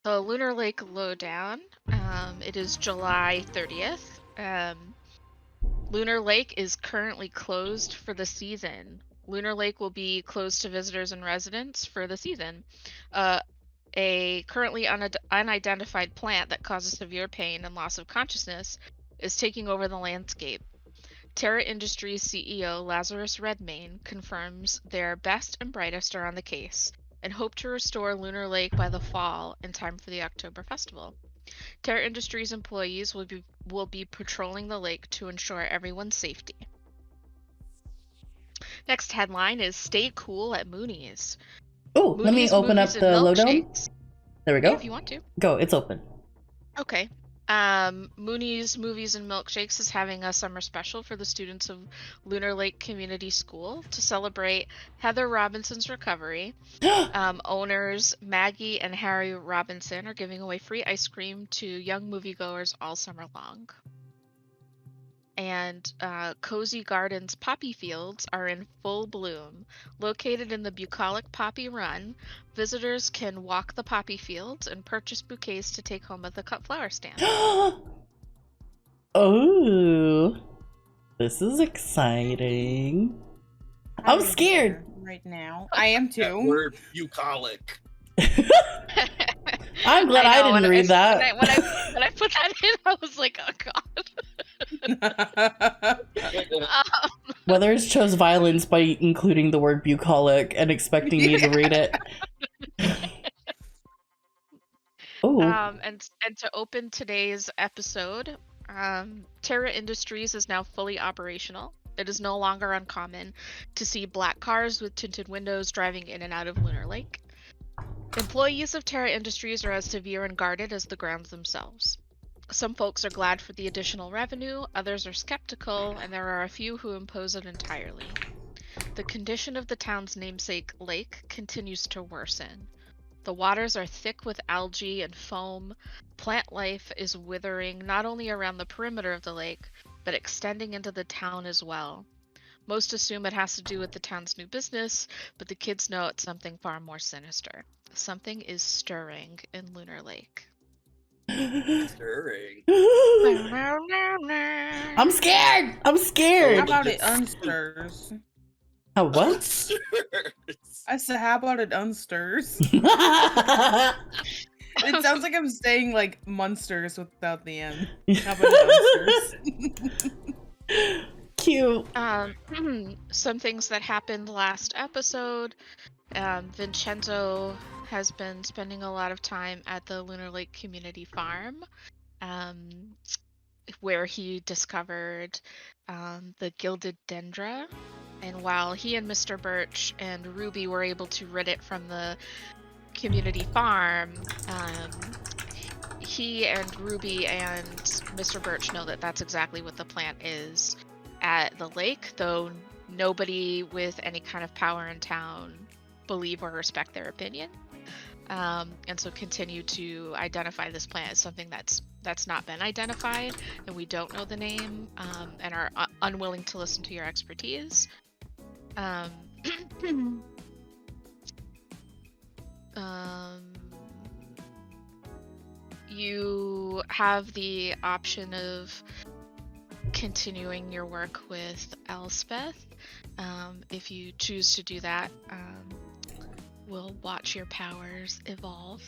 The Lunar Lake Lowdown. It is July 30th. Lunar Lake is currently closed for the season. Lunar Lake will be closed to visitors and residents for the season. A currently unidentified plant that causes severe pain and loss of consciousness is taking over the landscape. Terra Industries CEO Lazarus Redmayne confirms their best and brightest are on the case and hope to restore Lunar Lake by the fall in time for the October festival. Terra Industries employees will be patrolling the lake to ensure everyone's safety. Next headline is Stay Cool at Mooney's. Oh, let me open up the lowdown. There we go. Yeah, if you want to. Go, it's open. Okay. Mooney's Movies and Milkshakes is having a summer special for the students of Lunar Lake Community School to celebrate Heather Robinson's recovery. Owners Maggie and Harry Robinson are giving away free ice cream to young moviegoers all summer long. And Cozy Gardens poppy fields are in full bloom. Located in the bucolic Poppy Run, visitors can walk the poppy fields and purchase bouquets to take home at the cut flower stand. Oh, this is exciting. I'm scared right now. I am too. That word bucolic. I'm glad I didn't read that. When I put that in, I was like, oh god. Weathers chose violence by including the word bucolic and expecting me to read it. Oh. And to open today's episode, Terra Industries is now fully operational. It is no longer uncommon to see black cars with tinted windows driving in and out of Lunar Lake. Employees of Terra Industries are as severe and guarded as the grounds themselves. Some folks are glad for the additional revenue, others are skeptical, and there are a few who oppose it entirely. The condition of the town's namesake lake continues to worsen. The waters are thick with algae and foam. Plant life is withering not only around the perimeter of the lake, but extending into the town as well. Most assume it has to do with the town's new business, but the kids know it's something far more sinister. Something is stirring in Lunar Lake. Stirring. I'm scared. I'm scared. How about it unstirs? A what? I said, how about it unstirs? It sounds like I'm saying like Munsters without the M. How about it unstirs? Cute. Some things that happened last episode. Vincenzo has been spending a lot of time at the Lunar Lake Community Farm, where he discovered the gilded dendra. And while he and Mr. Birch and Ruby were able to rid it from the community farm, he and Ruby and Mr. Birch know that that's exactly what the plant is at the lake, though nobody with any kind of power in town believe or respect their opinion. And so continue to identify this plant as something that's not been identified, and we don't know the name, and are unwilling to listen to your expertise. You have the option of continuing your work with Elspeth. If you choose to do that, we'll watch your powers evolve.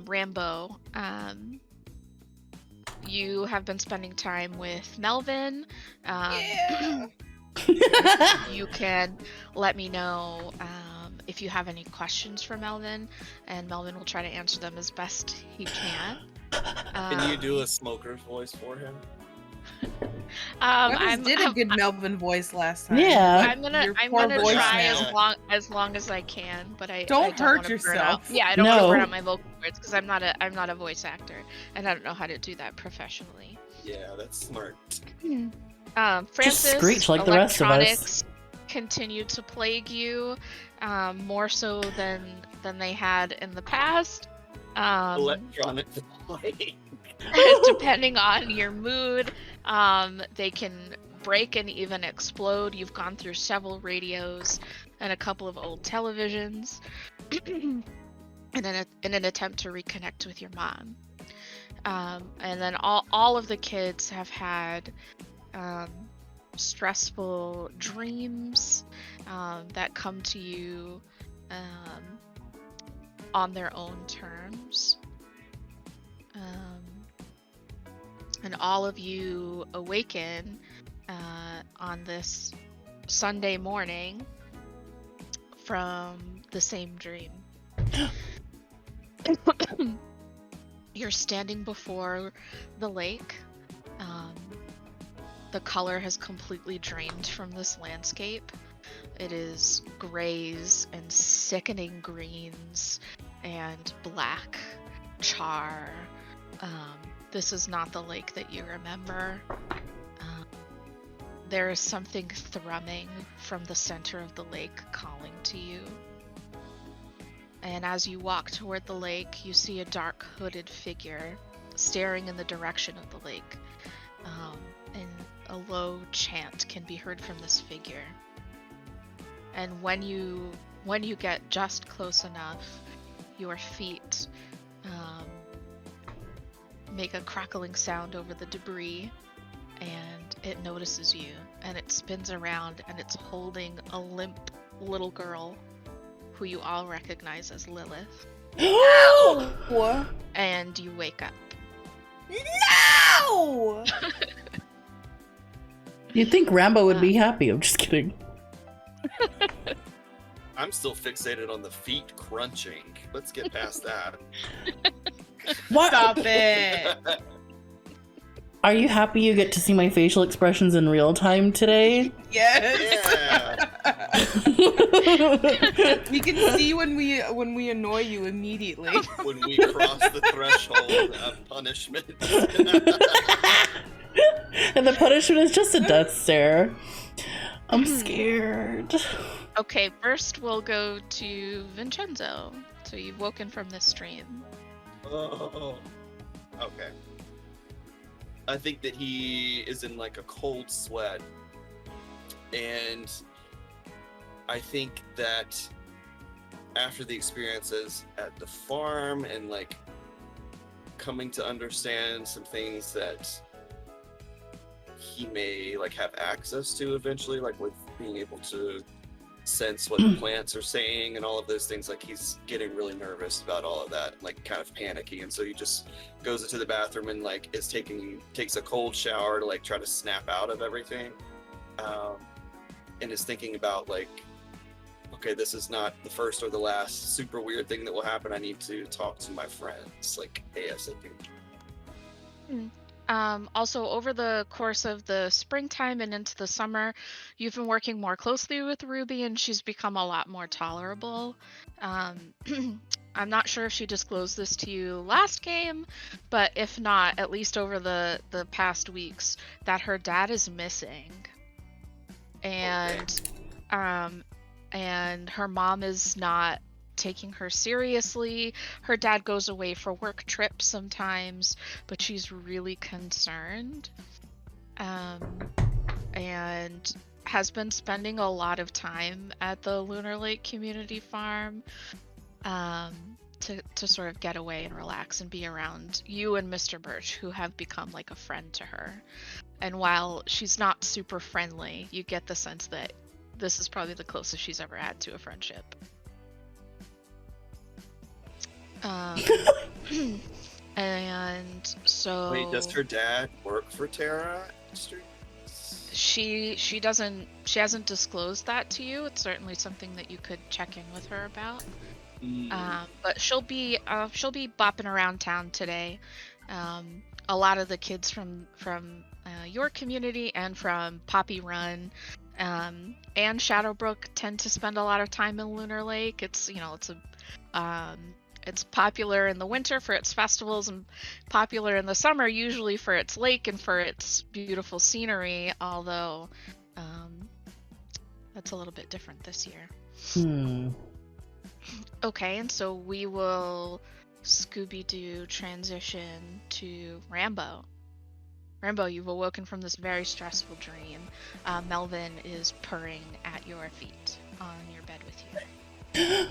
Rambo, you have been spending time with Melvin. Yeah. You can let me know if you have any questions for Melvin, and Melvin will try to answer them as best he can. Can you do a smoker's voice for him? I did a good Melvin voice last time. Yeah. I'm gonna try as long as I can, but I don't hurt wanna yourself. I don't want to burn out my vocal cords because I'm not a voice actor, and I don't know how to do that professionally. Yeah, that's smart. Francis, just screech like the rest of us. Continue to plague you, more so than they had in the past. Electronic plague. Depending on your mood, they can break and even explode. You've gone through several radios and a couple of old televisions. in an attempt to reconnect with your mom. And then all of the kids have had stressful dreams that come to you on their own terms. And all of you awaken on this Sunday morning from the same dream. You're standing before the lake. The color has completely drained from this landscape. It is grays and sickening greens and black char. This is not the lake that you remember. There is something thrumming from the center of the lake calling to you. And as you walk toward the lake, you see a dark hooded figure staring in the direction of the lake. And a low chant can be heard from this figure. And when you get just close enough, your feet make a crackling sound over the debris, and it notices you, and it spins around, and it's holding a limp little girl who you all recognize as Lilith. No! And you wake up. No! You'd think Rambo would be happy. I'm just kidding. I'm still fixated on the feet crunching. Let's get past that. What? Stop it! Are you happy you get to see my facial expressions in real time today? Yes. Yeah. We can see when we annoy you immediately. When we cross the threshold of punishment. And the punishment is just a death stare. I'm scared. Okay, first we'll go to Vincenzo. So you've woken from this dream. Oh. Okay. I think that he is in like a cold sweat. And I think that after the experiences at the farm and like coming to understand some things that he may like have access to eventually, like with being able to sense what the plants are saying and all of those things, like he's getting really nervous about all of that, like kind of panicky, and so he just goes into the bathroom and like takes a cold shower to like try to snap out of everything, and is thinking about like, okay, this is not the first or the last super weird thing that will happen. I need to talk to my friends like ASAP. Also, over the course of the springtime and into the summer, you've been working more closely with Ruby, and she's become a lot more tolerable. I'm not sure if she disclosed this to you last game, but if not, at least over the past weeks, that her dad is missing. And, and her mom is not taking her seriously. Her dad goes away for work trips sometimes, but she's really concerned, and has been spending a lot of time at the Lunar Lake community farm to sort of get away and relax and be around you and Mr. Birch, who have become like a friend to her. And while she's not super friendly, you get the sense that this is probably the closest she's ever had to a friendship. And so Wait, does her dad work for Terra? she hasn't disclosed that to you. It's certainly something that you could check in with her about. But she'll be bopping around town today. A lot of the kids from your community and from Poppy Run and Shadowbrook tend to spend a lot of time in Lunar Lake. It's popular in the winter for its festivals and popular in the summer usually for its lake and for its beautiful scenery, although that's a little bit different this year. Okay, and so we will Scooby-Doo transition to Rambo. Rambo, you've awoken from this very stressful dream. Melvin is purring at your feet on your bed with you.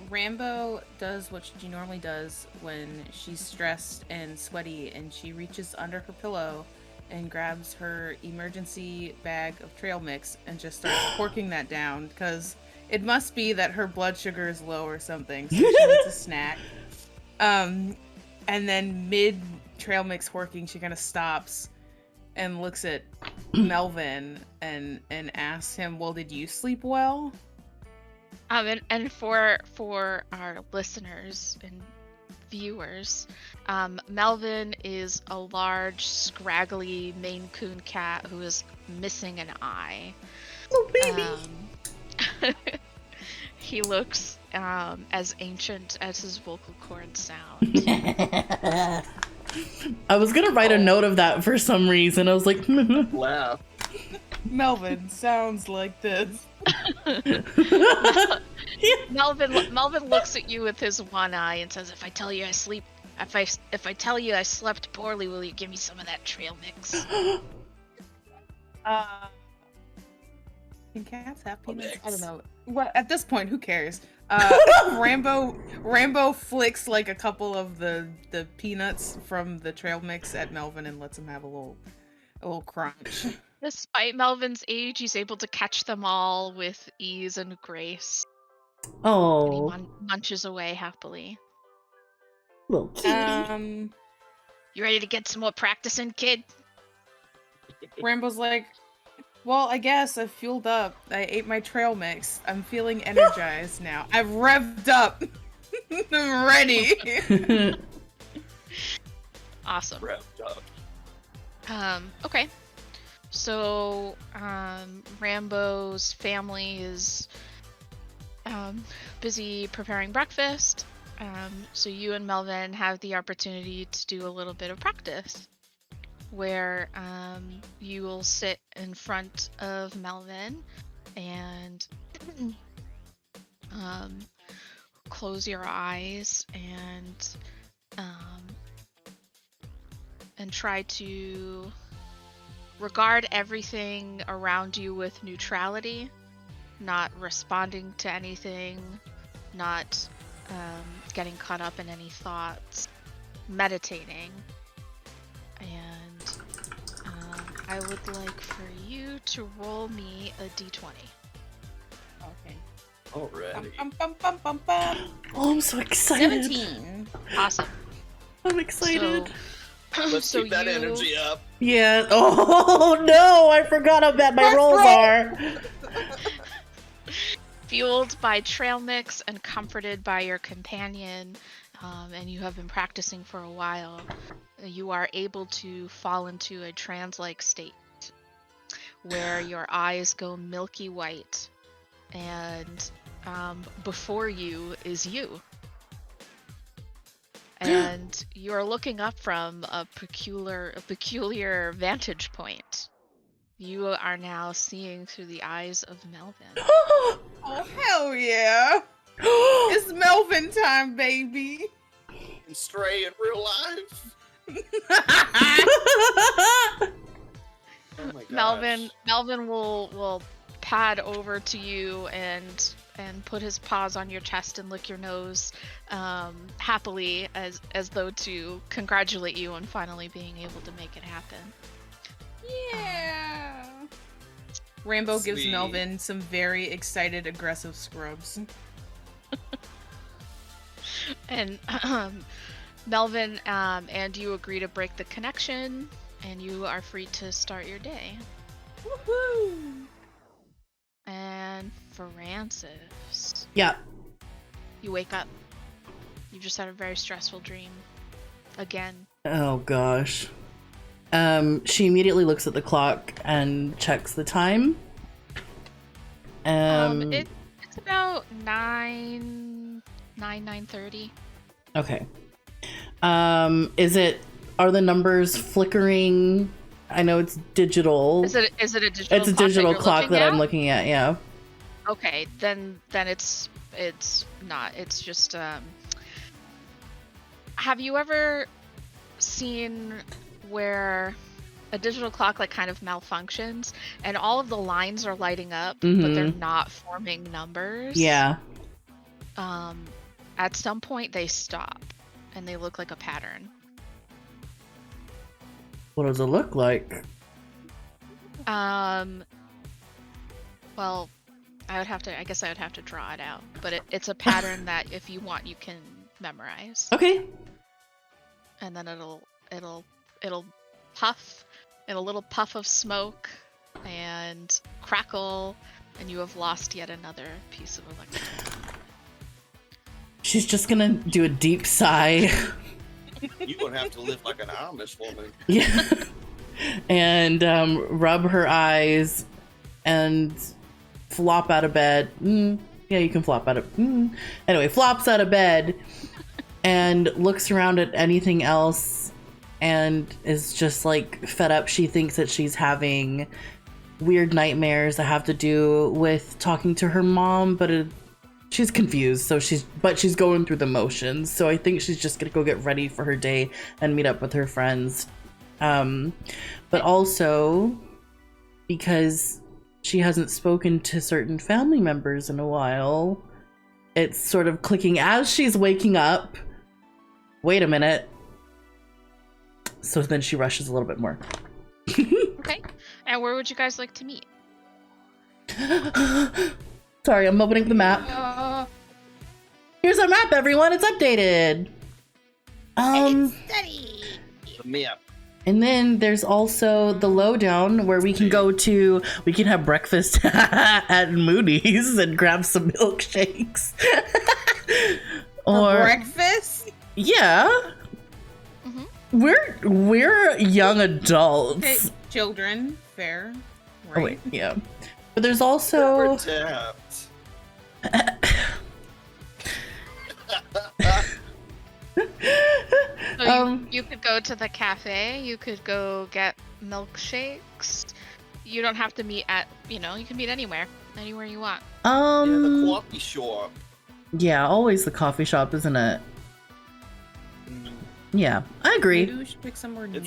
Rambo does what she normally does when she's stressed and sweaty, and she reaches under her pillow and grabs her emergency bag of trail mix and just starts porking that down, because it must be that her blood sugar is low or something, so she needs a snack. And then mid trail mix horking, she kind of stops and looks at Melvin and asks him, "Well, did you sleep well?" And for our listeners and viewers, Melvin is a large, scraggly Maine Coon cat who is missing an eye. Oh, baby. He looks as ancient as his vocal cords sound. I was gonna write a note of that for some reason. I was like, Laugh. Melvin sounds like this. Melvin looks at you with his one eye and says, "If I tell you I tell you I slept poorly, will you give me some of that trail mix?" Can cats have penis? Mix. I don't know. Well, at this point, who cares? Rambo flicks like a couple of the peanuts from the trail mix at Melvin and lets him have a little crunch. Despite Melvin's age, he's able to catch them all with ease and grace. oh, And he munches away happily. little kitty. You ready to get some more practice in, kid? Rambo's like, "Well, I guess I've fueled up. I ate my trail mix. I'm feeling energized now. I've revved up. I'm ready." Awesome. Wrapped up. Okay. So, Rambo's family is busy preparing breakfast. So you and Melvin have the opportunity to do a little bit of practice, where you will sit in front of Melvin and close your eyes and try to regard everything around you with neutrality, not responding to anything, not getting caught up in any thoughts, meditating. And I would like for you to roll me a d20. Okay. Already. Oh, I'm so excited. 17. Awesome. I'm excited. Let's So keep that you- energy up. Yeah. Oh no, I forgot how bad my rolls are. Fueled by trail mix and comforted by your companion, and you have been practicing for a while, you are able to fall into a trance-like state where your eyes go milky white, and before you is you. And you're looking up from a peculiar vantage point. You are now seeing through the eyes of Melvin. Oh, hell yeah. It's Melvin time, baby. And Stray in real life. Oh my gosh. Melvin will pad over to you and put his paws on your chest and lick your nose happily, as though to congratulate you on finally being able to make it happen. Yeah. Rambo gives Sweet. Melvin some very excited, aggressive scrubs. And Melvin and you agree to break the connection, and you are free to start your day. Woohoo! And Francis, Yeah. you wake up. You just had a very stressful dream. Again. Oh gosh. She immediately looks at the clock and checks the time. It's about 9:30. Okay. Are the numbers flickering? I know it's digital. Is it a digital? It's a digital clock that I'm looking looking at, yeah. Okay, then it's not. It's just have you ever seen where a digital clock like kind of malfunctions and all of the lines are lighting up but they're not forming numbers? Yeah. At some point they stop and they look like a pattern. What does it look like? Well, I guess I would have to draw it out, but it's a pattern that if you want, you can memorize. Okay. And then it'll puff in a little puff of smoke and crackle, and you have lost yet another piece of electricity. She's just gonna do a deep sigh. You're gonna have to live like an Amish woman. Yeah. And rub her eyes and flop out of bed. Yeah, you can flop out of... Anyway, flops out of bed and looks around at anything else and is just like fed up. She thinks that she's having weird nightmares that have to do with talking to her mom, but she's confused, so she's going through the motions. So I think she's just gonna go get ready for her day and meet up with her friends. But also because she hasn't spoken to certain family members in a while, it's sort of clicking as she's waking up. Wait a minute. So then she rushes a little bit more. Okay. And where would you guys like to meet? Sorry, I'm opening the map. Here's our map, everyone. It's updated. The map. And then there's also the lowdown where we can have breakfast at Moody's and grab some milkshakes. Or breakfast? Yeah. Mm-hmm. We're young adults. Okay, children, fair. Right. Oh wait, yeah. But there's also We're tapped. So you could go to the cafe, you could go get milkshakes. You don't have to meet at, you can meet anywhere you want. Yeah, the coffee shop. Yeah, always the coffee shop, isn't it? Yeah, I agree. Maybe we should pick somewhere new.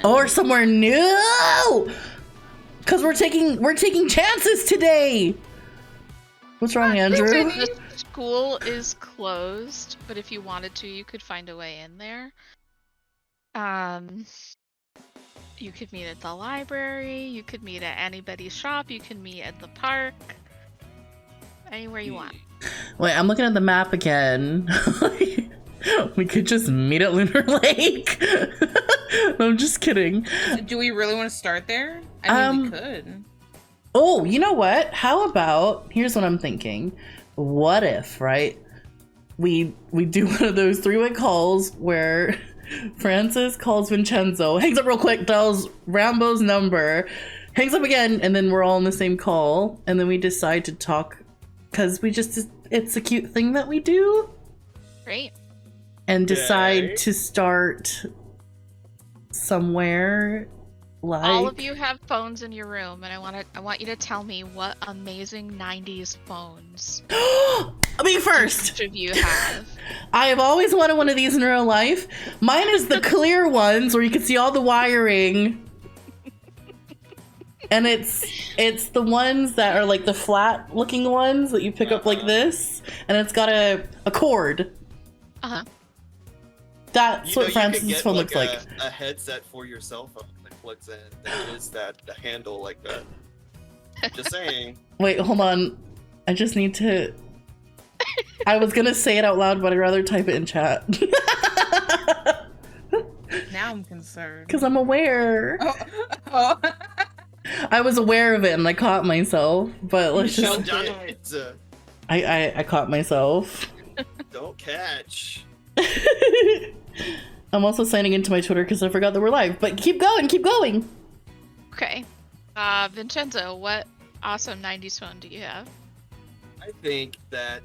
Or somewhere new! Cause we're taking chances today. What's wrong, Andrew? The school is closed, but if you wanted to, you could find a way in there. You could meet at the library, you could meet at anybody's shop, you can meet at the park. Anywhere you want. Wait, I'm looking at the map again. We could just meet at Lunar Lake. No, I'm just kidding. Do we really want to start there? I mean, we could. Oh, you know what? How about, here's what I'm thinking. What if, right? We do one of those three-way calls where Francis calls Vincenzo, hangs up real quick, dials Rambo's number, hangs up again, and then we're all in the same call, and then we decide to talk because it's a cute thing that we do. Great. And decide to start somewhere. Like... All of you have phones in your room, and I want you to tell me what amazing 90s phones me first. each of you have. I have always wanted one of these in real life. Mine is the clear ones where you can see all the wiring. And it's the ones that are like the flat looking ones that you pick up like this, and it's got a cord. Uh-huh. That's what Francis' phone looks like. A headset for your cell phone that plugs in. That is the handle like that. Just saying. Wait, hold on. I just need to... I was gonna say it out loud, but I'd rather type it in chat. Now I'm concerned. Because I'm aware. Oh. I was aware of it and I caught myself, but let's just... I caught myself. Don't catch. I'm also signing into my Twitter because I forgot that we're live, but keep going. Okay. Vincenzo, what awesome 90s phone do you have? I think that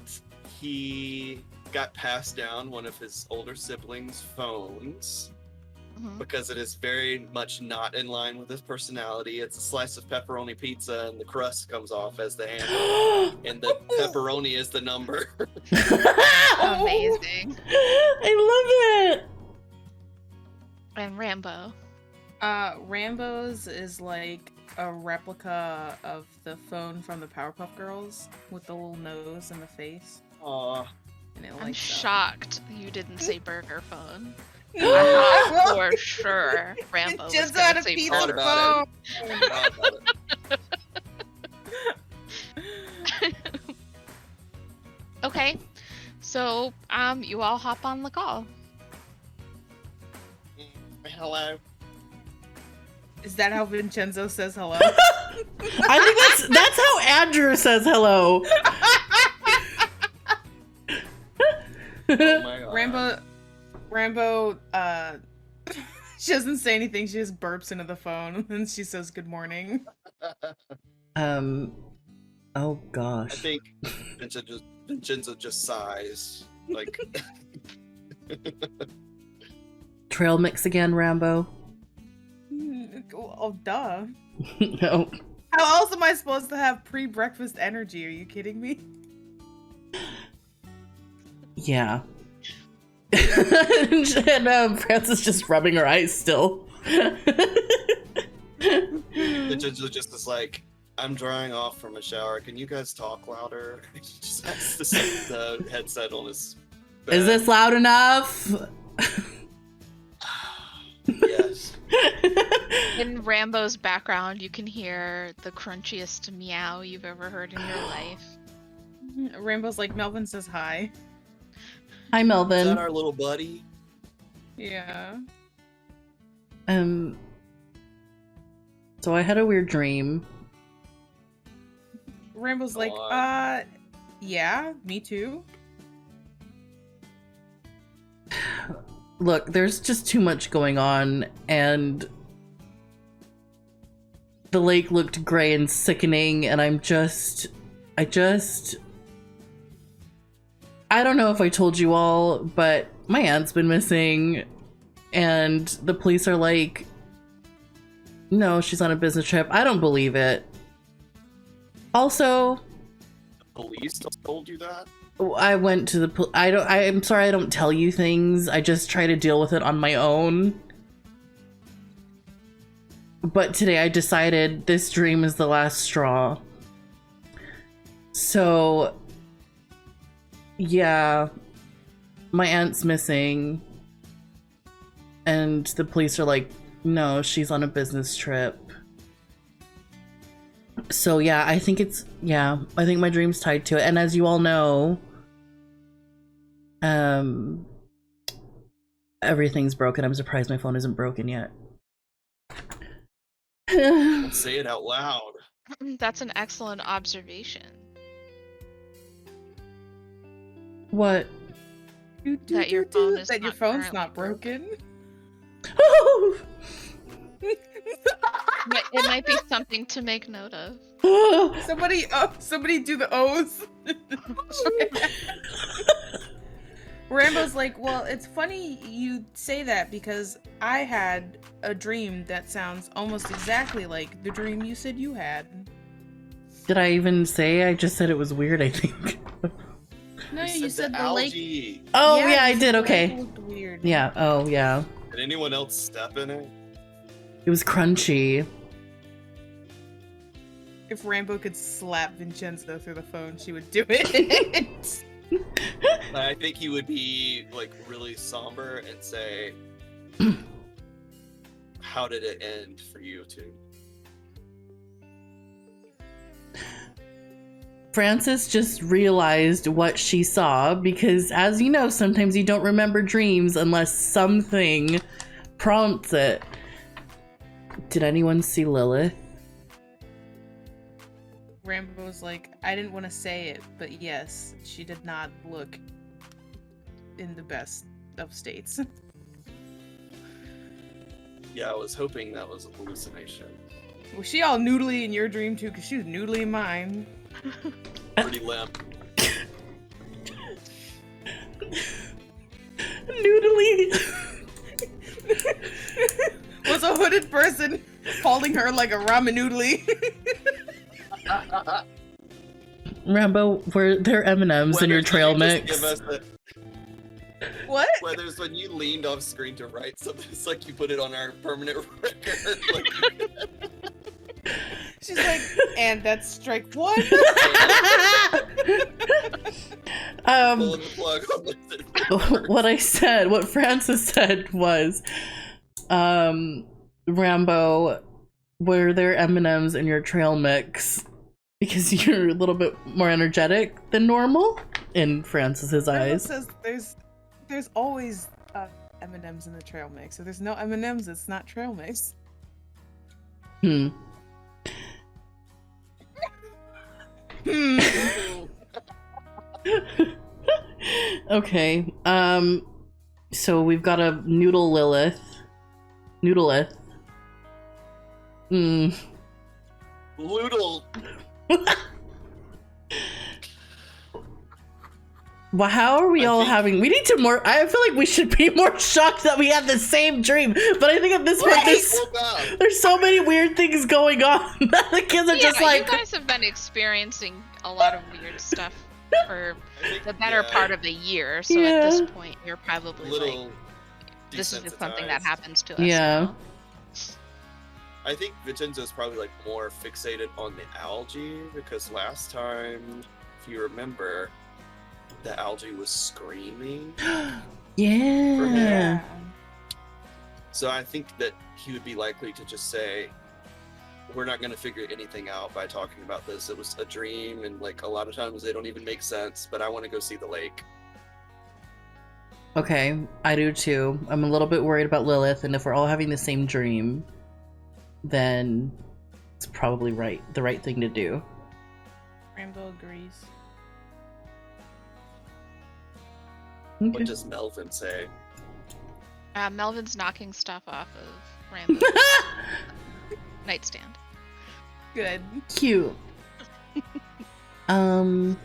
he got passed down one of his older siblings' phones because it is very much not in line with his personality. It's a slice of pepperoni pizza and the crust comes off as the handle and the pepperoni is the number. Amazing. I love it. And Rambo. Rambo's is like a replica of the phone from the Powerpuff Girls with the little nose and the face. Aw. And it I'm lights up. shocked you didn't say burger phone. No, I I thought won't. for sure Rambo was Just gonna had a say pizza Thought burger. about phone. Thought about it. Okay, so you all hop on the call. Hello. Is that how Vincenzo says hello? I think that's how Andrew says hello. Oh my god. Rambo, she doesn't say anything. She just burps into the phone and she says good morning. Oh I gosh. think Vincenzo just sighs. Like, Trail mix again, Rambo. Oh, duh. No. How else am I supposed to have pre-breakfast energy? Are you kidding me? Yeah. And Frances just rubbing her eyes still. Vincenzo just is like, I'm drying off from a shower. Can you guys talk louder? He just has the headset on his bed. Is this loud enough? Yes. In Rambo's background, you can hear the crunchiest meow you've ever heard in your life. Rambo's like, Melvin says hi. Hi, Is Melvin. that our little buddy? Yeah. So I had a weird dream. Rambo's like, on. yeah, me too. Look, there's just too much going on, and the lake looked gray and sickening, and I don't know if I told you all, but my aunt's been missing, and the police are like, no, she's on a business trip. I don't believe it. Also, The police told you that? I went to the I'm sorry I don't tell you things. I just try to deal with it on my own. But today I decided this dream is the last straw. So, yeah, my aunt's missing. And the police are like, no, she's on a business trip. So yeah, I think my dream's tied to it. And as you all know, everything's broken. I'm surprised my phone isn't broken yet. Don't say it out loud. That's an excellent observation. What? That your phone is that your not phone's currently not broken. It might be something to make note of. Somebody do the O's. Rambo's like, well, it's funny you say that because I had a dream that sounds almost exactly like the dream you said you had. Did I even say? I just said it was weird, I think. No, you said the lake. algae. Oh, yeah, I you did. said the Okay. lake looked weird. Yeah. Oh, yeah. Did anyone else step in it? It was crunchy. If Rambo could slap Vincenzo through the phone, she would do it. I think he would be like really somber and say, how did it end for you two? Frances just realized what she saw because, as you know, sometimes you don't remember dreams unless something prompts it. Did anyone see Lilith? Rambo's like, I didn't want to say it, but yes, she did not look in the best of states. Yeah, I was hoping that was a hallucination. Was she all noodly in your dream too? Because she was noodly in mine. Pretty limp. Noodly. Was a hooded person holding her like a ramen noodly. Rambo, were there M&Ms in your trail mix? What? Whether it's when you leaned off screen to write something, it's like you put it on our permanent record. Like, She's like, and that's strike one. Pulling the plug on this. What Francis said was, Rambo, were there M&Ms in your trail mix? Because you're a little bit more energetic than normal in Francis's Rambo eyes. says there's always M&Ms in the trail mix. If there's no M&Ms, it's not trail mix. Hmm. Okay. So we've got a Noodlelith. Hmm. Loodle. Well, how are we all having? We need to more. I feel like we should be more shocked that we had the same dream. But I think at this point, there's so many weird things going on that the kids are just like. You guys have been experiencing a lot of weird stuff for the better part of a year. So at this point, you're probably like, this is just something that happens to us. Yeah. Now. I think Vincenzo's probably like more fixated on the algae because last time, if you remember, the algae was screaming. Yeah. So I think that he would be likely to just say, we're not going to figure anything out by talking about this. It was a dream, and like a lot of times they don't even make sense, but I want to go see the lake. Okay, I do too. I'm a little bit worried about Lilith, and if we're all having the same dream, then it's probably the right thing to do. Rambo agrees. Okay. What does Melvin say? Melvin's knocking stuff off of Rambo's nightstand. Good. Cute. I'll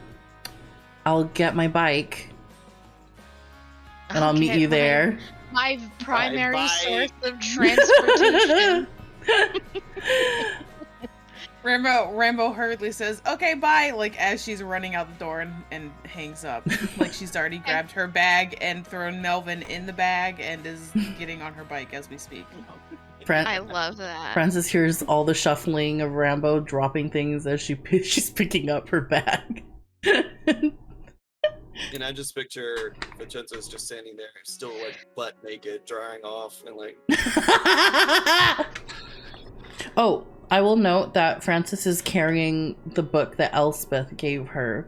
get my bike and I'll meet you there. My primary source of transportation. Rambo hurriedly says, "Okay, bye," like as she's running out the door and hangs up. Like she's already grabbed her bag and thrown Melvin in the bag and is getting on her bike as we speak. I love that. Francis hears all the shuffling of Rambo dropping things as she's picking up her bag. And I just picture Vincenzo's just standing there, still like butt naked, drying off, and like. Oh, I will note that Francis is carrying the book that Elspeth gave her,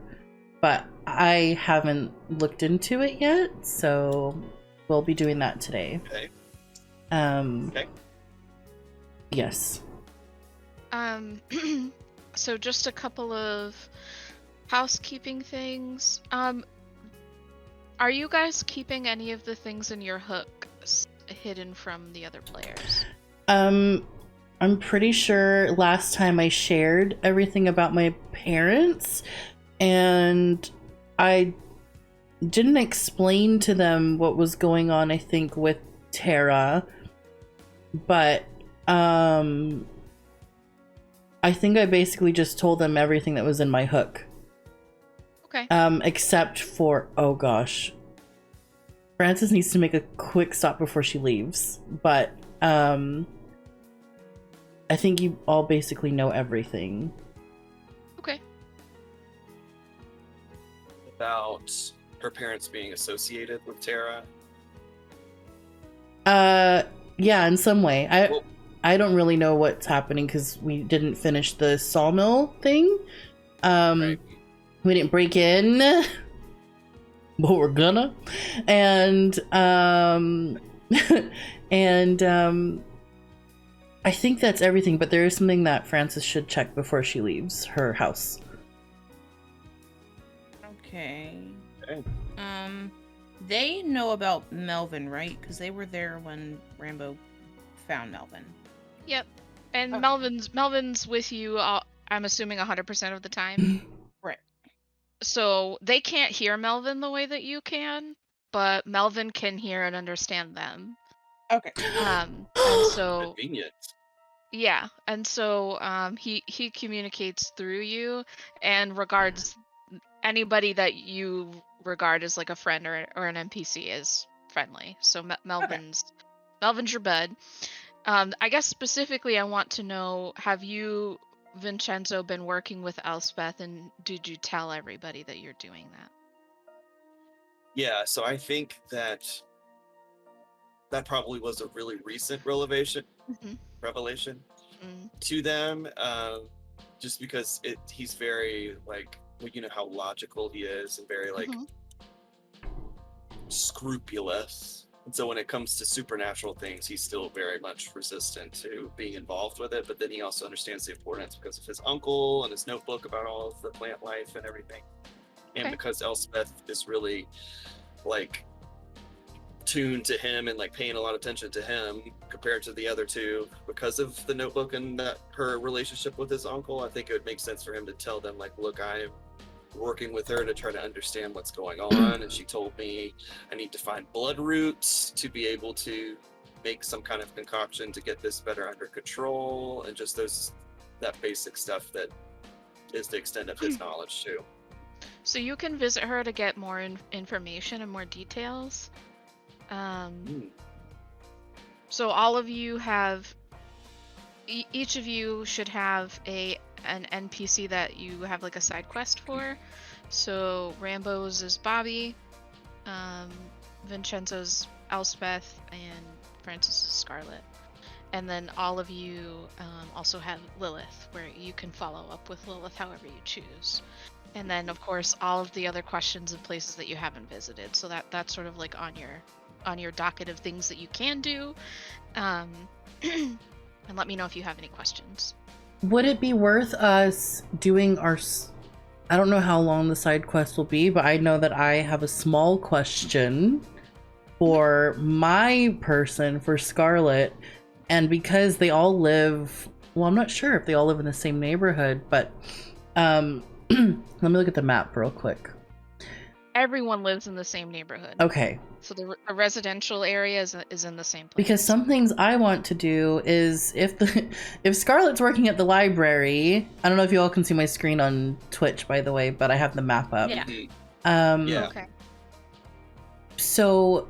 but I haven't looked into it yet, so we'll be doing that today. Okay. Okay. Yes. So just a couple of housekeeping things. Are you guys keeping any of the things in your hook hidden from the other players? I'm pretty sure last time I shared everything about my parents, and I didn't explain to them what was going on, I think, with Tara, but I think I basically just told them everything that was in my hook. Okay. Except for, oh gosh, Frances needs to make a quick stop before she leaves, but I think you all basically know everything. Okay. About her parents being associated with Tara. Yeah, in some way. I don't really know what's happening because we didn't finish the sawmill thing. Right. We didn't break in, but we're gonna. And I think that's everything, but there is something that Frances should check before she leaves her house. Okay. Okay. They know about Melvin, right? Because they were there when Rambo found Melvin. Yep. And Okay. Melvin's with you, I'm assuming 100% of the time. Right. So they can't hear Melvin the way that you can, but Melvin can hear and understand them. Okay. And so Convenient. yeah, and so he communicates through you and regards anybody that you regard as like a friend or an NPC as friendly. So Melvin's your bud. I guess specifically I want to know, have you, Vincenzo, been working with Elspeth, and did you tell everybody that you're doing that? Yeah, so I think that probably was a really recent Mhm. revelation Mm. to them, just because he's very like, well, you know how logical he is and very like Mhm. scrupulous. And so when it comes to supernatural things, he's still very much resistant to being involved with it. But then he also understands the importance because of his uncle and his notebook about all of the plant life and everything. And Okay. because Elspeth is really like tuned to him and like paying a lot of attention to him compared to the other two because of the notebook and that her relationship with his uncle, I think it would make sense for him to tell them like, look, I'm working with her to try to understand what's going on, and she told me I need to find blood roots to be able to make some kind of concoction to get this better under control, and just that basic stuff that is the extent of his knowledge too. So you can visit her to get more information and more details. Mm. So all of you have, each of you should have an NPC that you have like a side quest for. So Rambo's is Bobby, um, Vincenzo's Elspeth, and Francis is Scarlet. And then all of you also have Lilith, where you can follow up with Lilith however you choose. And then of course all of the other questions and places that you haven't visited. So that's sort of like on your docket of things that you can do. And let me know if you have any questions. Would it be worth us doing I don't know how long the side quest will be, but I know that I have a small question for my person, for Scarlet, and because they all live, well, I'm not sure if they all live in the same neighborhood, but let me look at the map real quick. Everyone lives in the same neighborhood. Okay. So the residential area is in the same place. Because some things I want to do is if Scarlett's working at the library, I don't know if you all can see my screen on Twitch, by the way, but I have the map up. Yeah. Yeah. Okay. So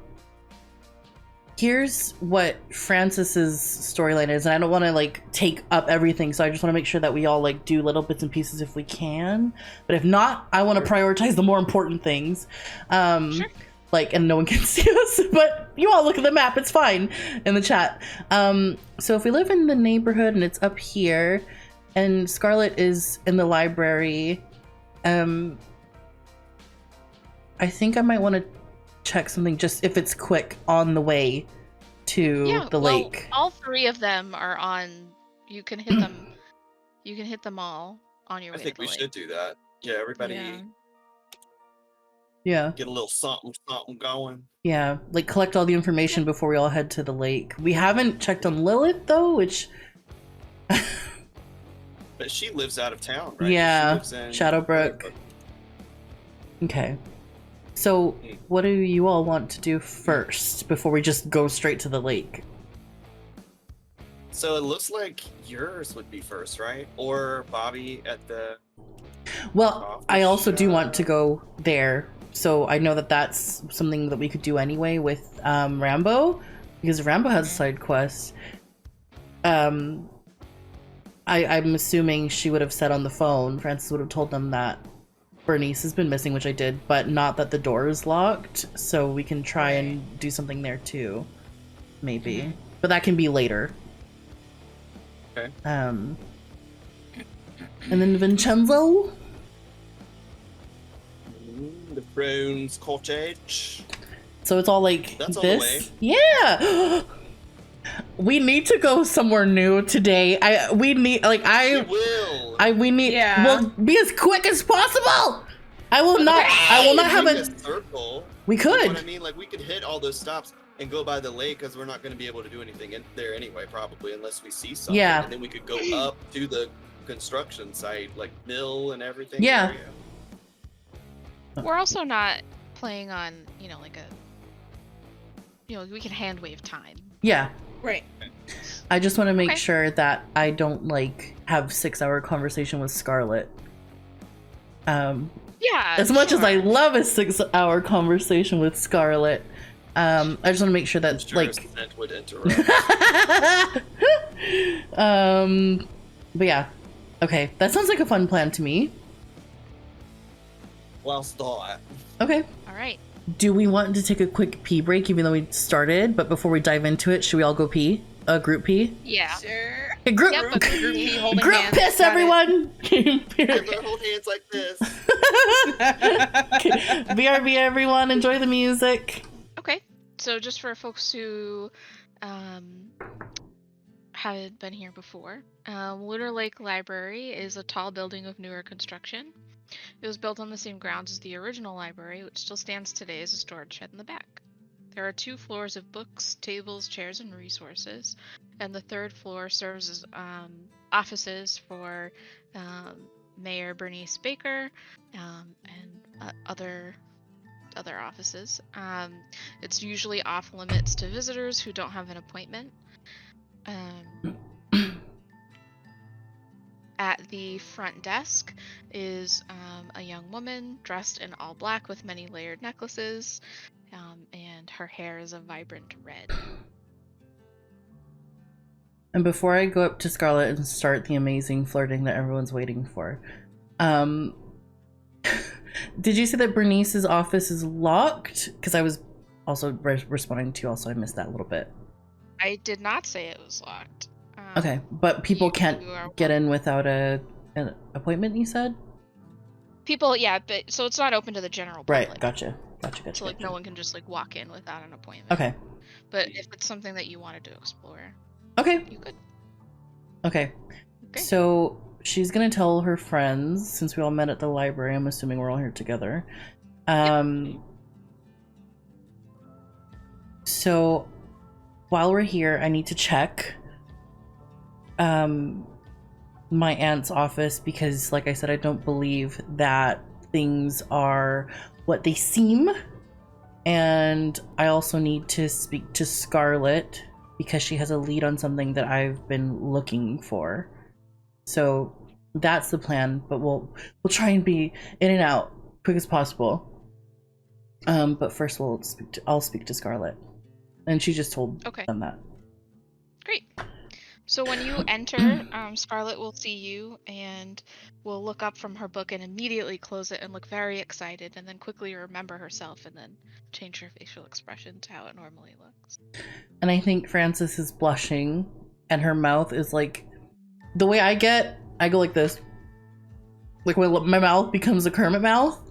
here's what Francis's storyline is, and I don't want to like take up everything, so I just want to make sure that we all like do little bits and pieces if we can. But if not, I want to prioritize the more important things. Sure. Like, and no one can see us, but you all look at the map, it's fine in the chat. So if we live in the neighborhood and it's up here, and Scarlet is in the library, I think I might want to check something just if it's quick on the way to the lake. All three of them are on. You can hit them. You can hit them all on your way. I think to the we lake. should do that. Yeah, everybody Yeah. get a little something going. Yeah, like collect all the information before we all head to the lake. We haven't checked on Lilith though, which But she lives out of town, right? yeah, She lives in Shadowbrook. Okay. So, what do you all want to do first before we just go straight to the lake? So it looks like yours would be first, right? Or Bobby at the... Well, I also do want to go there, so I know that that's something that we could do anyway with Rambo, because Rambo has a side quest. I'm assuming she would have said on the phone, Francis would have told them that Bernice has been missing, which I did, but not that the door is locked, so we can try and do something there too, maybe. But that can be later. Okay. And then Vincenzo? The Crone's Cottage. So it's all like That's on the way. this? Yeah! We need to go somewhere new today. We need. Yeah. We'll be as quick as possible. I will not have a a circle. We You know could. what I mean? Like, we could hit all those stops and go by the lake, because we're not going to be able to do anything in there anyway, probably, unless we see something. Yeah. And then we could go up to the construction site, like mill and everything. Yeah. area. We're also not playing on, like we can hand wave time. Yeah. Right. I just want to make Okay. sure that I don't like have 6-hour conversation with Scarlet. Yeah. As much as I sure. love a 6-hour conversation with Scarlet, I just want to make sure that Sure, like consent would interrupt. but yeah. Okay, that sounds like a fun plan to me. Well, start. Okay. All right. do we want to take a quick pee break, even though we started? But before we dive into it, should we all go pee? A group pee? Yeah. Sure. A group, Yep, a group Group pee. pee holding group hands. piss, Got it. everyone! Everyone hold hands like this. BRB, everyone, enjoy the music. Okay. So just for folks who haven't been here before, Lunar Lake Library is a tall building of newer construction. It was built on the same grounds as the original library, which still stands today as a storage shed in the back. There are 2 floors of books, tables, chairs, and resources, and the 3rd floor serves as offices for Mayor Bernice Baker and other offices. It's usually off limits to visitors who don't have an appointment. At the front desk is a young woman dressed in all black with many layered necklaces, and her hair is a vibrant red. And before I go up to Scarlet and start the amazing flirting that everyone's waiting for, did you say that Bernice's office is locked? Because I was also responding to you, also I missed that a little bit. I did not say it was locked. Okay, but people you can't are- get in without an appointment, you said? People, yeah, but so it's not open to the general public. Right, gotcha. So like no one can just like walk in without an appointment. Okay. But if it's something that you wanted to explore, Okay. you could. Okay. Okay. So she's gonna tell her friends, since we all met at the library, I'm assuming we're all here together. So while we're here, I need to check my aunt's office because, like I said, I don't believe that things are what they seem. And I also need to speak to Scarlet because she has a lead on something that I've been looking for. So that's the plan, but we'll try and be in and out quick as possible. But first I'll speak to Scarlet. And she just told them that. Great. So when you enter, Scarlet will see you and will look up from her book and immediately close it and look very excited and then quickly remember herself and then change her facial expression to how it normally looks. And I think Frances is blushing and her mouth is like, the way I go like this. Like when my mouth becomes a Kermit mouth.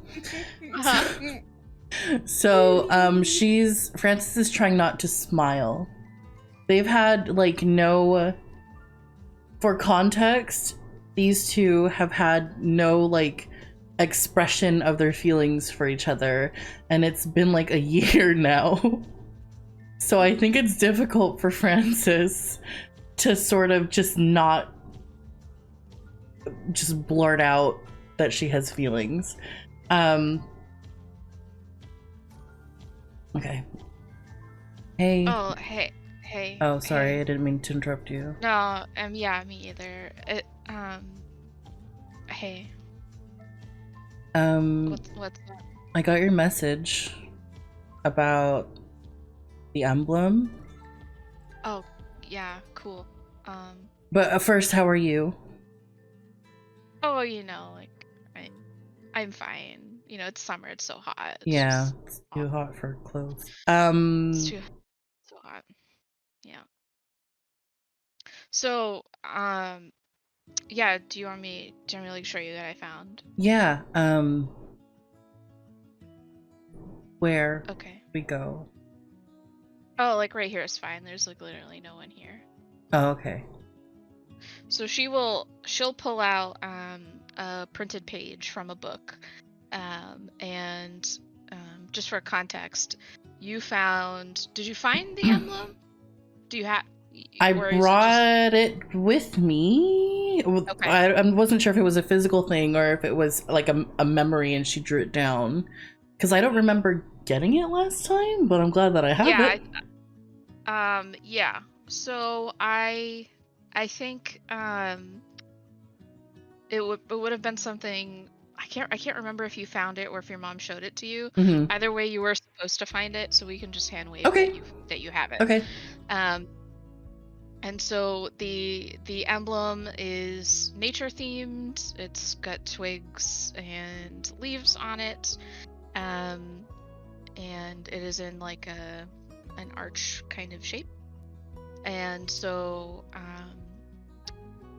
So Frances is trying not to smile. They've had like for context, these two have had no like expression of their feelings for each other, and it's been like a year now. So I think it's difficult for Frances to sort of just not just blurt out that she has feelings. Okay. Hey. Oh, hey. Oh, sorry, hey. I didn't mean to interrupt you. No, yeah, me either. Hey. What's that? I got your message about the emblem. Oh, yeah, cool. But first, how are you? Oh, like, I'm fine. It's summer, it's so hot. Yeah, it's too hot for clothes. It's too so hot. Yeah. So, yeah, do you want me to like show you that I found? Yeah, where Okay. we go? Oh, like right here is fine. There's like literally no one here. Oh, okay. So she'll pull out a printed page from a book. And just for context, did you find the emblem? Do you have? I brought it with me. Okay. I wasn't sure if it was a physical thing or if it was like a memory and she drew it down. Because I don't remember getting it last time, but I'm glad that I have it. Yeah. So I think it would have been something. I can't remember if you found it or if your mom showed it to you. Mm-hmm. Either way, you were supposed to find it, so we can just hand wave that you have it. Okay. And so the emblem is nature themed. It's got twigs and leaves on it. and it is in like an arch kind of shape. And so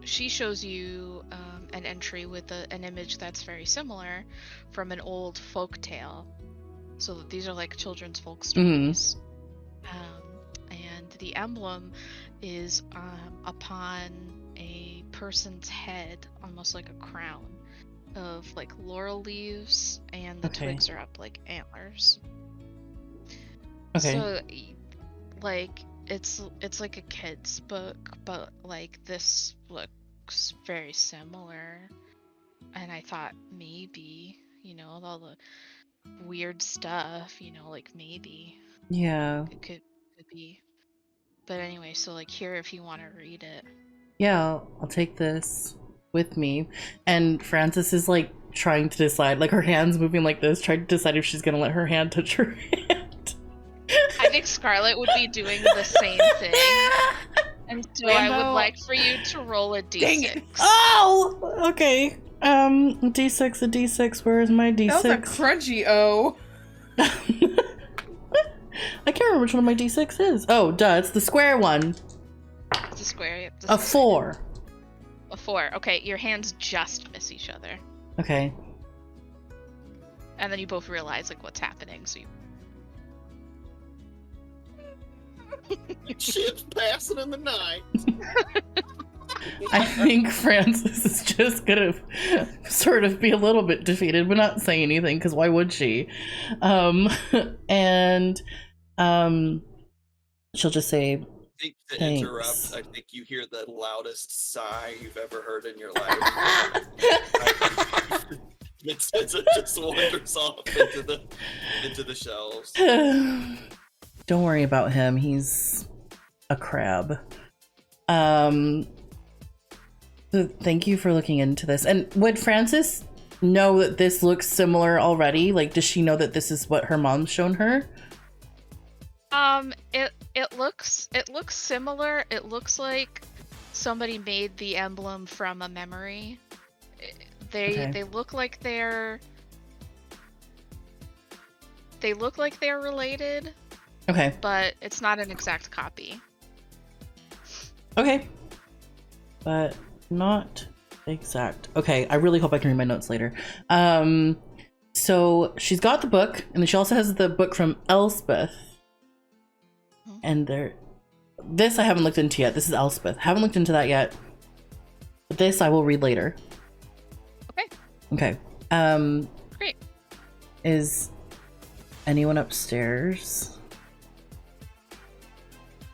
she shows you an entry with an image that's very similar from an old folk tale. So these are like children's folk stories. And the emblem is upon a person's head, almost like a crown of like laurel leaves, and the twigs are up like antlers. Okay. So like it's like a kid's book, but like this looks very similar. And I thought maybe, all the weird stuff, like maybe Yeah. it could be. But anyway, so like here if you want to read it. Yeah, I'll take this with me. And Frances is like trying to decide, like her hands moving like this, trying to decide if she's gonna let her hand touch her hand. I think Scarlet would be doing the same thing. And so I would like for you to roll a d6. Dang it. Oh! Okay. D6, a D6. Where is my D6? That was a crunchy O. I can't remember which one of my D6 is. Oh, duh, it's the square one. It's a square. Yep, A 4. A 4. Okay, your hands just miss each other. Okay. And then you both realize like what's happening, so you... Shit's passing in the night. I think Frances is just gonna sort of be a little bit defeated, but not say anything, because why would she? And she'll just say, To thanks. interrupt, I think you hear the loudest sigh you've ever heard in your life. It just wanders off into the shelves. Don't worry about him. He's a crab. So thank you for looking into this. And would Frances know that this looks similar already? Like, does she know that this is what her mom's shown her? It looks similar. It looks like somebody made the emblem from a memory. They look like they're related. Okay. But it's not an exact copy. Okay. But not exact. Okay, I really hope I can read my notes later. So she's got the book, and then she also has the book from Elspeth. And this I haven't looked into yet. This is Elspeth. Haven't looked into that yet. But this I will read later. Okay. Great. Is anyone upstairs?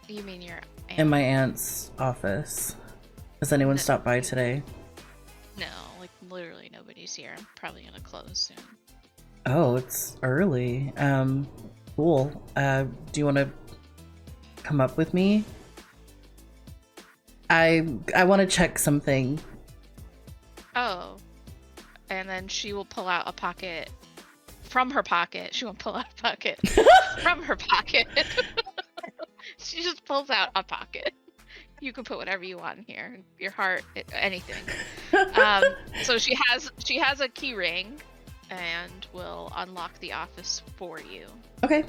You mean your aunt? In my aunt's office. Has anyone stopped by today? No, like literally nobody's here. I'm probably gonna close soon. Oh, it's early. Cool. Do you want to come up with me? I want to check something. Oh. And then she will pull out a pocket from her pocket. She won't pull out a pocket from her pocket. She just pulls out a pocket. You can put whatever you want in here. Your heart, anything. So she has a key ring and will unlock the office for you. Okay.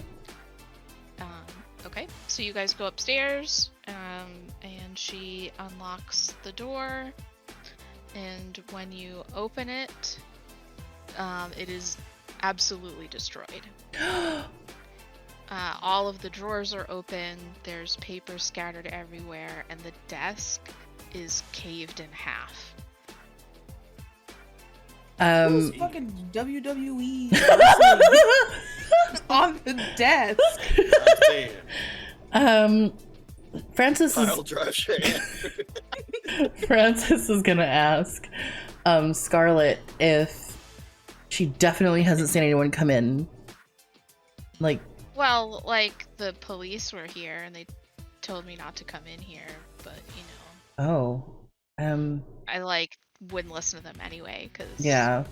Okay. So you guys go upstairs, and she unlocks the door. And when you open it, it is absolutely destroyed. All of the drawers are open, there's paper scattered everywhere, and the desk is caved in half. Who's fucking WWE wrestling on the desk? Frances is... I'll drive Cheyenne. Frances is gonna ask Scarlet if she definitely hasn't seen anyone come in. Like, Well, like, the police were here and they told me not to come in here, but, oh, I, like, wouldn't listen to them anyway, because... yeah,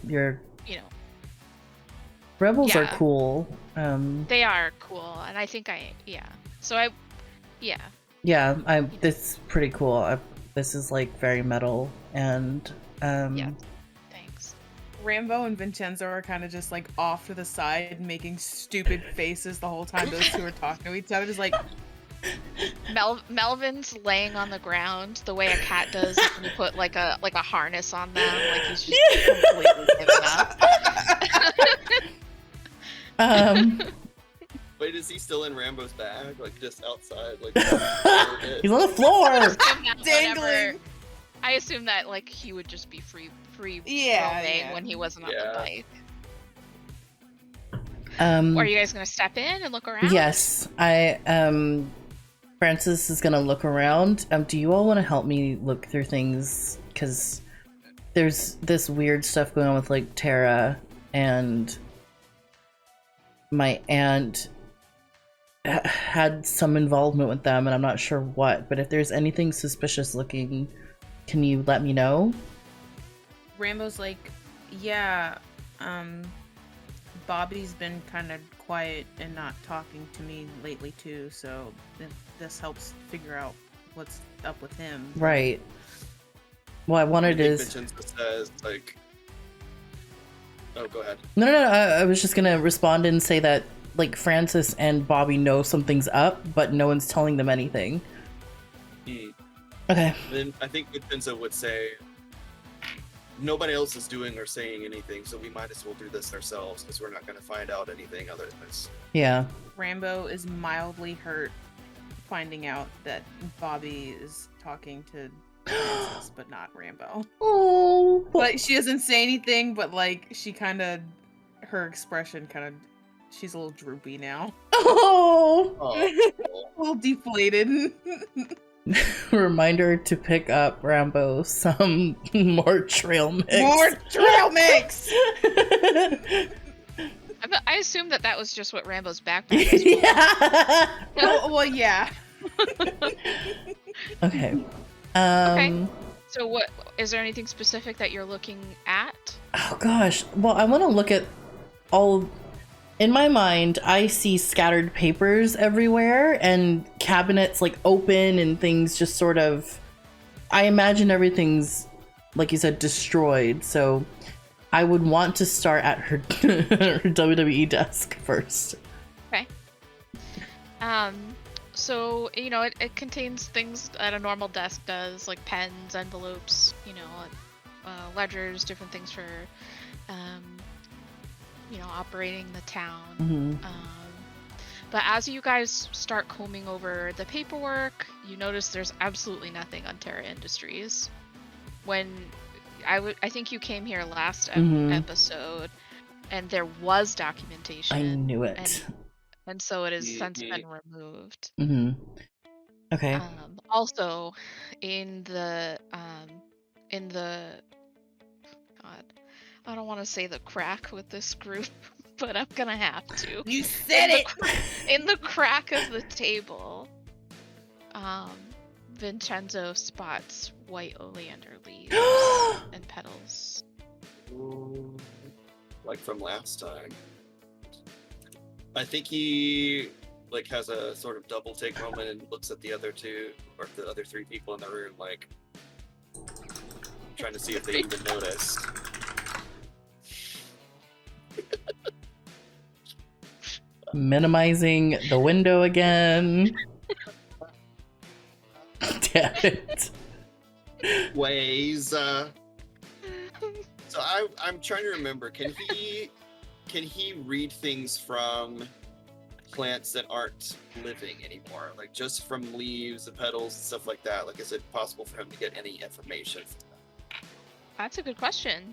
rebels are Yeah. cool. They are cool, and I think yeah. This is pretty cool. This is, like, very metal, and, Yeah, thanks. Rambo and Vincenzo are kind of just like off to the side, making stupid faces the whole time those two are talking to each other, just like, Melvin's laying on the ground the way a cat does when you put like a harness on them, like he's just completely given up. Wait, is he still in Rambo's bag? Like just outside? Like He's on the floor. dangling. I assume that like he would just be free Yeah, roaming yeah. when he wasn't on the Yeah. bike. Are you guys gonna step in and look around? Yes, Francis is gonna look around. Do you all want to help me look through things? Because there's this weird stuff going on with like Tara, and my aunt had some involvement with them, and I'm not sure what. But if there's anything suspicious looking, can you let me know? Rambo's like, yeah, Bobby's been kind of quiet and not talking to me lately too, so if this helps figure out what's up with him. Right. What I I wanted think is Vincenzo says like, oh, go ahead. no. I was just gonna respond and say that like Francis and Bobby know something's up, but no one's telling them anything. Okay. Then I think Vincenzo would say, nobody else is doing or saying anything, so we might as well do this ourselves because we're not going to find out anything other than this. Yeah. Rambo is mildly hurt finding out that Bobby is talking to Francis, but not Rambo. Oh. But she doesn't say anything, but like she kind of, her expression kind of, she's a little droopy now. Oh. A little deflated. Reminder to pick up Rambo some more trail mix. More trail mix! I assume that was just what Rambo's backpack was. Yeah. Well, yeah. Okay. Okay. So what is there anything specific that you're looking at? Oh gosh. Well, I want to look at all. In my mind, I see scattered papers everywhere and cabinets like open and things just sort of. I imagine everything's, like you said, destroyed. So I would want to start at her, her WWE desk first. Okay. So, you know, it contains things that a normal desk does, like pens, envelopes, you know, ledgers, different things for, you know, operating the town. Mm-hmm. But as you guys start combing over the paperwork, you notice there's absolutely nothing on Terra Industries. When I think you came here last episode, and there was documentation. I knew it. And so it has since been removed. Mm-hmm. Okay. Also, in the God, I don't want to say the crack with this group, but I'm gonna have to. You said it! In the crack of the table, Vincenzo spots white oleander leaves and petals. Ooh, like from last time. I think he like has a sort of double take moment and looks at the other two or the other three people in the room, like trying to see if they even noticed. Minimizing the window again. Damn it. Ways. So I'm trying to remember. Can he read things from plants that aren't living anymore? Like just from leaves and petals and stuff like that? Like, is it possible for him to get any information from that? That's a good question.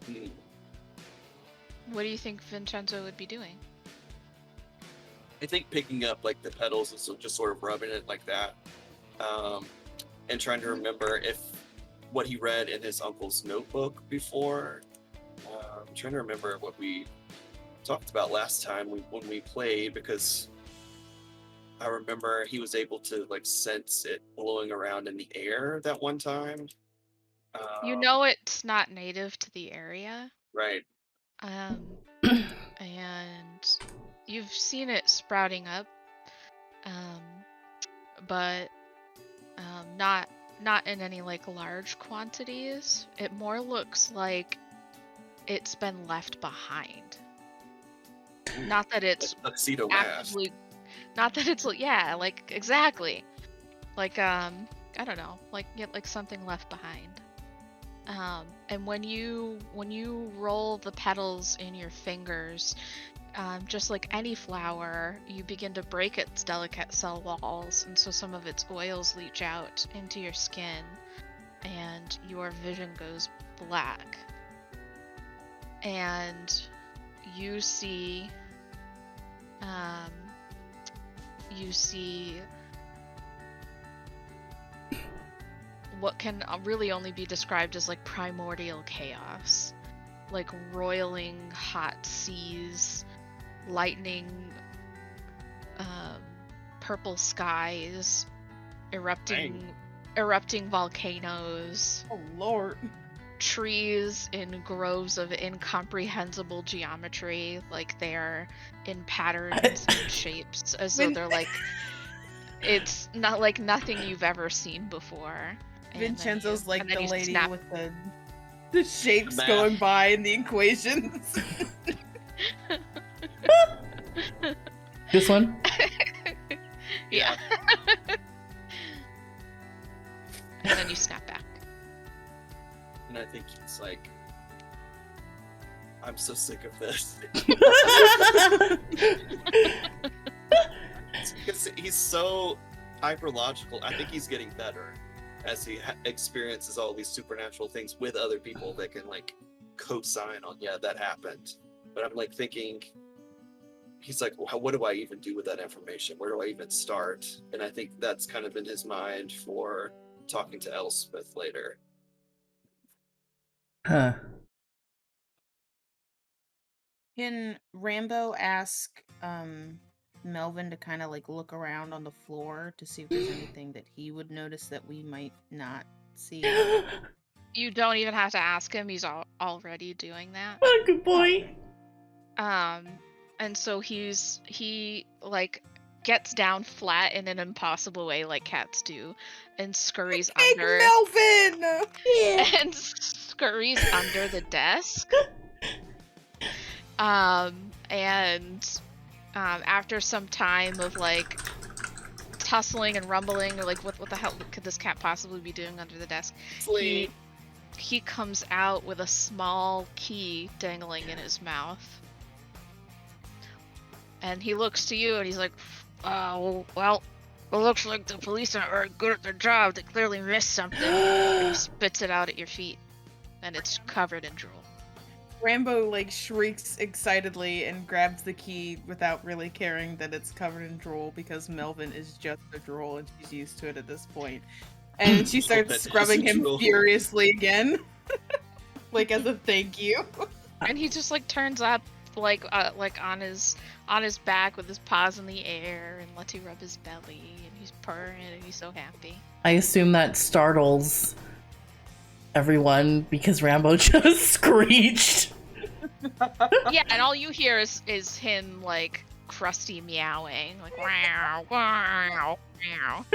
Hmm. What do you think Vincenzo would be doing? I think picking up like the petals and so just sort of rubbing it like that, and trying to remember if what he read in his uncle's notebook before. I'm trying to remember what we talked about last time when we played, because I remember he was able to like sense it blowing around in the air that one time. You know it's not native to the area. Right. And you've seen it sprouting up, but not in any like large quantities. It more looks like it's been left behind. Not that it's Tuxedo mask. actively, not that it's yeah, like exactly, like I don't know, like get like something left behind. And when you roll the petals in your fingers, just like any flower, you begin to break its delicate cell walls, and so some of its oils leach out into your skin, and your vision goes black. And you see, you see what can really only be described as like primordial chaos, like roiling hot seas, lightning, purple skies, erupting volcanoes, Oh Lord. trees in groves of incomprehensible geometry, like they're in patterns and shapes, as though they're like, it's not like nothing you've ever seen before. And then Vincenzo's like and then the you lady snap. with the shapes Math. going by and the equations. This one? Yeah. And then you snap back. And I think he's like, I'm so sick of this. Because he's so hyperlogical. I think he's getting better as he experiences all these supernatural things with other people that can like co-sign on, yeah, that happened. But I'm like thinking, he's like, well, what do I even do with that information? Where do I even start? And I think that's kind of in his mind for talking to Elspeth later. Huh. Can Rambo ask Melvin to kind of like look around on the floor to see if there's anything that he would notice that we might not see? You don't even have to ask him, he's already doing that. What a good boy. And so he like gets down flat in an impossible way like cats do, and scurries Hey, under Melvin! Yeah. and scurries under the desk. After some time of like tussling and rumbling, or like what the hell could this cat possibly be doing under the desk? Sleep. He comes out with a small key dangling in his mouth. And he looks to you and he's like, well, it looks like the police aren't very good at their job. They clearly missed something. And he spits it out at your feet. And it's covered in drool. Rambo like shrieks excitedly and grabs the key without really caring that it's covered in drool because Melvin is just a drool and she's used to it at this point. And she starts scrubbing him furiously again. Like as a thank you. And he just like turns up like on his back with his paws in the air and lets you rub his belly, and he's purring and he's so happy. I assume that startles everyone because Rambo just screeched. Yeah, and all you hear is him like crusty meowing, like wow, wow, wow.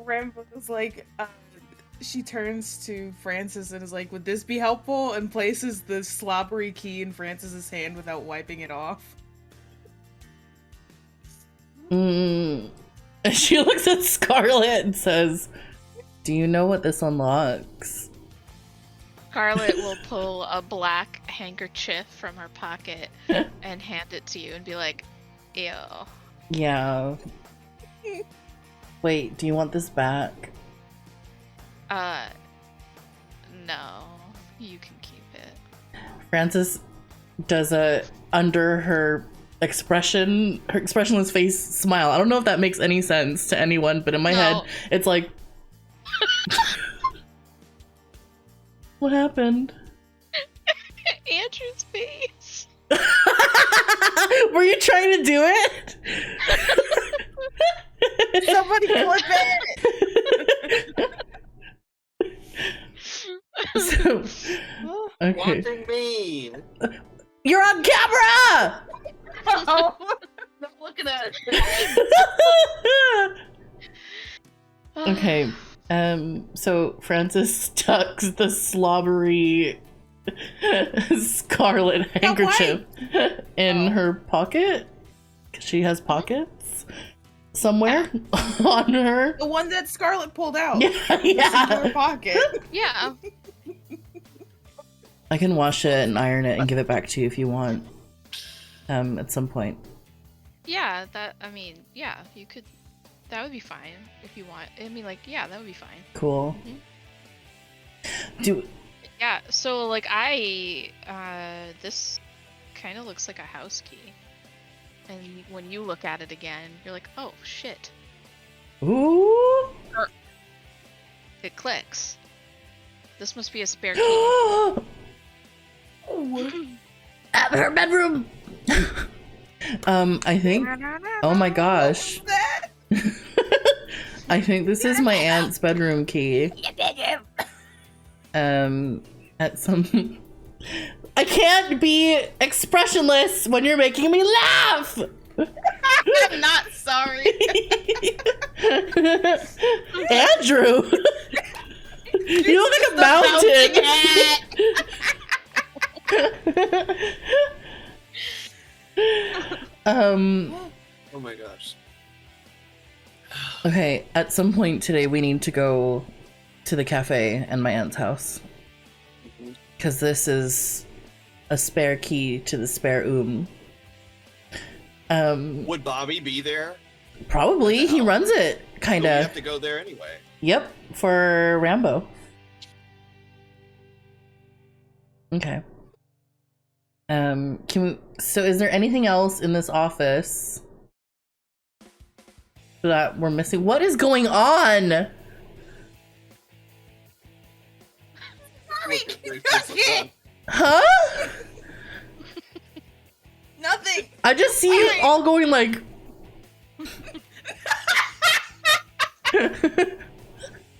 Rambo's like, she turns to Francis and is like, would this be helpful? And places the slobbery key in Francis's hand without wiping it off. And she looks at Scarlet and says, do you know what this unlocks? Scarlet will pull a black handkerchief from her pocket and hand it to you and be like, ew. Yeah. Wait, do you want this back? No. You can keep it. Francis does a under her expressionless face smile. I don't know if that makes any sense to anyone, but in my head, it's like, what happened? Andrew's face. Were you trying to do it? Somebody clip it! So, okay. Watching me. You're on camera! Oh, I'm looking at it. Okay. So Frances tucks the slobbery scarlet handkerchief in her pocket. 'Cause she has pockets somewhere on her. The one that Scarlet pulled out. Yeah, Into her yeah. pocket. Yeah. I can wash it and iron it and give it back to you if you want. At some point. Yeah, yeah, you could. That would be fine if you want. I mean, like, yeah, that would be fine. Cool. Do Yeah, so, like, this kind of looks like a house key. And when you look at it again, you're like, oh, shit. ooh. It clicks. This must be a spare key. At her bedroom. I think. Oh my gosh. What's that? I think this is my aunt's bedroom key. At some. I can't be expressionless when you're making me laugh. I'm not sorry. Andrew, you look like a mountain. Oh my gosh. Okay, at some point today we need to go to the cafe and my aunt's house. Because this is a spare key to the spare Would Bobby be there? Probably. He runs it, So we kinda. have to go there anyway. Yep, for Rambo. Okay. So is there anything else in this office that we're missing? What is going on? Nothing. Huh? Nothing. I just see you all going like.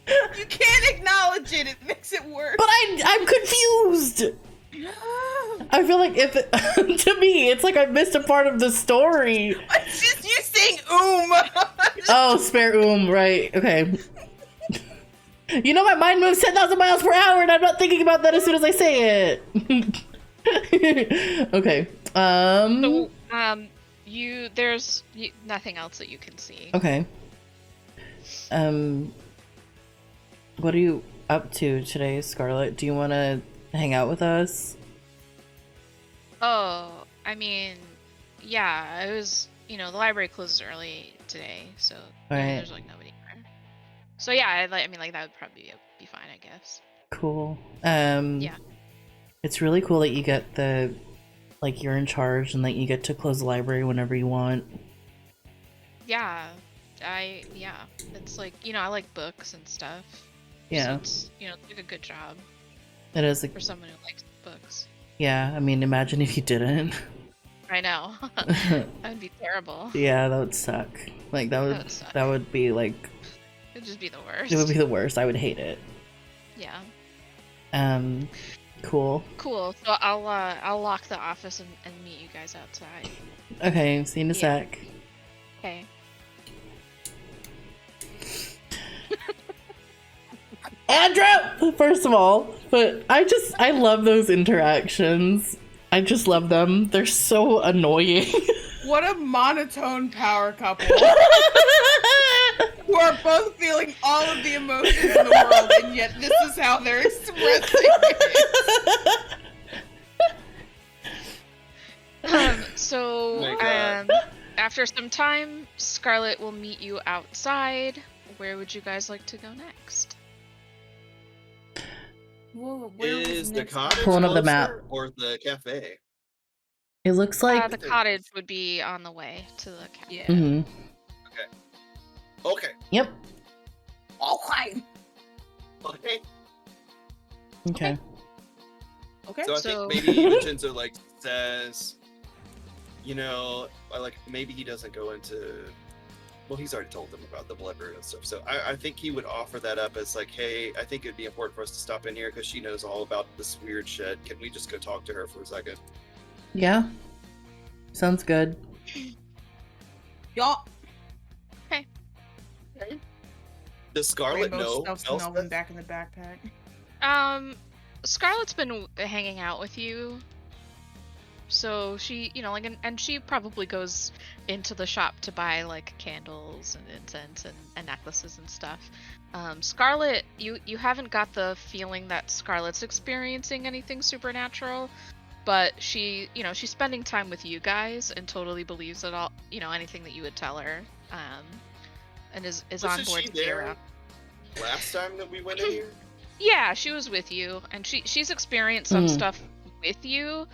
You can't acknowledge it. It makes it worse. But I'm confused. I feel like if to me, it's like I missed a part of the story. It's just you saying Oh, spare right? Okay. You know my mind moves 10,000 miles per hour, and I'm not thinking about that as soon as I say it. Okay. So, there's nothing else that you can see. Okay. What are you up to today, Scarlett? Do you want to hang out with us? Oh, I mean, yeah, it was, the library closes early today, so Right. there's like nobody there. So yeah, that would probably be fine, I guess. Cool. Yeah. It's really cool that you get you're in charge and that you get to close the library whenever you want. Yeah, it's like, I like books and stuff. Yeah. So it's, like a good job It is. for someone who likes books. Yeah, I mean, imagine if you didn't. I know. That would be terrible. Yeah, that would suck. Like would suck. that would be like It'd just be the worst. it would be the worst. I would hate it. Yeah. Cool. Cool. So I'll lock the office and meet you guys outside. Okay, see you in a Yeah. sec. Okay. Andrew! First of all, but I love those interactions. I just love them. They're so annoying. What a monotone power couple. Who are both feeling all of the emotions in the world, and yet this is how they're expressing it. So, Oh my God. after some time, Scarlet will meet you outside. Where would you guys like to go next? Whoa, where was Is the next? cottage Pulling up the closer map. or the cafe? It looks like The cottage would be on the way to the cafe. Yeah. Mhm. Okay. Yep. Okay. Okay. Okay. Okay. So I So- think maybe Vincenzo says, maybe he doesn't go into. Well, he's already told them about the blood root and stuff. So I think he would offer that up as like, hey, I think it'd be important for us to stop in here because she knows all about this weird shit. Can we just go talk to her for a second? Yeah. Sounds good. Y'all. Okay. Does Scarlet Rainbow know stuffs Melvin Elspeth? back in the backpack. Scarlett's been hanging out with you, so she, like, and she probably goes into the shop to buy like candles and incense and necklaces and stuff. Scarlett, you haven't got the feeling that Scarlett's experiencing anything supernatural, but she, she's spending time with you guys and totally believes it all, anything that you would tell her, and is on Wasn't board she to be there around. last time that we went in here? Yeah, she was with you, and she's experienced some stuff with you,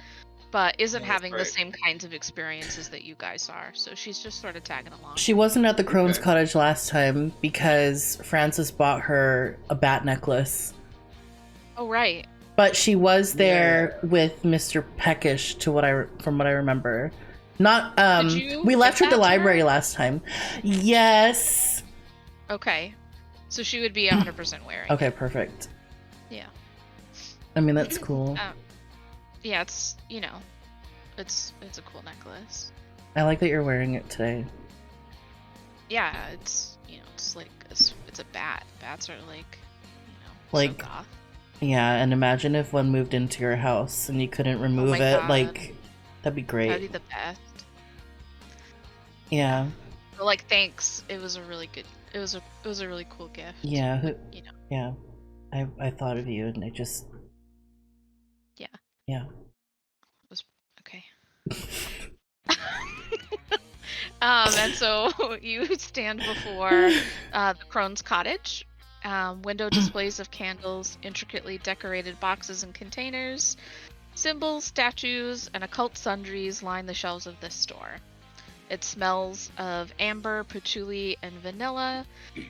but isn't Oh, that's having the right. same kinds of experiences that you guys are. So she's just sort of tagging along. She wasn't at the Crone's Okay. cottage last time because Francis bought her a bat necklace. Oh right. But she was there with Mr. Peckish, from what I remember. Not Did you we left her give at the that to her? library last time. Yes. Okay. So she would be 100% wearing. Okay, it. perfect. Yeah. I mean, that's cool. Yeah, it's it's a cool necklace. I like that you're wearing it today. Yeah, it's it's like it's a bat. Bats are like Like- so goth. Yeah, and imagine if one moved into your house and you couldn't remove it. God. Like, that'd be great. That'd be the best. Yeah. But like, thanks. It was a really good. It was a really cool gift. Yeah. You know. Yeah. I thought of you and I just. Yeah. Yeah. It was okay. And so you stand before the Crone's cottage. Window displays of candles, intricately decorated boxes and containers, symbols, statues, and occult sundries line the shelves of this store. It smells of amber, patchouli, and vanilla.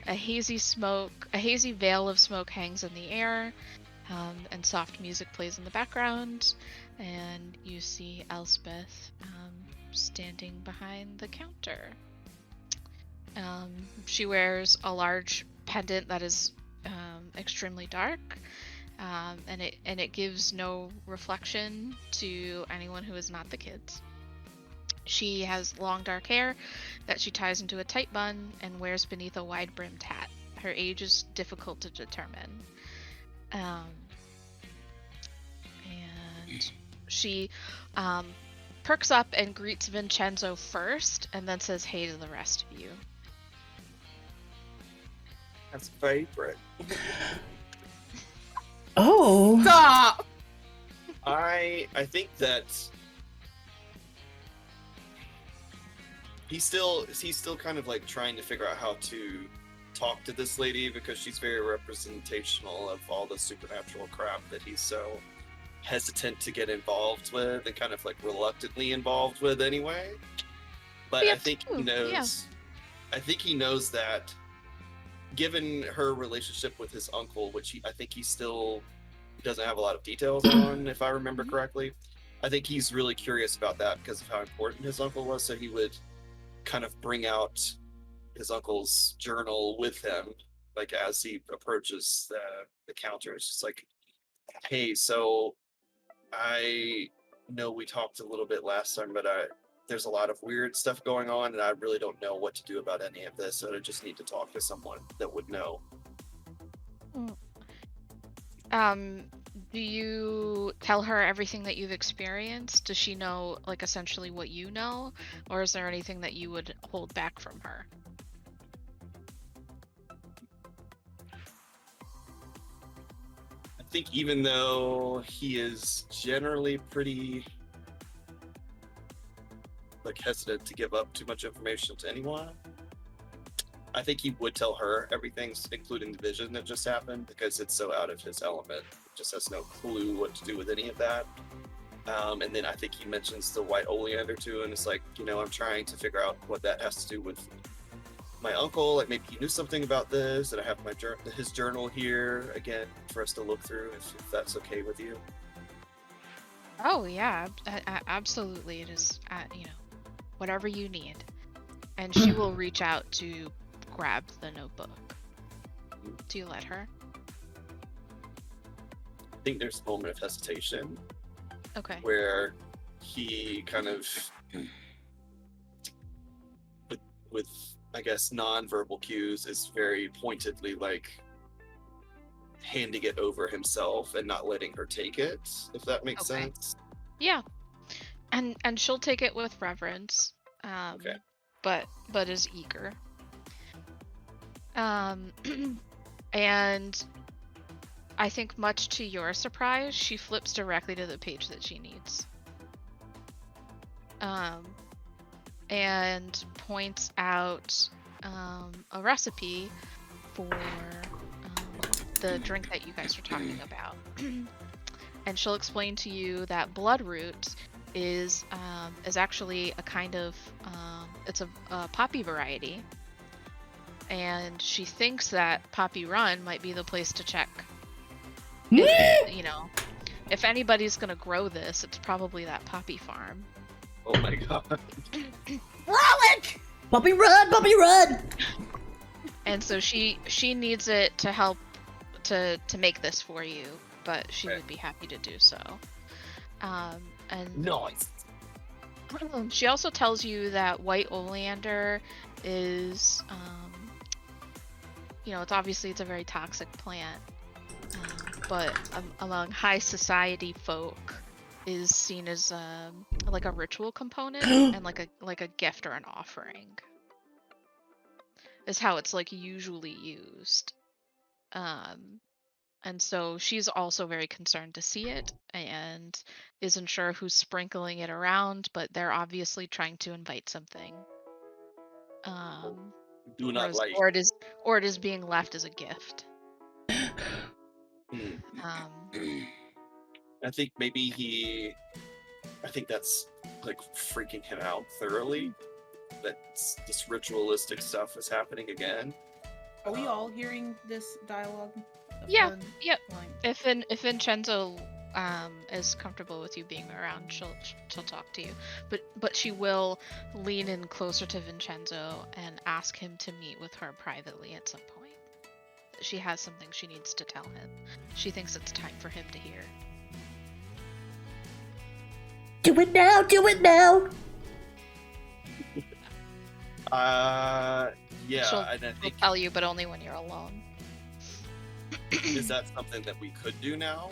A hazy veil of smoke hangs in the air, and soft music plays in the background. And you see Elspeth standing behind the counter. She wears a large pendant that is extremely dark, and it gives no reflection to anyone who is not the kids. She has long dark hair that she ties into a tight bun and wears beneath a wide-brimmed hat. Her age is difficult to determine. And she perks up and greets Vincenzo first, and then says hey to the rest of you. That's favorite. Oh. Stop! I think that he's still kind of like trying to figure out how to talk to this lady because she's very representational of all the supernatural crap that he's so hesitant to get involved with and kind of like reluctantly involved with anyway. But I think he knows. Yeah. I think he knows that given her relationship with his uncle, which I think he still doesn't have a lot of details on, if I remember correctly. I think he's really curious about that because of how important his uncle was. So he would kind of bring out his uncle's journal with him, like as he approaches the counter. It's just like, hey, so I know we talked a little bit last time, but there's a lot of weird stuff going on, and I really don't know what to do about any of this. So I just need to talk to someone that would know. Do you tell her everything that you've experienced? Does she know, like, essentially what you know? Or is there anything that you would hold back from her? I think even though he is generally pretty like hesitant to give up too much information to anyone, I think he would tell her everything, including the vision that just happened, because it's so out of his element. He just has no clue what to do with any of that. And then I think he mentions the white oleander too, and it's like, I'm trying to figure out what that has to do with my uncle. Like maybe he knew something about this, and I have his journal here again for us to look through, if that's okay with you. Oh, yeah, absolutely. It is, whatever you need. And she will reach out to grab the notebook. Do you let her? I think there's a moment of hesitation Okay. where he kind of with I guess, nonverbal cues is very pointedly like handing it over himself and not letting her take it, if that makes Okay. sense. Yeah. And she'll take it with reverence. Okay. But is eager. Um and I think much to your surprise, she flips directly to the page that she needs. And points out a recipe for the drink that you guys were talking about. And she'll explain to you that bloodroot is actually a kind of it's a poppy variety, and she thinks that Poppy Run might be the place to check. If, you know, if anybody's gonna grow this, it's probably that poppy farm. Oh my god. Frolic! Puppy run, puppy run! And so she needs it to help to make this for you, but she Okay. would be happy to do so. And Nice. she also tells you that white oleander is, you know, it's a very toxic plant, but among high society folk is seen as like a ritual component and like a gift or an offering. Is how it's like usually used. And so she's also very concerned to see it and isn't sure who's sprinkling it around, but they're obviously trying to invite something. Do not like. Or it is being left as a gift. I think maybe I think that's like freaking him out thoroughly. That this ritualistic stuff is happening again. Are we all hearing this dialogue? Yeah, yep. Line? If Vincenzo is comfortable with you being around, she'll talk to you. But she will lean in closer to Vincenzo and ask him to meet with her privately at some point. She has something she needs to tell him. She thinks it's time for him to hear. Do it now, do it now! Yeah, She'll and I think tell you, but only when you're alone. is that something that we could do now,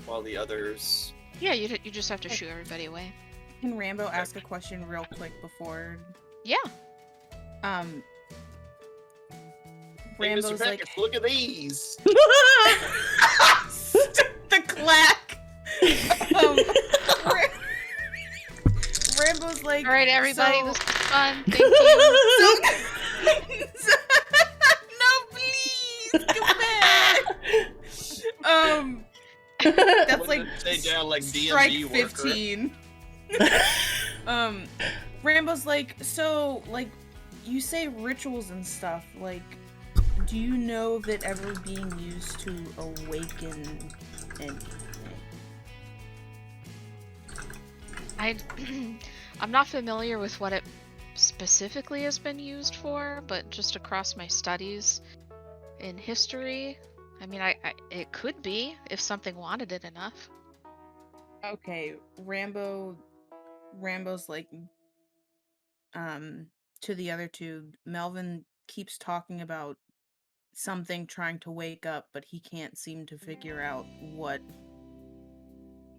while the others? Yeah, you just have to shoo everybody away. Can Rambo ask a question real quick before? Yeah. Hey, Mr. Rambo's Peck, like, look at these. the clack. Rambo's like, All right, everybody, so- this was fun. Thank you. No, please, come back. That's like Stay down like strike DMV worker. 15. Rambo's like, so, like, you say rituals and stuff, like, do you know of it ever being used to awaken anything? I'm not familiar with what it specifically has been used for, but just across my studies in history, I mean, it could be if something wanted it enough. Okay, Rambo's like, to the other two, Melvin keeps talking about something trying to wake up, but he can't seem to figure out what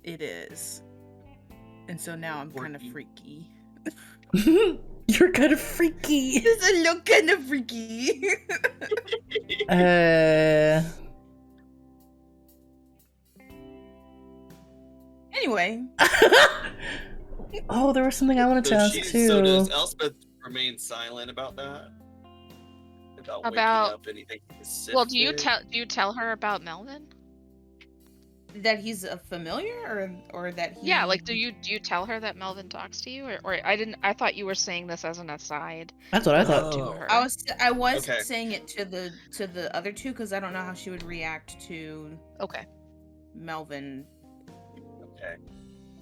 it is. And so now I'm kind of freaky. You're kind of freaky. Does it look kind of freaky? Anyway. Oh, there was something I wanted to ask too. So does Elspeth remain silent about that? About waking up anything specific? Well, do you tell her about Melvin? That he's a familiar, or that he... Yeah, like do you tell her that Melvin talks to you, or I thought you were saying this as an aside. That's what I thought. To her. I was Okay. saying it to the other two because I don't know how she would react to Melvin. Okay.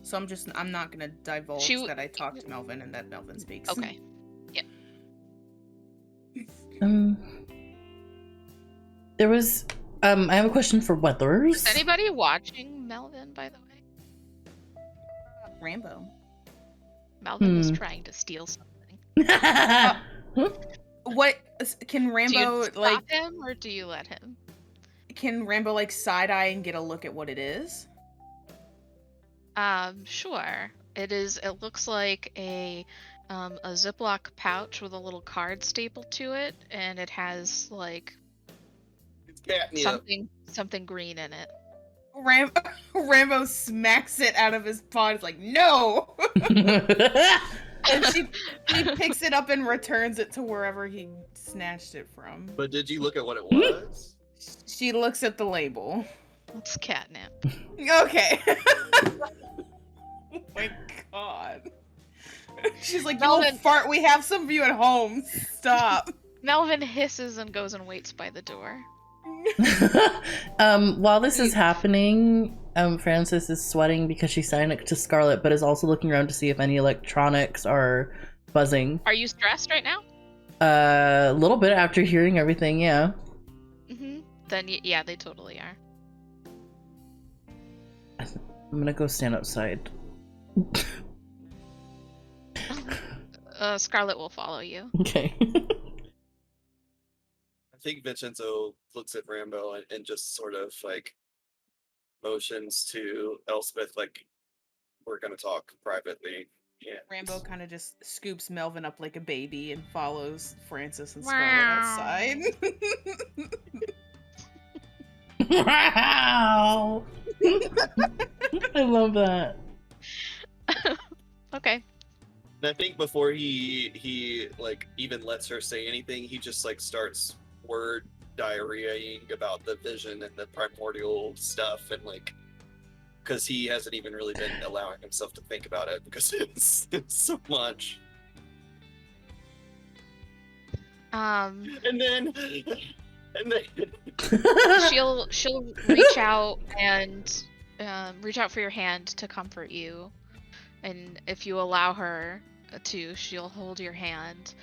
So I'm not gonna divulge that I talked to Melvin and that Melvin speaks. Okay. Yeah. There was I have a question for Weathers. Is anybody watching Melvin, by the way? Rambo. Melvin is trying to steal something. What can Do you Rambo stop him or do you let him? side eye and get a look at what it is? Sure. It looks like a Ziploc pouch with a little card stapled to it, and it has like It's catnip. something green in it. Rambo smacks it out of his paw. It's like, no! And she picks it up and returns it to wherever he snatched it from. But did you look at what it was? She looks at the label. It's catnip. Okay. Oh my god. She's like, you little Melvin- fart, we have some of you at home. Stop. Melvin hisses and goes and waits by the door. While this is happening, Frances is sweating because she's sitting next to Scarlet, but is also looking around to see if any electronics are buzzing. Are you stressed right now? A little bit after hearing everything, yeah. Then yeah, they totally are. I'm gonna go stand outside. Scarlet will follow you. Okay. I think Vincenzo looks at Rambo and just sort of like motions to Elspeth, like, we're gonna talk privately. Yeah. Rambo kind of just scoops Melvin up like a baby and follows Francis and Wow. Scarlet outside. Wow! I love that. Okay. And I think before he like even lets her say anything, he just like starts word diarrheaing about the vision and the primordial stuff, and like, because he hasn't even really been allowing himself to think about it because it's so much. And then she'll reach out and reach out for your hand to comfort you, and if you allow her to, she'll hold your hand,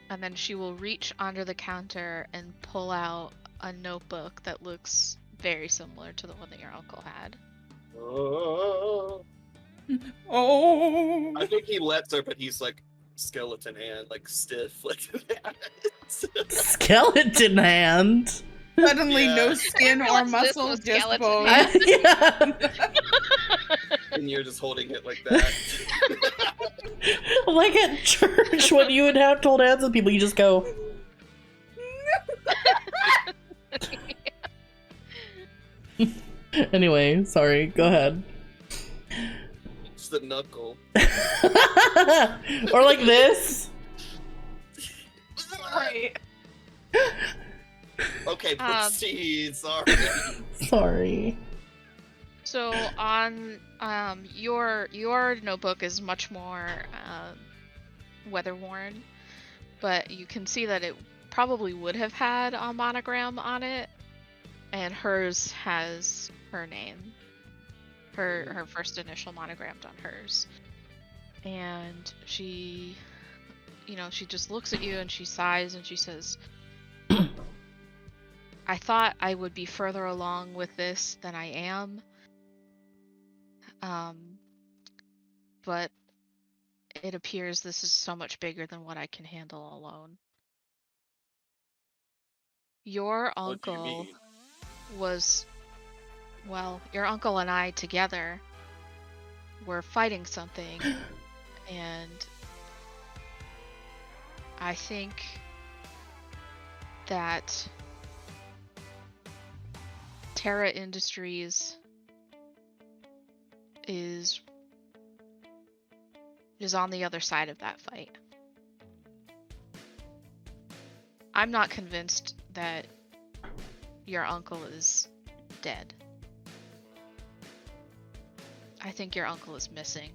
and then she will reach under the counter and pull out a notebook that looks very similar to the one that your uncle had. oh, Oh. I think he lets her, but he's like skeleton hand, like stiff, like that. Skeleton hand. Suddenly Yeah. no skin or Realize this muscle, was just skeleton bone. hand. Yeah. And you're just holding it like that. Like at church when you would have told hands with people, you just go. Anyway, sorry, go ahead. Just the knuckle. Or like this. Right. Okay, proceed. Sorry. Sorry. So on your notebook is much more weather worn, but you can see that it probably would have had a monogram on it, and hers has her name, her first initial monogrammed on hers, and she just looks at you and she sighs and she says, I thought I would be further along with this than I am. But it appears this is so much bigger than what I can handle alone. Your What do you uncle mean? your uncle and I together were fighting something, and I think that Terra Industries is on the other side of that fight. I'm not convinced that your uncle is dead. I think your uncle is missing.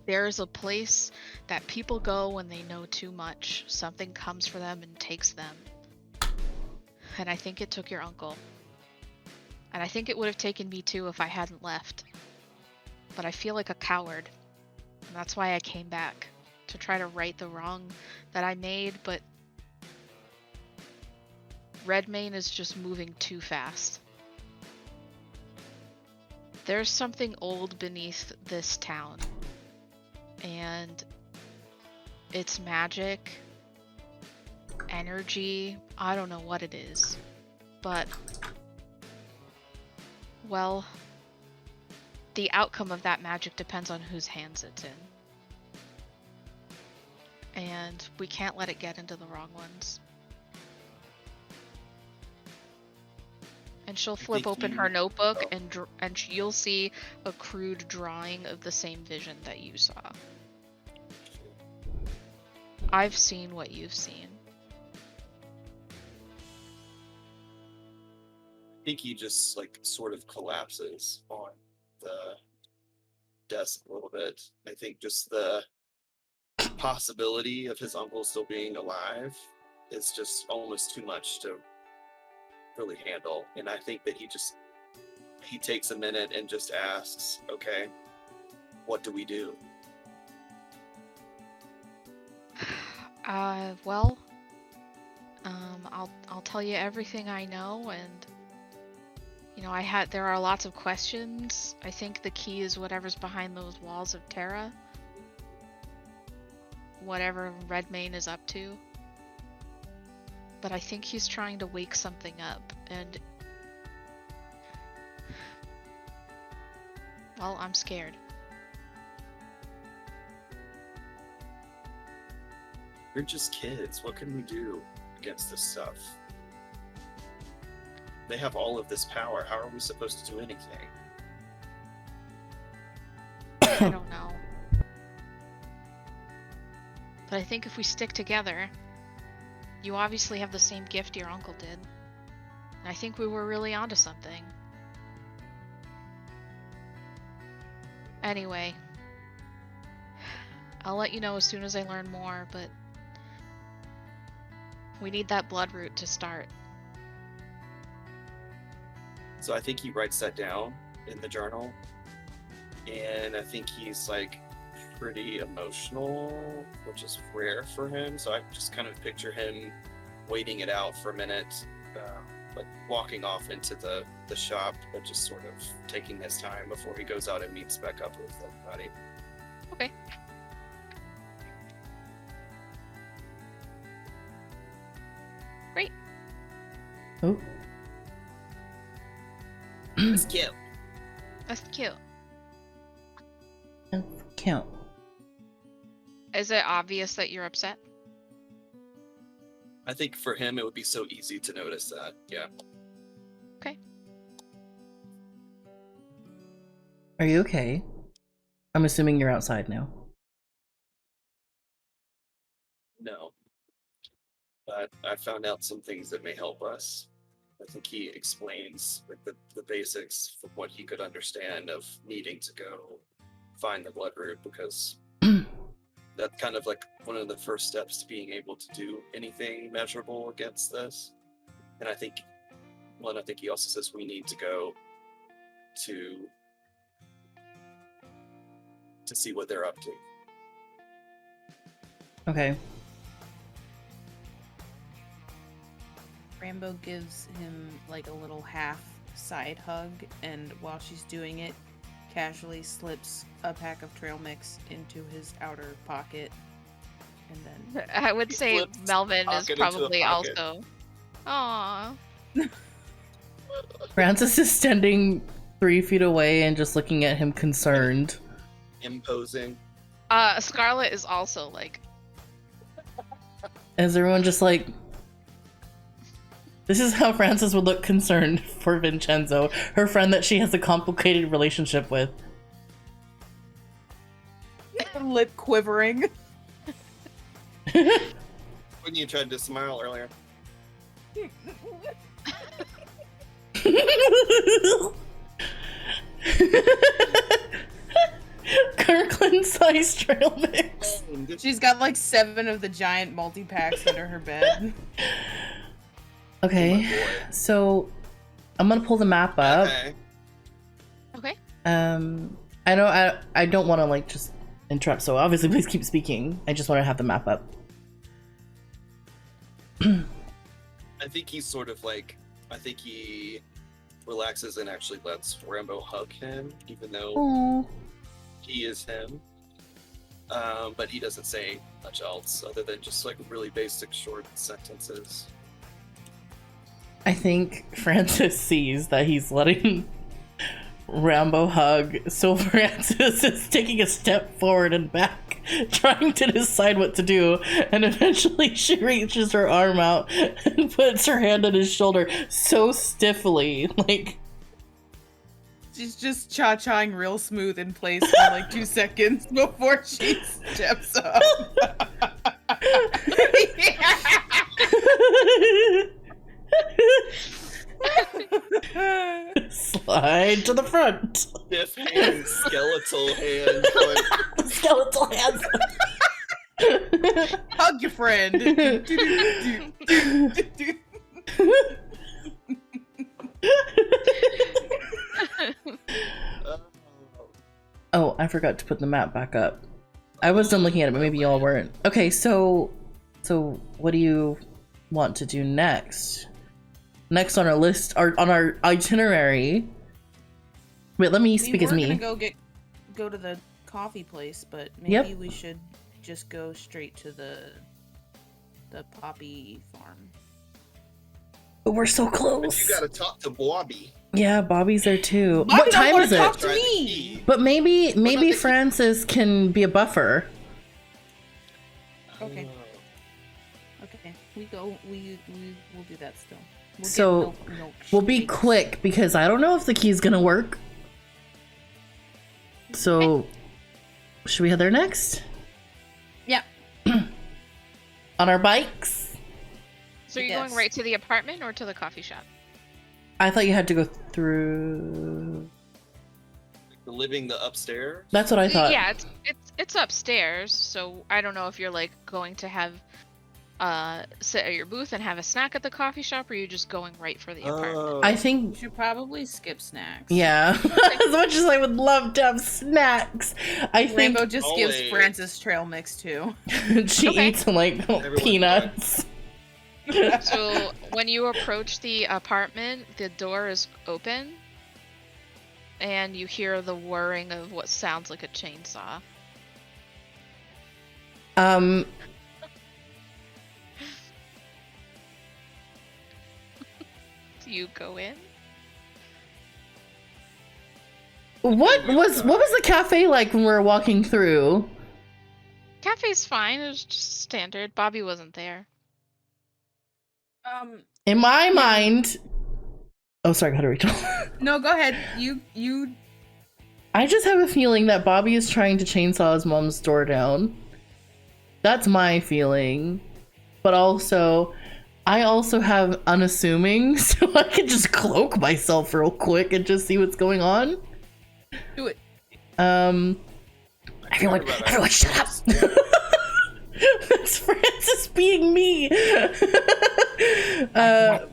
There's a place that people go when they know too much. Something comes for them and takes them. And I think it took your uncle. And I think it would have taken me too if I hadn't left. But I feel like a coward. And that's why I came back. To try to right the wrong that I made, but Redmayne is just moving too fast. There's something old beneath this town. And It's magic, energy, I don't know what it is. But, well, the outcome of that magic depends on whose hands it's in. And we can't let it get into the wrong ones. And she'll flip think open you- her notebook oh. and you'll see a crude drawing of the same vision that you saw. I've seen what you've seen. I think he just like sort of collapses on the desk a little bit. I think just the possibility of his uncle still being alive is just almost too much to really handle. And I think that he takes a minute and just asks, okay, what do we do? Well, I'll tell you everything I know, and there are lots of questions. I think the key is whatever's behind those walls of Terra. Whatever Redmayne is up to. But I think he's trying to wake something up, and well, I'm scared. We're just kids. What can we do against this stuff? They have all of this power. How are we supposed to do anything? I don't know. But I think if we stick together, you obviously have the same gift your uncle did. And I think we were really onto something. Anyway, I'll let you know as soon as I learn more, but we need that blood root to start. So I think he writes that down in the journal. And I think he's like pretty emotional, which is rare for him. So I just kind of picture him waiting it out for a minute, like walking off into the shop, but just sort of taking his time before he goes out and meets back up with everybody. Okay. Great. Oh. It's cute. That's cute. Count. Is it obvious that you're upset? I think for him, it would be so easy to notice that. Yeah. Okay. Are you okay? I'm assuming you're outside now. No. But I found out some things that may help us. I think he explains like the basics from what he could understand of needing to go find the blood root, because that's kind of like one of the first steps to being able to do anything measurable against this. And I think he also says we need to go to see what they're up to. Okay. Rambo gives him like a little half side hug, and while she's doing it, casually slips a pack of trail mix into his outer pocket, and then I would He say flips Melvin is pocket into a probably pocket. also. Aww. Francis is standing 3 feet away and just looking at him concerned. Imposing. Scarlet is also like, Is everyone just like... This is how Francis would look concerned for Vincenzo, her friend that she has a complicated relationship with. lip quivering. When you tried to smile earlier. Kirkland-sized trail mix. She's got like 7 of the giant multi-packs under her bed. Okay, Oh so I'm gonna pull the map up. Okay. okay. I don't want to like just interrupt, so obviously please keep speaking. I just want to have the map up. I think he's sort of like, I think he relaxes and actually lets Rambo hug him, even though Oh, he is him. but he doesn't say much else other than just like really basic short sentences. I think Francis sees that he's letting Rambo hug, so Francis is taking a step forward and back, trying to decide what to do, and eventually she reaches her arm out and puts her hand on his shoulder so stiffly, like... She's just cha-chaing real smooth in place for like 2 seconds before she steps up. Slide to the front. Stiff hand, skeletal hand. Going, Skeletal hands. Hug your friend. Oh, I forgot to put the map back up. I was done looking at it, but maybe y'all weren't. Okay, so what do you want to do next? Next on our list, on our itinerary. Wait, let me speak as me. We're gonna go to the coffee place, but maybe we should just go straight to the poppy farm. But we're so close. but you gotta talk to Bobby. Yeah, Bobby's there too. Bobby What time is talk it? to me. But maybe the- Francis can be a buffer. Okay. Okay, we'll do that still. We'll So, get milk We'll be shakes. quick because I don't know if the key's gonna work. So, should we head there next? Yeah. On our bikes? So you're Yes. going right to the apartment or to the coffee shop? I thought you had to go through. Living the upstairs. That's what I thought. Yeah, it's upstairs. So I don't know if you're like going to have sit at your booth and have a snack at the coffee shop, or you're just going right for the apartment. Oh. I We think, should probably skip snacks. yeah. As much as I would love to have snacks, I think Rainbow just gives Always. Francis trail mix too. she Okay. eats like Everyone's peanuts. So when you approach the apartment, the door is open, and you hear the whirring of what sounds like a chainsaw. Do you go in? What was the cafe like when we were walking through? Cafe's fine. It was just standard. Bobby wasn't there. In my mind, oh sorry, go ahead, Rachel. No, go ahead. You. I just have a feeling that Bobby is trying to chainsaw his mom's door down. That's my feeling. But also, I also have unassuming, so I can just cloak myself real quick and just see what's going on. Do it. Everyone shut up! It's Francis being me! Shut up!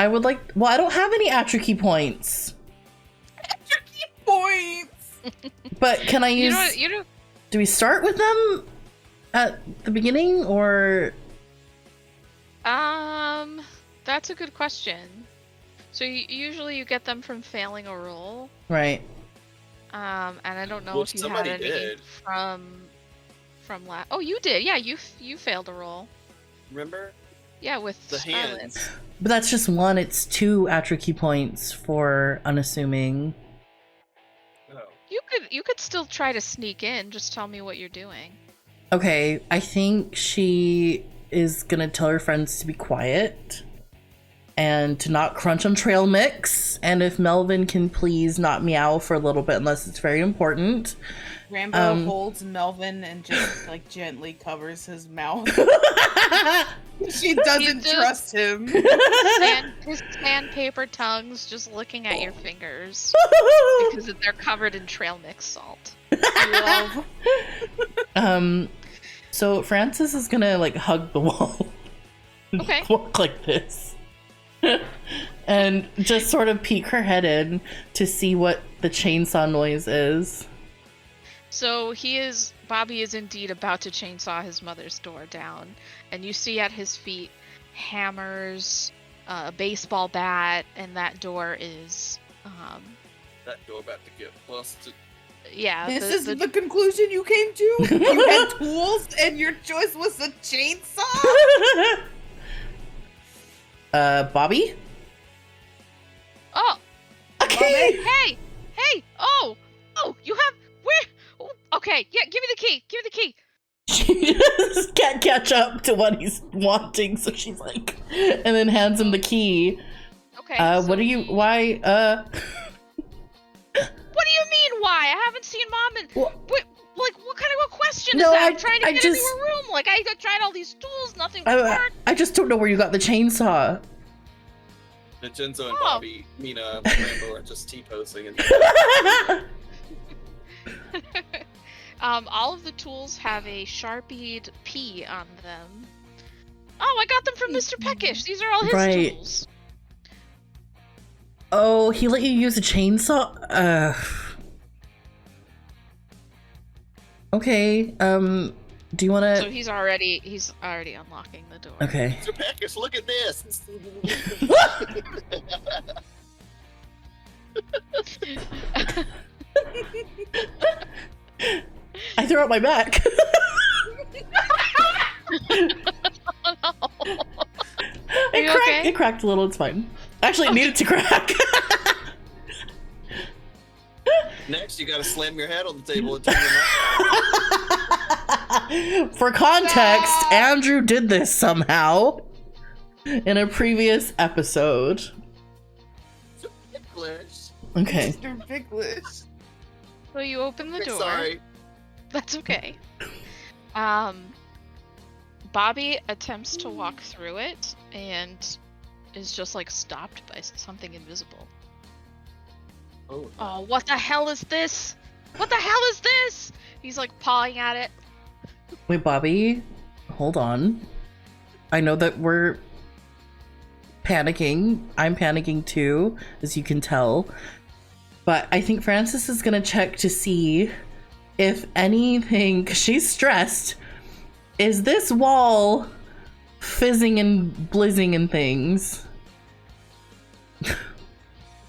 I would like, well, I don't have any attribute points, Points. but can I use, You know. do we start with them at the beginning, or? That's a good question. So usually you get them from failing a roll. Right. And I don't know Well, if you had somebody any did. from last. Oh, you did. Yeah, you failed a roll. Remember Yeah, with the Scarlet. hands? But that's just one, it's 2 attribute points for unassuming. Oh. You could still try to sneak in. Just tell me what you're doing. Okay, I think she is gonna tell her friends to be quiet and to not crunch on trail mix, and if Melvin can please not meow for a little bit unless it's very important. Rambo holds Melvin and just like gently covers his mouth. She doesn't just- trust him. His sandpaper tongue's just looking at your fingers because they're covered in trail mix salt. Love. So Francis is gonna like hug the wall. And Okay. walk like this. And just sort of peek her head in to see what the chainsaw noise is. So Bobby is indeed about to chainsaw his mother's door down, and you see at his feet hammers, a baseball bat, and that door is That door about to get busted. Yeah, This is the conclusion you came to? You had tools and your choice was a chainsaw? Bobby? Oh, Okay. hey, oh, you have where? Oh, okay, yeah, give me the key. She just can't catch up to what he's wanting, so she's like, and then hands him the key. Okay. What are you? Why? What do you mean? Why? I haven't seen Mom in. Well, What kind of a question No, is that? I- I'm trying to I get just- into her room. Like I tried all these tools, nothing worked. I just don't know where you got the chainsaw. Vincenzo and Oh. Bobby, Mina, and Rambo are just T-posing. And All of the tools have a sharpied P on them. Oh, I got them from Mr. Peckish. These are all his Right. tools. Oh, he let you use a chainsaw? Okay, do you wanna... So he's already unlocking the door. Okay. Mr. Peckish, look at this! I threw out my back. Oh, no. It you cracked. okay? It cracked a little. It's fine. Actually, it needed to crack. Next, you gotta slam your head on the table and turn your mouth. For context, Andrew did this somehow in a previous episode. English. Okay. Mr. Picklish. So you open the door. Sorry. That's okay. Bobby attempts to walk through it and is just like stopped by something invisible. Oh. Oh, what the hell is this? What the hell is this? He's like pawing at it. Wait, Bobby, hold on. I know that we're panicking. I'm panicking too, as you can tell. But I think Frances is gonna check to see if anything, 'cause she's stressed. Is this wall fizzing and blizzing and things?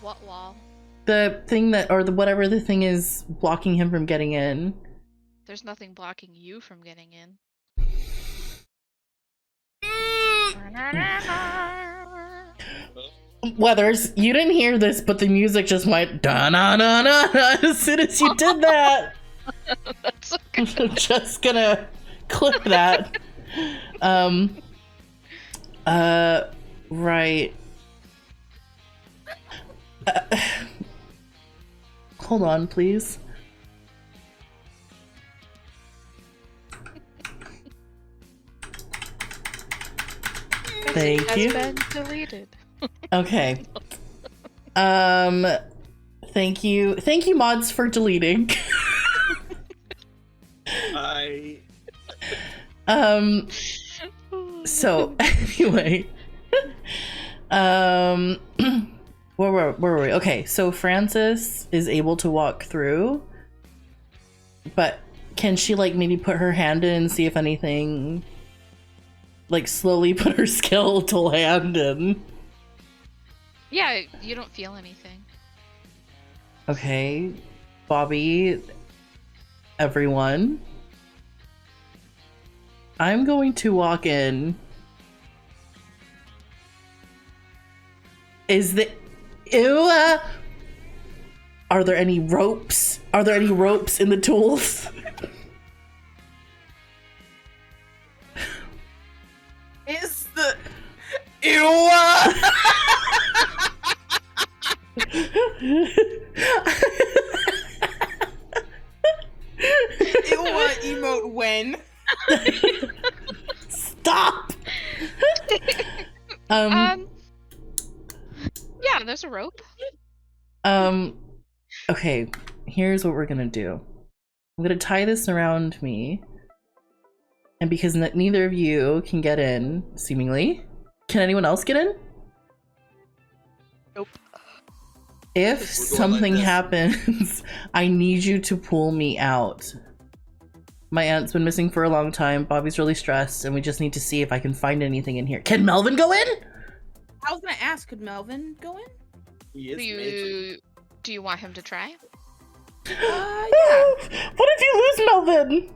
What wall? The thing that, or the whatever the thing is blocking him from getting in. There's nothing blocking you from getting in. Weathers, you didn't hear this, but the music just went da na na na as soon as you did that. That's okay. I'm just gonna clip that. Right. Hold on, please. Thank Has you. been deleted. Okay. Thank you. Thank you, mods, for deleting. I. So anyway. Where were we? Okay, so Frances is able to walk through, but can she like maybe put her hand in and see if anything, like slowly put her skeletal hand in? Yeah, you don't feel anything. Okay, Bobby, everyone, I'm going to walk in. Is the ew? Are there any ropes? Are there any ropes in the tools? Is the ew? Emote when? Stop. Yeah, there's a rope. Okay, here's what we're gonna do. I'm gonna tie this around me, and because neither of you can get in, seemingly, can anyone else get in? Nope. If We're going like something this. happens, I need you to pull me out. My aunt's been missing for a long time. Bobby's really stressed, and we just need to see if I can find anything in here. Can Melvin go in? I was gonna ask, could Melvin go in? He is Do magic. you want him to try? Yeah. What if you lose Melvin?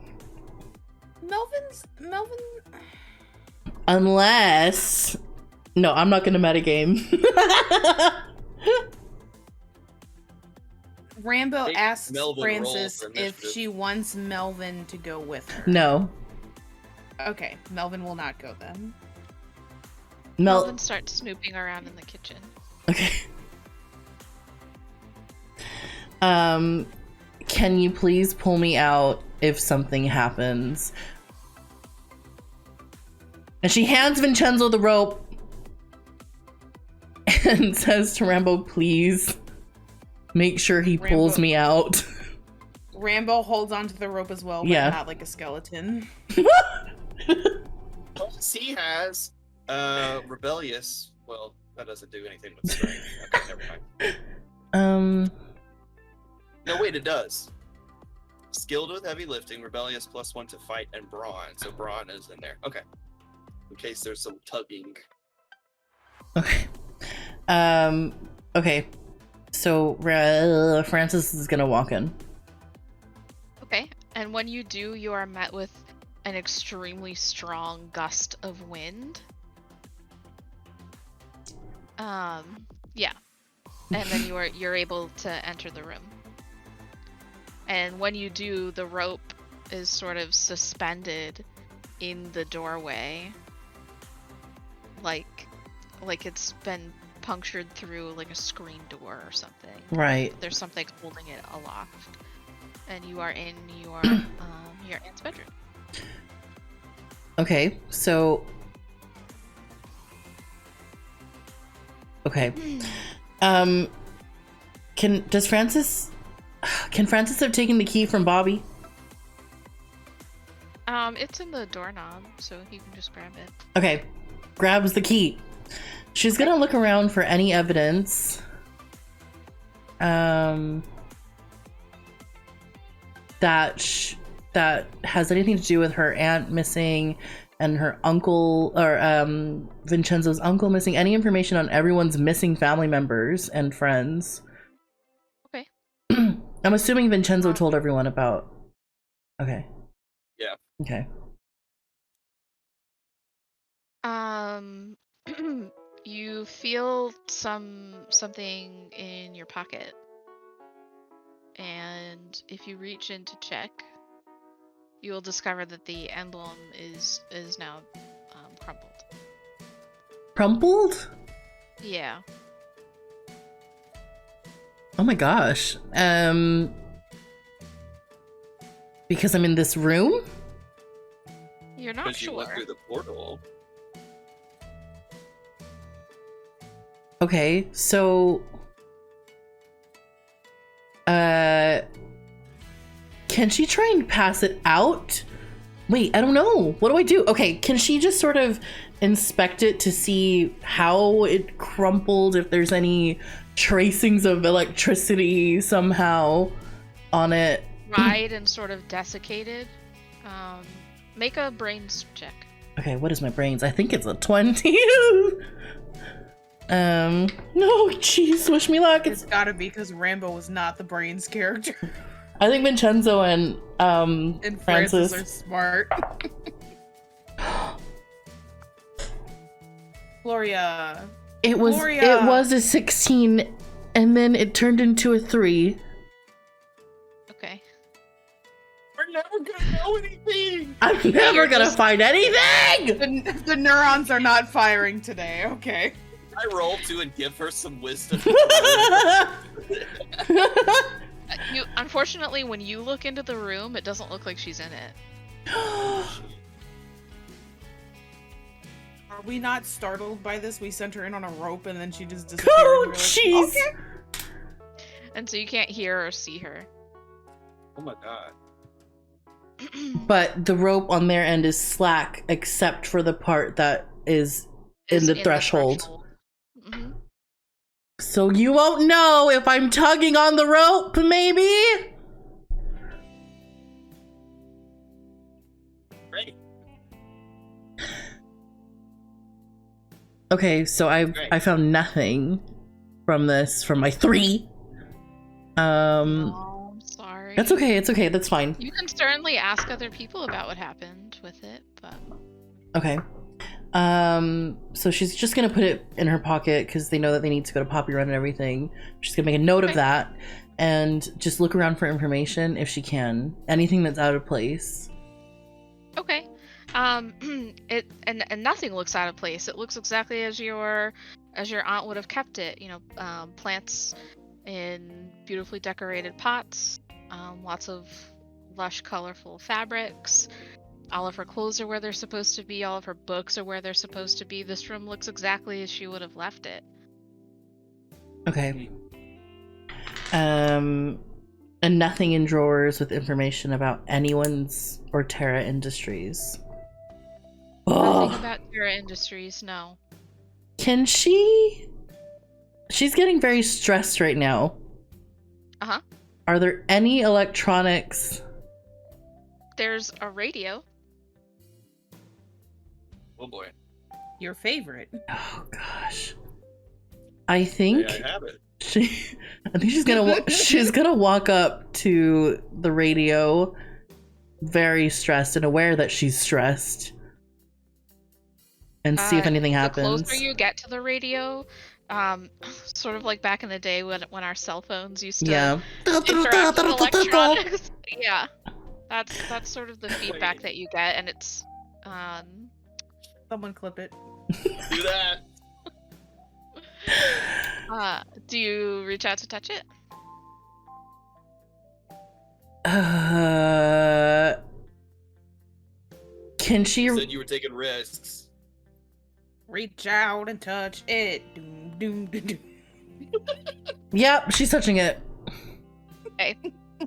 Melvin. Unless... No, I'm not gonna metagame. Rambo Make asks Melvin roll Francis for if initiative. she wants Melvin to go with her. No. Okay, Melvin will not go then. Melvin starts snooping around in the kitchen. Okay. Can you please pull me out if something happens? And she hands Vincenzo the rope and says to Rambo, please make sure he pulls me out. Rambo holds onto the rope as well, but Yeah. not like a skeleton. He has rebellious. Well, that doesn't do anything with strength. Okay, never mind. No, wait, it does. Skilled with heavy lifting, rebellious +1 to fight, and brawn. So brawn is in there. Okay. In case there's some tugging. Okay. Okay. So Francis is gonna walk in. Okay, and when you do, you are met with an extremely strong gust of wind. Yeah. And then you're able to enter the room. And when you do, the rope is sort of suspended in the doorway. Like it's been punctured through like a screen door or something. Right. There's something holding it aloft. And you are in your aunt's bedroom. Okay, so okay. Can Francis have taken the key from Bobby? It's in the doorknob, so he can just grab it. Okay, grabs the key. She's gonna look around for any evidence. That has anything to do with her aunt missing and her uncle, or Vincenzo's uncle missing. Any information on everyone's missing family members and friends. Okay. I'm assuming Vincenzo told everyone about. Okay. Yeah. Okay. You feel something in your pocket. And if you reach in to check, you will discover that the emblem is now crumpled. Crumpled? Yeah. Oh my gosh. Because I'm in this room? You're not Because you went sure. through the portal. Okay, so can she try and pass it out? Wait, I don't know. What do I do? Okay, can she just sort of inspect it to see how it crumpled, if there's any tracings of electricity somehow on it? Dried and sort of desiccated. Make a brains check. Okay, what is my brains? I think it's a 20. No, jeez, wish me luck. It's gotta be because Rambo was not the brains character. I think Vincenzo and And Francis are smart. Gloria. It was a 16, and then it turned into a 3. Okay. We're never gonna know anything! I'm never gonna find anything! The neurons are not firing today. Okay. I roll to and give her some wisdom. Unfortunately, when you look into the room, it doesn't look like she's in it. Are we not startled by this? We sent her in on a rope and then she just disappeared. Oh, and jeez! we were like, okay. And so you can't hear or see her. Oh my god. But the rope on their end is slack, except for the part that is in the threshold. Mm-hmm. So you won't know if I'm tugging on the rope, maybe? Great. Okay, so I found nothing from this, from my 3. Oh, I'm sorry. That's okay. It's okay. That's fine. You can certainly ask other people about what happened with it, but Okay. So she's just gonna put it in her pocket because they know that they need to go to Poppy Run and everything. She's gonna make a note of Okay. that and just look around for information if she can. Anything that's out of place. okay. It and nothing looks out of place. It looks exactly as your aunt would have kept it. You know, plants in beautifully decorated pots, lots of lush, colorful fabrics. All of her clothes are where they're supposed to be. All of her books are where they're supposed to be. This room looks exactly as she would have left it. Okay. And nothing in drawers with information about anyone's or Terra Industries. Nothing Oh, about Terra Industries, no. can she? She's getting very stressed right now. Uh-huh. Are there any electronics? There's a radio. Oh boy. Your favorite. Oh gosh. I think May I have it? I think she's gonna walk up to the radio, very stressed and aware that she's stressed, and see if anything happens. The closer you get to the radio, sort of like back in the day when our cell phones used to Yeah. interact with electronics. Yeah, that's sort of the feedback that you get, and it's Someone clip it. Do that. do you reach out to touch it? Can she? You said you were taking risks. Reach out and touch it. Doom, doom, doom, doom. Yep, she's touching it. Okay.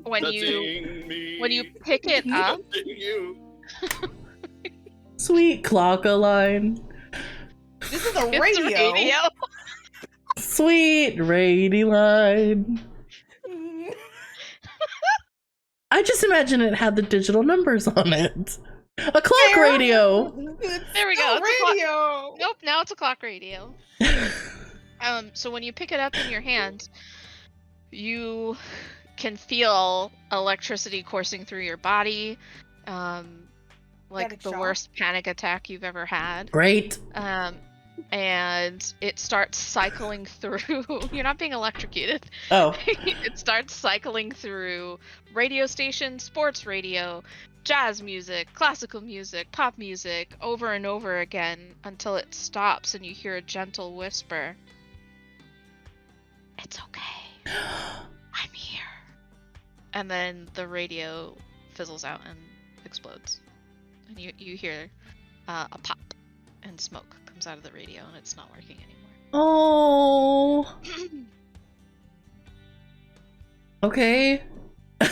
When Touching me. you pick it up, Touching you. Sweet clock-a-line. This is a it's radio. radio. Sweet radio line. I just imagine it had the digital numbers on it. A clock radio. There we go. A It's a clock- radio. Nope, now it's a clock radio. So when you pick it up in your hand, you can feel electricity coursing through your body, like Static the shock. worst panic attack you've ever had. Great. And it starts cycling through. You're not being electrocuted. Oh, It starts cycling through radio stations, sports radio, jazz music, classical music, pop music, over and over again until it stops and you hear a gentle whisper. It's okay. I'm here. And then the radio fizzles out and explodes. And you hear a pop and smoke comes out of the radio and it's not working anymore. oh. Okay. Is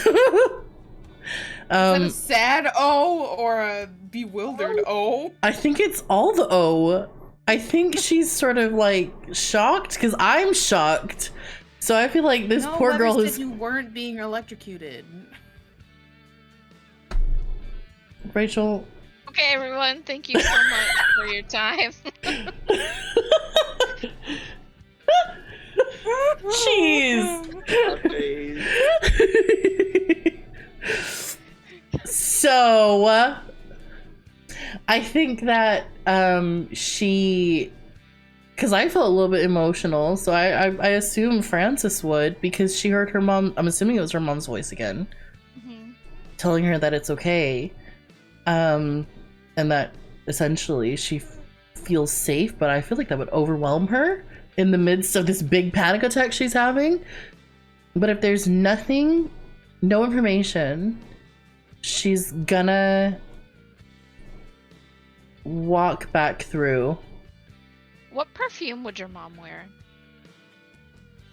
that a sad O or a bewildered O? I think it's all the O. I think she's sort of like shocked because I'm shocked. So I feel like this No, poor letters girl said is you weren't being electrocuted. Rachel. Okay, everyone, thank you so much for your time. Jeez. Our face. So I think that she, because I felt a little bit emotional, so I assume Frances would, because she heard her mom, I'm assuming it was her mom's voice again, telling her that it's okay, and that essentially she feels safe, but I feel like that would overwhelm her in the midst of this big panic attack she's having. But if there's nothing, no information, she's gonna walk back through. What perfume would your mom wear?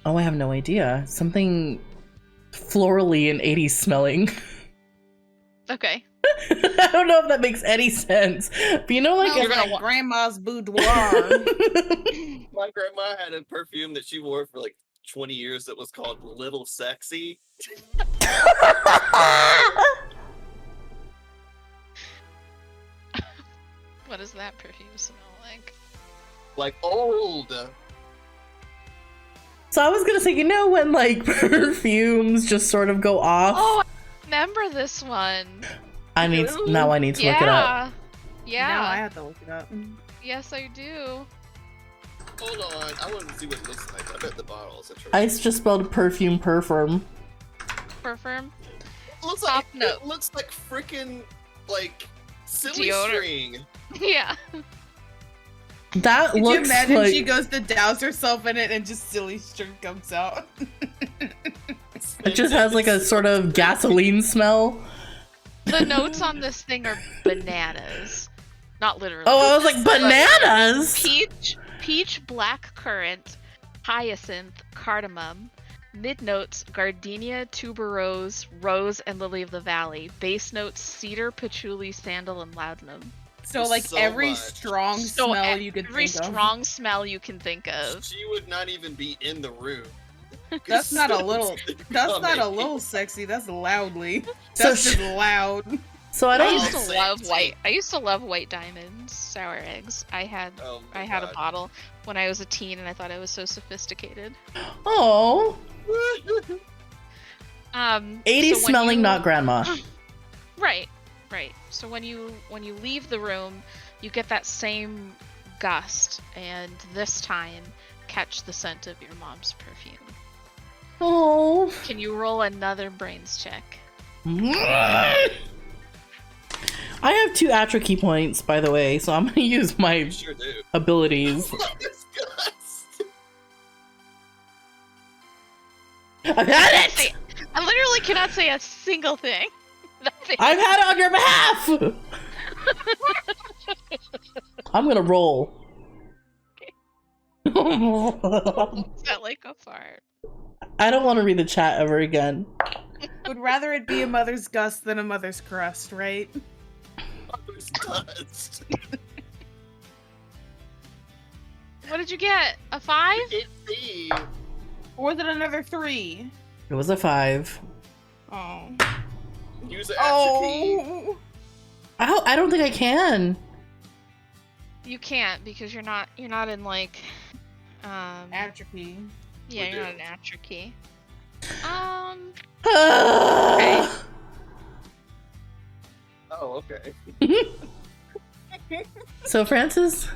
Oh, I have no idea. Something florally and 80s smelling. Okay. I don't know if that makes any sense. But you know, like, Smells gonna like grandma's boudoir. My grandma had a perfume that she wore for like 20 years that was called Little Sexy. What does that perfume smell like? Like old. so I was gonna say, you know, when like perfumes just sort of go off. Oh, remember this one. I need to look it up. Yeah. Now I have to look it up. Yes, I do. Hold on, I want to see what it looks like. I bet the bottles. Ice just spelled perfume perfirm. Perfirm. Looks Top like note. it looks like freaking like silly Deodorant. string. Yeah. That Could looks you imagine like she goes to douse herself in it and just silly string comes out? it just has like a sort of gasoline smell. The notes on this thing are bananas. Not literally. Oh, I was like, bananas! Peach, black currant, hyacinth, cardamom. Mid notes: gardenia, tuberose, rose, and lily of the valley. Base notes: cedar, patchouli, sandal, and laudanum. So like So every much. strong smell you could Every think of. strong smell you can think of. She would not even be in the room. That's not a little. That's not a Coming. little sexy. That's loudly. So That's just loud. So I I don't. used to say love it. white. I used to love white diamonds, sour eggs. I had Oh my I had a God. bottle when I was a teen, and I thought I was so sophisticated. Oh, 80s so when smelling, you- not grandma. Right. So when you leave the room, you get that same gust, and this time catch the scent of your mom's perfume. Oh. Can you roll another brains check? I have 2 attribute points, by the way, so I'm gonna use my You sure do. abilities. Disgust. I've had it! I literally cannot say a single thing. Nothing. I've had it on your behalf! I'm gonna roll. Felt like a fart. I don't want to read the chat ever again. Would rather it be a mother's gust than a mother's crust, right? Disgust. What did you get? A 5? It's me. Or was it another 3? It was a 5. Oh. Use an attribute. Oh. I don't think I can. You can't because you're not in like Atrophy. yeah, We you're not do. an atrophy. Oh, okay. So Francis,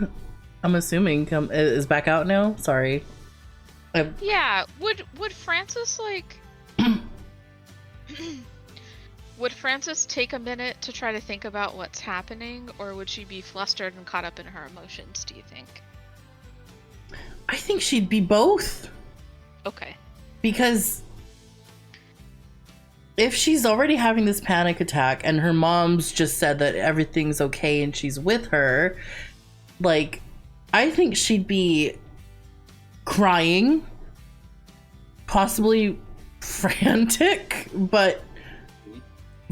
I'm assuming is back out now. Sorry. Yeah, would Francis like would Francis take a minute to try to think about what's happening, or would she be flustered and caught up in her emotions, do you think? I think she'd be both. Okay. Because if she's already having this panic attack and her mom's just said that everything's okay and she's with her, like, I think she'd be crying, possibly frantic, but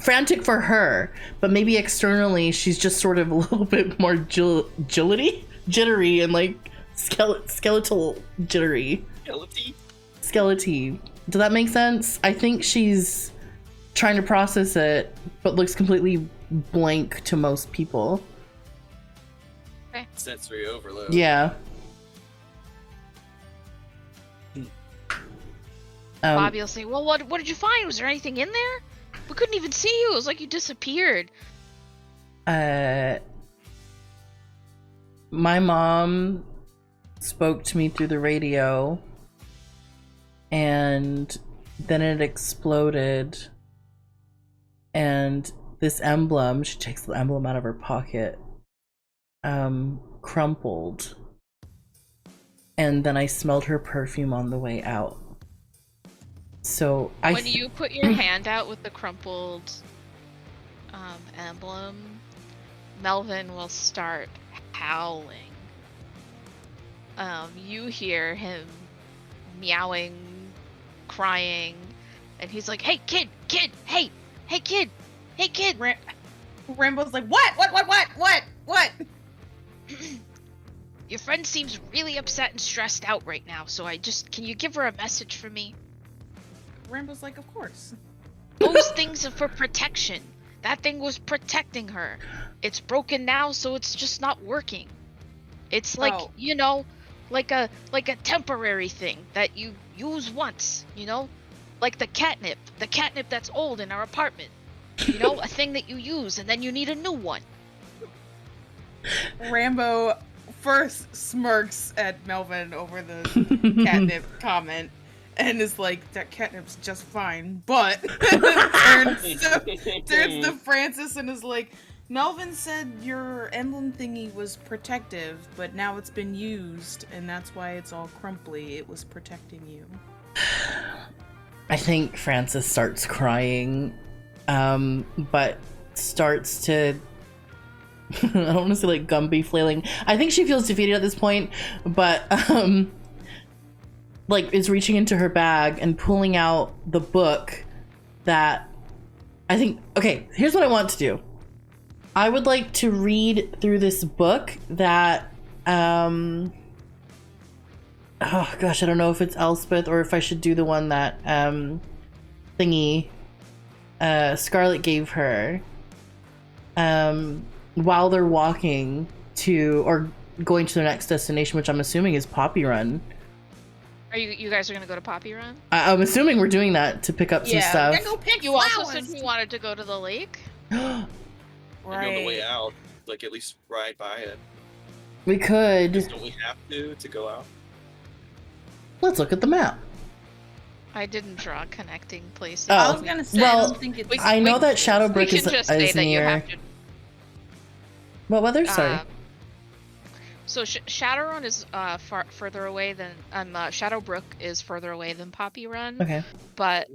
frantic for her, but maybe externally she's just sort of a little bit more jittery and like skeletal jittery. Skeletal. Does that make sense? I think she's trying to process it, but looks completely blank to most people. Sensory overload. Yeah. Bobby will say, well, what did you find? Was there anything in there? We couldn't even see you. It was like you disappeared. My mom spoke to me through the radio, and then it exploded, and this emblem, she takes the emblem out of her pocket, crumpled, and then I smelled her perfume on the way out. So When you put your hand out with the crumpled emblem, Melvin will start howling. You hear him meowing, crying, and he's like, "Hey, kid, hey, kid." Rainbow's like, what? Your friend seems really upset and stressed out right now, so can you give her a message for me? Rainbow's like, of course. Those things are for protection. That thing was protecting her. It's broken now, so it's just not working. It's like, Oh. like a temporary thing that you use once, Like the catnip that's old in our apartment. You know, a thing that you use and then you need a new one. Rambo first smirks at Melvin over the catnip comment and is like, that catnip's just fine, but turns to Francis and is like, Melvin said your emblem thingy was protective, but now it's been used, and that's why it's all crumply. It was protecting you. I think Francis starts crying, but starts to I don't want to say like Gumby flailing. I think she feels defeated at this point, but like is reaching into her bag and pulling out the book that I think. Okay, here's what I want to do. I would like to read through this book that oh gosh, I don't know if it's Elspeth or if I should do the one that thingy Scarlet gave her while they're walking to or going to their next destination, which I'm assuming is Poppy Run. Are you guys are gonna go to Poppy Run? I'm assuming we're doing that to pick up some stuff. Go pick You flowers. also said you wanted to go to the lake. Maybe on the way out, like at least ride by it. We could. Don't we have to go out? Let's look at the map. I didn't draw connecting places. Oh. I was gonna say, Well, I don't think it's. I know that we Shadowbrook can just say is that you near. have to. What weather? Sorry. So Shadowrun is further away than Shadowbrook is further away than Poppy Run. Okay. But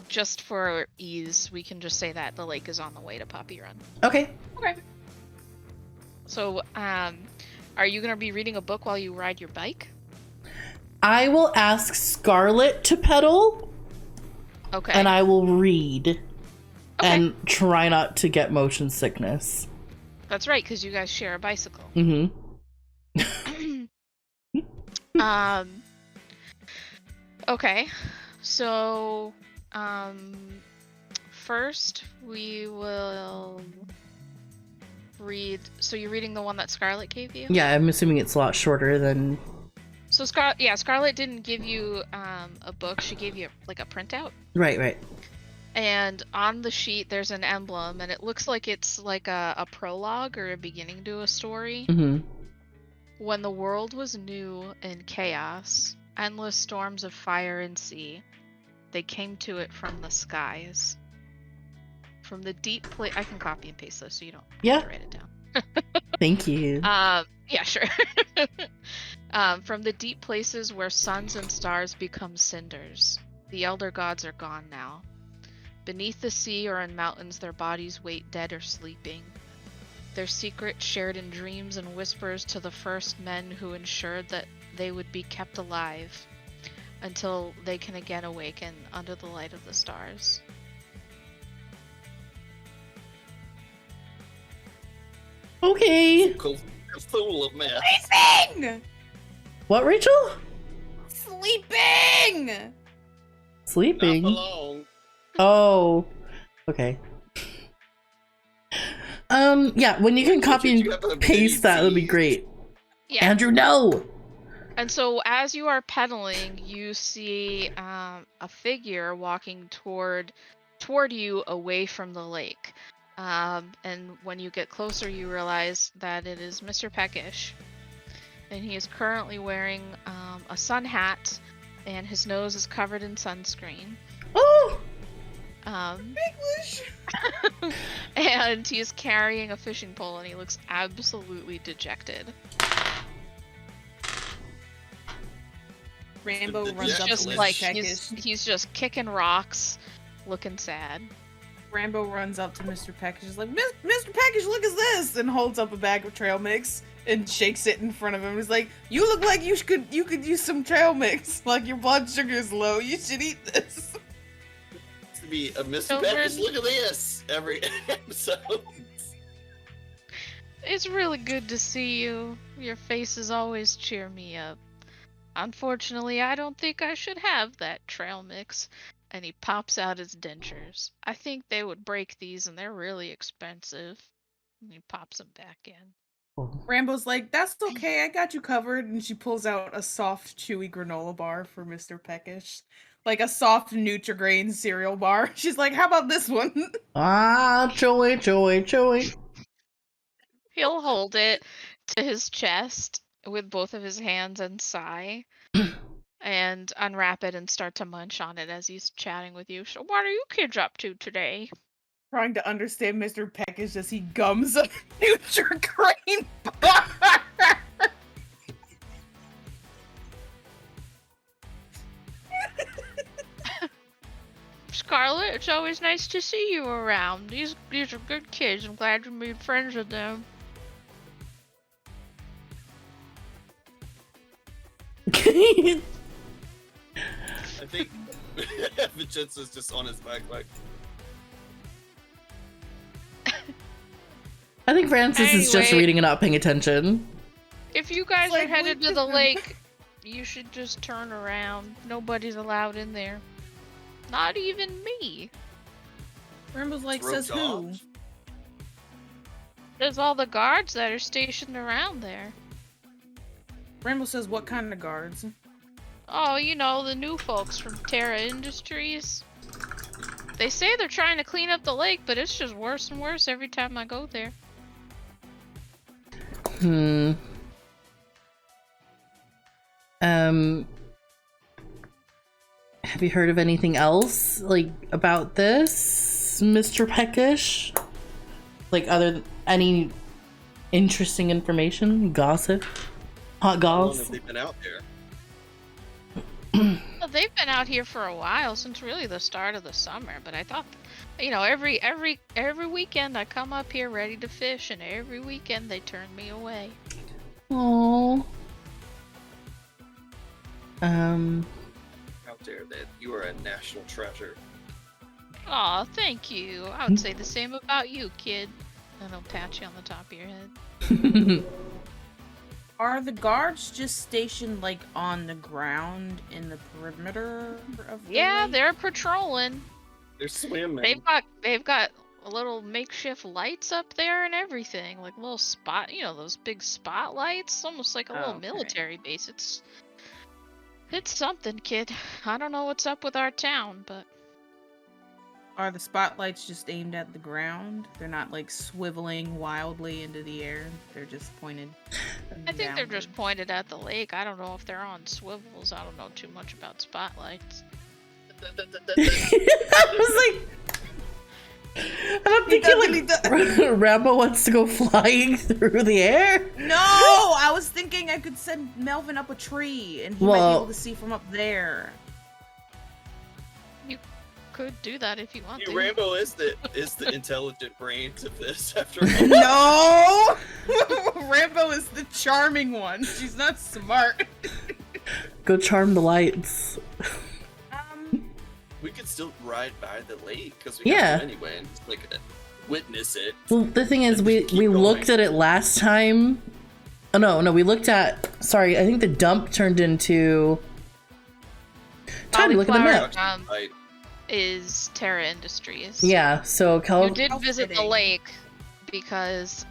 just for ease, we can just say that the lake is on the way to Poppy Run. Okay. Okay. So are you gonna be reading a book while you ride your bike? I will ask Scarlet to pedal, Okay. and I will read, Okay. and try not to get motion sickness. That's right, because you guys share a bicycle. Mm-hmm. Okay. So first we will read. So you're reading the one that Scarlet gave you? Yeah, I'm assuming it's a lot shorter than. So Scarlet didn't give you a book. She gave you like a printout. Right. And on the sheet there's an emblem, and it looks like it's like a prologue or a beginning to a story. Mm-hmm. When the world was new and chaos, endless storms of fire and sea, they came to it from the skies. From the deep place, I can copy and paste this so you don't have to write it down. Thank you. Yeah, sure. From the deep places where suns and stars become cinders, the elder gods are gone now. Beneath the sea or in mountains, their bodies wait dead or sleeping. Their secrets shared in dreams and whispers to the first men who ensured that they would be kept alive until they can again awaken under the light of the stars. Okay. Full of mess. Sleeping! What, Rachel? Sleeping! Not Sleeping. for long. Oh. Okay. Yeah, when you can copy You have a and paste that, that'd be mini-Z. great. Yeah. Andrew, no! And so as you are pedaling, you see a figure walking toward you away from the lake. And when you get closer, you realize that it is Mr. Peckish. And he is currently wearing a sun hat, and his nose is covered in sunscreen. Oh! English! And he is carrying a fishing pole, and he looks absolutely dejected. Rainbow He's runs up Just to Mr. like Peckish. he's just kicking rocks, looking sad. Rambo runs up to Mr. Peckish, is like, Mr. Peckish, look at this! And holds up a bag of trail mix and shakes it in front of him. He's like, you look like you could use some trail mix. Like your blood sugar is low. You should eat this. To be a Mr. Children. Peckish, look at this every episode. It's really good to see you. Your faces always cheer me up. Unfortunately, I don't think I should have that trail mix. And he pops out his dentures. I think they would break these, and they're really expensive. And he pops them back in. Rambo's like, that's okay, I got you covered. And she pulls out a soft, chewy granola bar for Mr. Peckish. like a soft Nutri-Grain cereal bar. She's like, "How about this one?" Chewy, chewy, chewy. He'll hold it to his chest with both of his hands and sigh and unwrap it and start to munch on it as he's chatting with you. So what are you kids up to today? Trying to understand Mr. Peckish as he gums a Nutri-Grain bar. Scarlet, it's always nice to see you around. These are good kids. I'm glad you made friends with them. I think Vincenzo's just on his back, like, I think Francis is just Anyway. reading and not paying attention. If you guys Like, are headed what to the is- lake, you should just turn around. Nobody's allowed in there. Not even me. Rainbow's like, roped says who? off. There's all the guards that are stationed around there. Rainbow says, what kind of guards? Oh, you know, the new folks from Terra Industries. They say they're trying to clean up the lake, but it's just worse and worse every time I go there. Have you heard of anything else, like, about this, Mr. Peckish? Like, any interesting information? Gossip? Hot how long goss? have they been out there? Well, they've been out here for a while, since really the start of the summer, but I thought, you know, every weekend I come up here ready to fish, and every weekend they turn me away. Aww. Out there, that you are a national treasure. Aw, thank you. I would say the same about you, kid. And I'll pat you on the top of your head. Are the guards just stationed, like, on the ground in the perimeter of the Yeah, lake? they're patrolling. They're swimming. They've got little makeshift lights up there and everything, like little spot, you know, those big spotlights, almost like a little Okay. military base. It's something, kid. I don't know what's up with our town, but Are the spotlights just aimed at the ground? They're not, like, swiveling wildly into the air? They're just pointed I think they're just downwards? pointed at the lake. I don't know if they're on swivels. I don't know too much about spotlights. I was like, I'm thinking Rambo wants to go flying through the air. No! I was thinking I could send Melvin up a tree and he might be Well- able to see from up there. Could do that if you want See, to. Rambo is the intelligent brains of this, after all. No! Rambo is the charming one. She's not smart. Go charm the lights. We could still ride by the lake because we Yeah. have to anyway, and just like witness it. Well, the thing is, we Keep going. looked at it last time. Oh no, we looked at. Sorry, I think the dump turned into. Time to look at the Cauliflower. map. Like, Is Terra Industries. Yeah, so You did How visit the fitting. lake because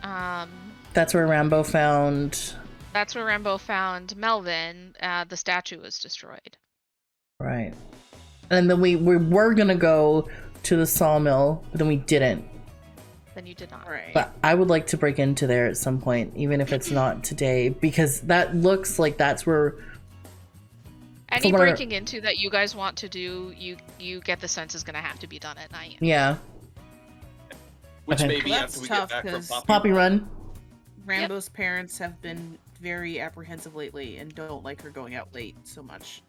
that's where Rambo found. that's where Rambo found Melvin. The statue was destroyed. Right. And then we were gonna go to the sawmill, but then we didn't. Then you did not. Right. But I would like to break into there at some point, even if it's not today, because that looks like that's where. Any From our- breaking into that you guys want to do, you get the sense is gonna have to be done at night. Yeah, which Okay. maybe Well, after that's we tough, get back from 'cause- Poppy Run. Rambo's parents have been very apprehensive lately and don't like her going out late so much.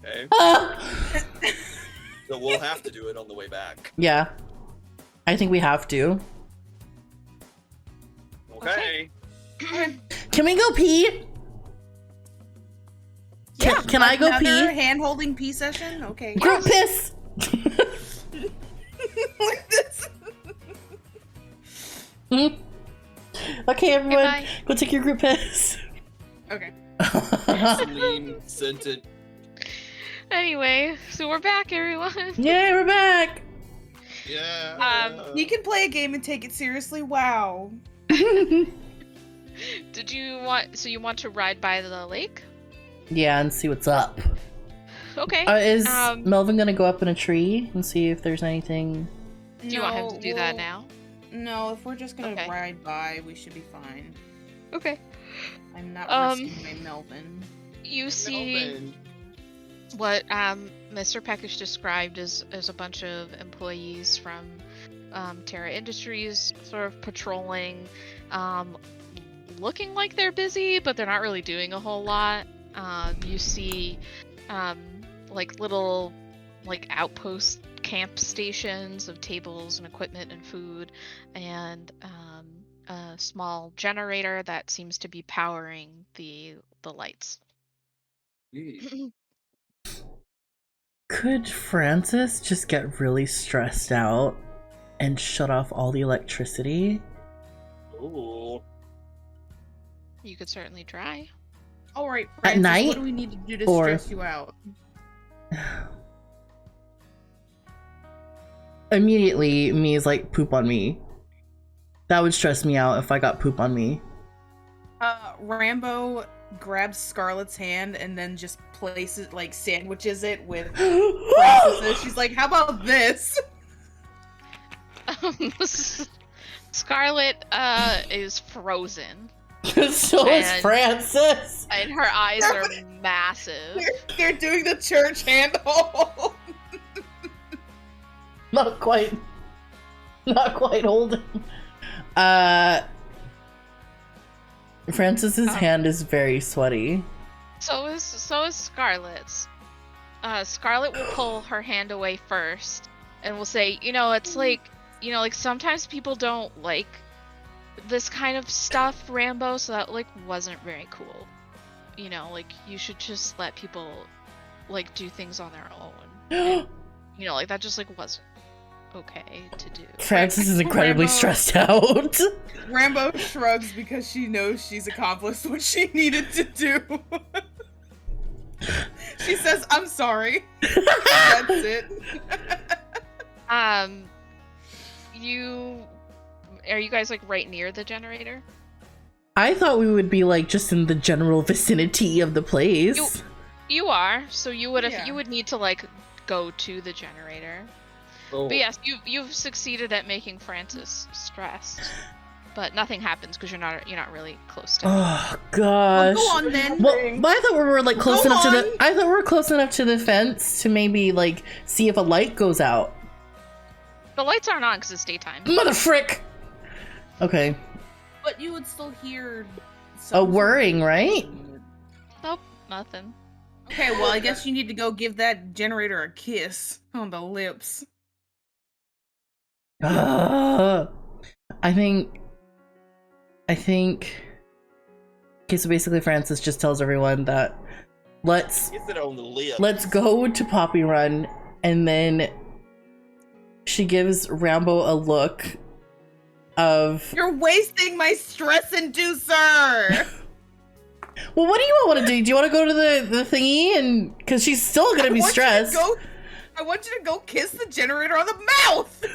Okay, Ah! so we'll have to do it on the way back. Yeah, I think we have to. Okay. Can we go pee? Can I go Another pee? hand-holding pee session? Okay. Group piss. Like this. Okay, everyone, bye. go take your group piss. Okay. Celine scented. Anyway, so we're back, everyone. Yay, we're back. Yeah. You can play a game and take it seriously. Wow. Did you want? So you want to ride by the lake? Yeah, and see what's up. Okay. Is Um, Melvin gonna go up in a tree and see if there's anything? do you want him to do that now? No, if we're just gonna Okay. ride by, we should be fine. Okay. I'm not risking my Melvin. You see Melvin. what Mr. Peckish described as a bunch of employees from Terra Industries sort of patrolling, looking like they're busy, but they're not really doing a whole lot. You see like little like outpost camp stations of tables and equipment and food, and a small generator that seems to be powering the lights. Could Francis just get really stressed out and shut off all the electricity? Ooh. You could certainly try. All right, Francis, night? what do we need to do to Or- stress you out? Immediately, me is like, poop on me. That would stress me out if I got poop on me. Rambo grabs Scarlett's hand and then just places, like, sandwiches it with Francis's. She's like, how about this? Scarlet is frozen, So is And- Francis. and her eyes are massive. They're doing the church handle. Not quite holding. Francis's hand is very sweaty. So is Scarlet's. Scarlet will pull her hand away first, and will say, it's like, like sometimes people don't like this kind of stuff, Rambo. So that like wasn't very cool. Like you should just let people like do things on their own. And, like that just like wasn't okay to do. Francis is incredibly Rambo- stressed out. Rambo shrugs because she knows she's accomplished what she needed to do. She says, I'm sorry. That's it. Are you guys like right near the generator? I thought we would be like just in the general vicinity of the place. You are, so you would Yeah. you would need to like go to the generator. Oh. But yes, you've succeeded at making Francis stressed, but nothing happens because you're not really close to him. Oh gosh. Well, go on then. Well, I thought we were like close Go enough to on. the. I thought we were close enough to the fence to maybe like see if a light goes out. The lights aren't on because it's daytime. Mother frick. Okay. But you would still hear A whirring, right? Nope, nothing. Okay, well, I guess you need to go give that generator a kiss on the lips. I think. Okay, so basically, Francis just tells everyone that let's Kiss it on the lip. go to Poppy Run, and then she gives Rambo a look of. You're wasting my stress inducer! Well, what do you want to do? Do you want to go to the thingy, and because she's still gonna be stressed? I want you to go kiss the generator on the mouth!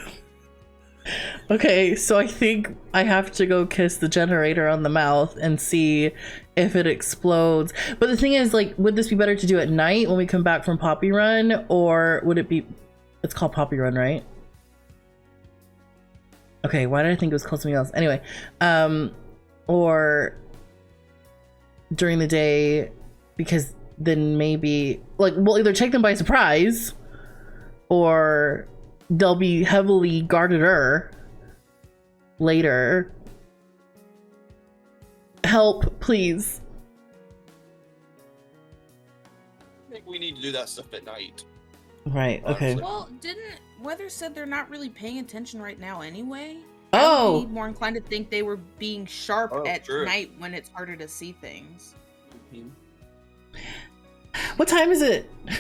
Okay, so I think I have to go kiss the generator on the mouth and see if it explodes. But the thing is, like, would this be better to do at night when we come back from Poppy Run, or would it be? It's called Poppy Run, right? Okay, why did I think it was called something else? Anyway, or during the day, because then maybe like we'll either take them by surprise, or they'll be heavily guarded later. Help, please. I think we need to do that stuff at night. Right, okay. Well, didn't Weather said they're not really paying attention right now anyway? Oh! I'd be more inclined to think they were being sharp Oh, at true. night when it's harder to see things. What time is it? I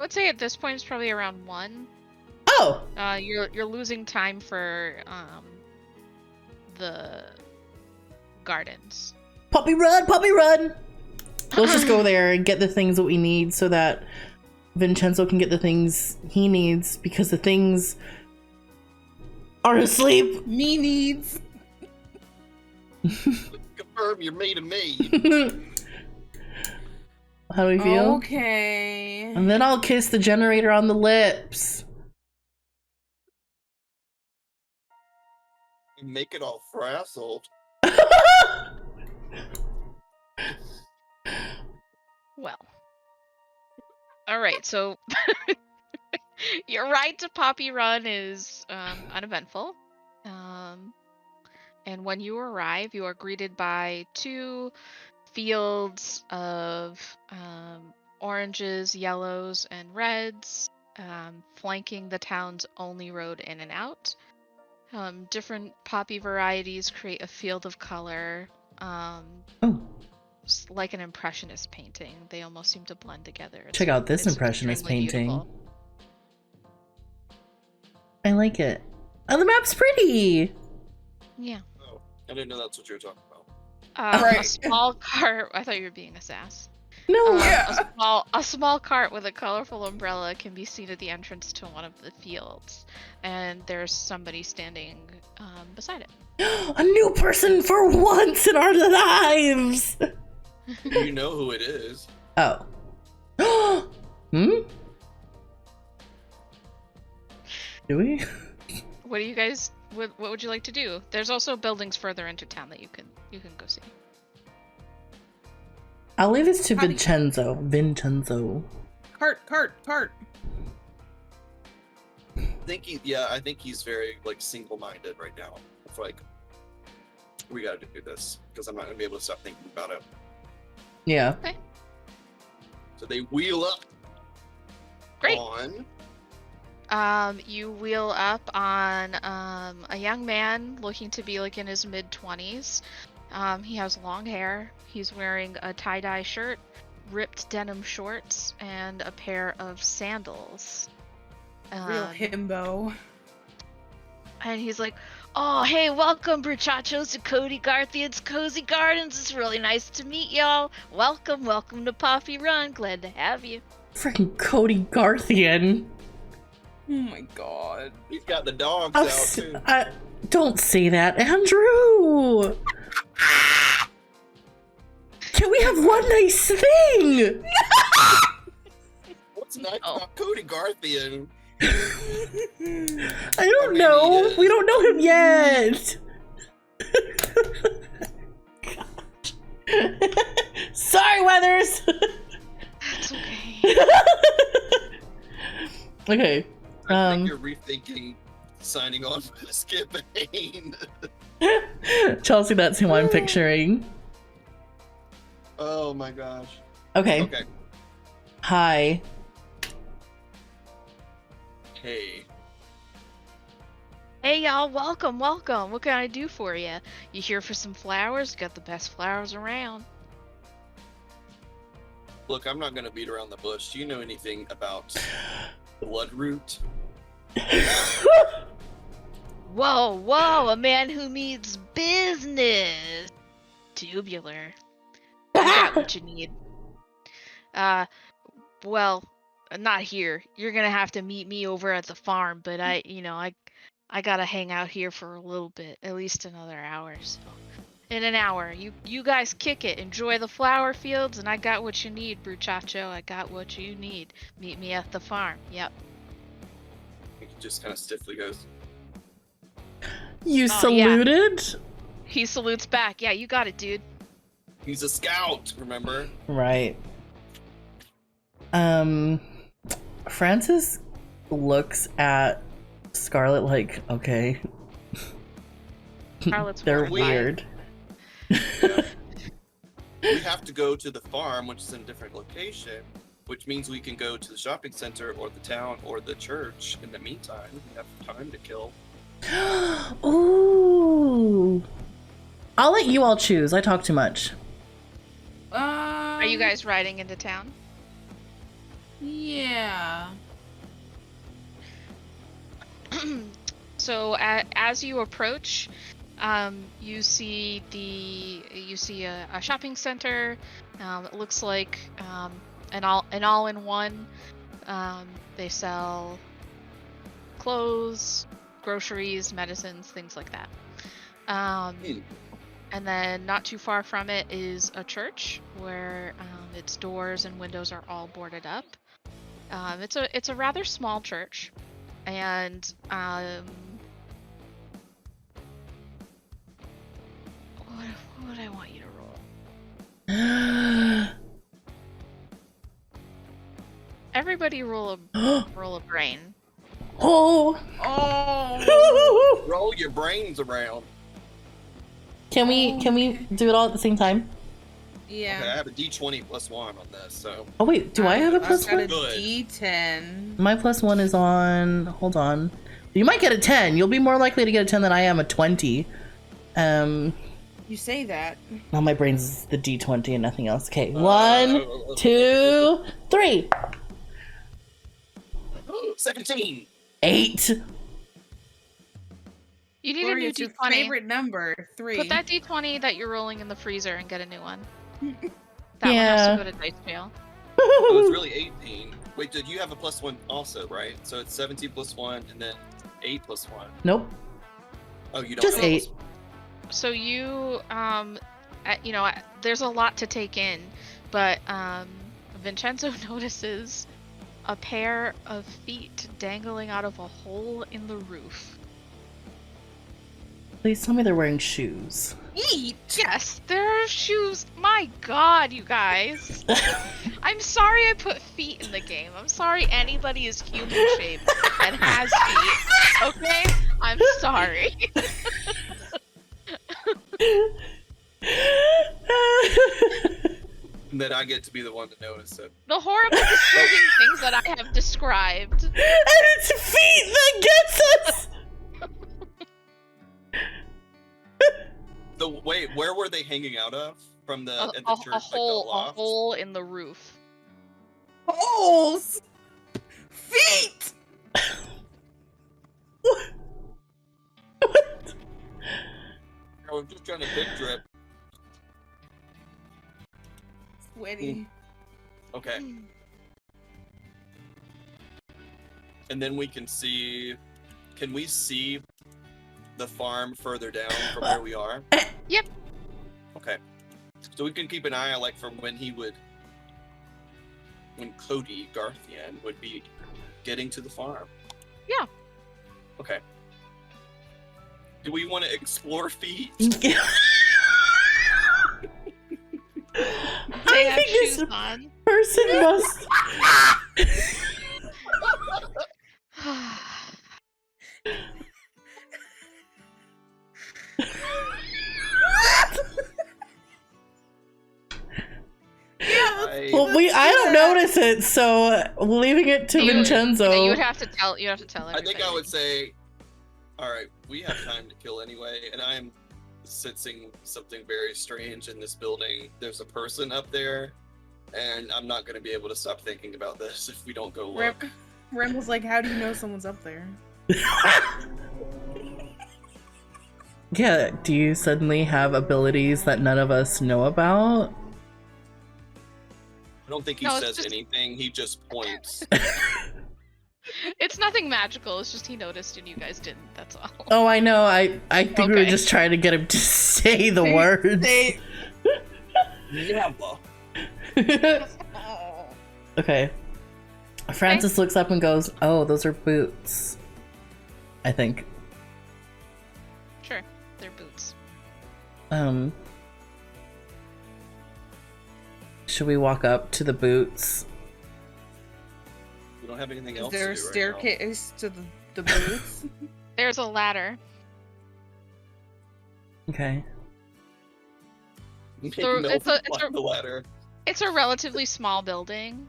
would say at this point it's probably around 1. Oh! You're losing time for the gardens. Poppy Run! Poppy Run! Let's just go there and get the things that we need so that Vincenzo can get the things he needs, because the things are asleep. Me needs. Confirm you're me to me. How do we feel? Okay. And then I'll kiss the generator on the lips. Make it all frazzled. Well. All right, so your ride to Poppy Run is uneventful. And when you arrive, you are greeted by 2 fields of oranges, yellows, and reds, flanking the town's only road in and out. Different poppy varieties create a field of color, Oh, like an impressionist painting. They almost seem to blend together. check out this it's impressionist extremely painting. beautiful. I like it. Oh, the map's pretty. Yeah. Oh, I didn't know that's what you were talking about. A Right. small cart. I thought you were being a sass. No. Yeah. A small cart with a colorful umbrella can be seen at the entrance to one of the fields, and there's somebody standing beside it. A new person for once in our lives. You know who it is. Oh. Hmm? Do we? What do you guys? What would you like to do? There's also buildings further into town that you can go see. I'll leave this to How do you- Vincenzo. Vincenzo. Cart. I think he's very like single-minded right now. It's like we gotta do this because I'm not gonna be able to stop thinking about it. Yeah. So they wheel up Great. on You wheel up on a young man looking to be like in his mid-20s. He has long hair. He's wearing a tie-dye shirt, ripped denim shorts, and a pair of sandals. Real himbo. And he's like, "Oh, hey, welcome, muchachos, to Cody Garthian's Cozy Gardens. It's really nice to meet y'all. Welcome to Poppy Run. Glad to have you." Freaking Cody Garthian. Oh my god. he's got the dogs out too. Don't say that, Andrew. Can we have one nice thing? What's nice Oh. about Cody Garthian? I don't mean, know. he is. We don't know him yet. Sorry, Weathers. That's okay. Okay. I think you're rethinking signing on for this campaign. Chelsea, that's who I'm picturing. Oh my gosh. Okay. Okay. Hi. Hey. Hey, y'all, welcome. What can I do for you? You here for some flowers? Got the best flowers around. Look, I'm not gonna beat around the bush. Do you know anything about bloodroot? Whoa, a man who means business. Tubular. You got what you need. Well, not here. You're gonna have to meet me over at the farm, but I gotta hang out here for a little bit, at least another hour. So, in an hour, you guys kick it, enjoy the flower fields, and I got what you need, Bruchacho. I got what you need. Meet me at the farm. Yep. He just kind of stiffly goes, You Oh, saluted? He salutes back. Yeah, you got it, dude. he's a scout, remember? Right. Francis looks at Scarlet like, okay. Scarlet's They're horrified. weird. We have to go to the farm, which is in a different location, which means we can go to the shopping center or the town or the church in the meantime. We have time to kill. Ooh. I'll let you all choose. I talk too much. Are you guys riding into town? Yeah. So as you approach, you see a shopping center. It looks like an all-in-one. They sell clothes, groceries, medicines, things like that. And then not too far from it is a church where its doors and windows are all boarded up. It's a rather small church, and what would I want you to roll? Everybody roll a brain. Oh. Oh. Roll your brains around. Can we do it all at the same time? Yeah. Okay, I have a D20 plus 1 on this, so. Oh wait, do I have a plus I've got one? a Good. D10. My plus one is on. Hold on. You might get a 10. You'll be more likely to get a 10 than I am a 20. You say that. Now my brain's is the D20 and nothing else. Okay, 1, 2, 3. 17. 8. You need Gloria, a new it's your D20. favorite number. 3. Put that D20 that you're rolling in the freezer and get a new one. That Yeah. one has to go to dice jail. Oh, it's really 18. Wait, did you have a plus 1 also, right? So it's 17 plus 1 and then 8 plus 1. Nope. Oh, you don't Just have a 8. plus 1. So you, there's a lot to take in, but Vincenzo notices a pair of feet dangling out of a hole in the roof. Please tell me they're wearing shoes. Eat. Yes, there are shoes. My God, you guys. I'm sorry I put feet in the game. I'm sorry anybody is human shaped and has feet. Okay? I'm sorry. And then I get to be the one to notice it. The horrible disturbing things that I have described. And it's feet that gets us! Wait, where were they hanging out of? From the at the church, A hole, like the loft? a hole in the roof. Holes. Feet. I was just trying to picture it. Sweaty. Okay. And then we can see. Can we see the farm further down from where we are? Yep. Okay. So we can keep an eye out, like, from when Cody Garthian would be getting to the farm. Yeah. Okay. Do we want to explore feet? They I have think this shoes on. person must. Well, I don't notice it, so leaving it to Vincenzo. You would have to tell. You have to tell I everybody. think I would say, all right, we have time to kill anyway, and I'm sensing something very strange in this building. There's a person up there, and I'm not going to be able to stop thinking about this if we don't go look. Rem was like, "How do you know someone's up there?" Yeah, do you suddenly have abilities that none of us know about? I don't think he No, it's says just- anything. He just points. It's nothing magical. It's just he noticed and you guys didn't. That's all. Oh, I know. I think we were Okay. just trying to get him to say the words. Yeah. Okay. Francis looks up and goes, "Oh, those are boots." I think. Sure, they're boots. Should we walk up to the boots? We don't have anything Is else there a to do right staircase to the boots? There's a ladder. Okay. now. So No, it's a- climb the ladder. It's a relatively small building.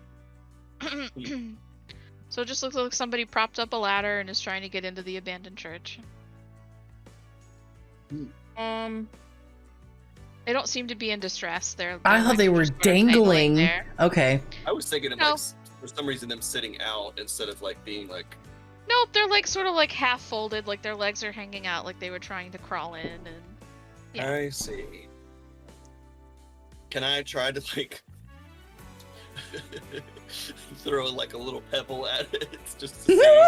So it just looks like somebody propped up a ladder and is trying to get into the abandoned church. They don't seem to be in distress. I thought they were just sort of dangling dangling. there. Okay. I was thinking of No. like for some reason them sitting out instead of like being like. Nope, they're like sort of like half folded, like their legs are hanging out, like they were trying to crawl in. And yeah. I see. Can I try to like throw like a little pebble at it just to see?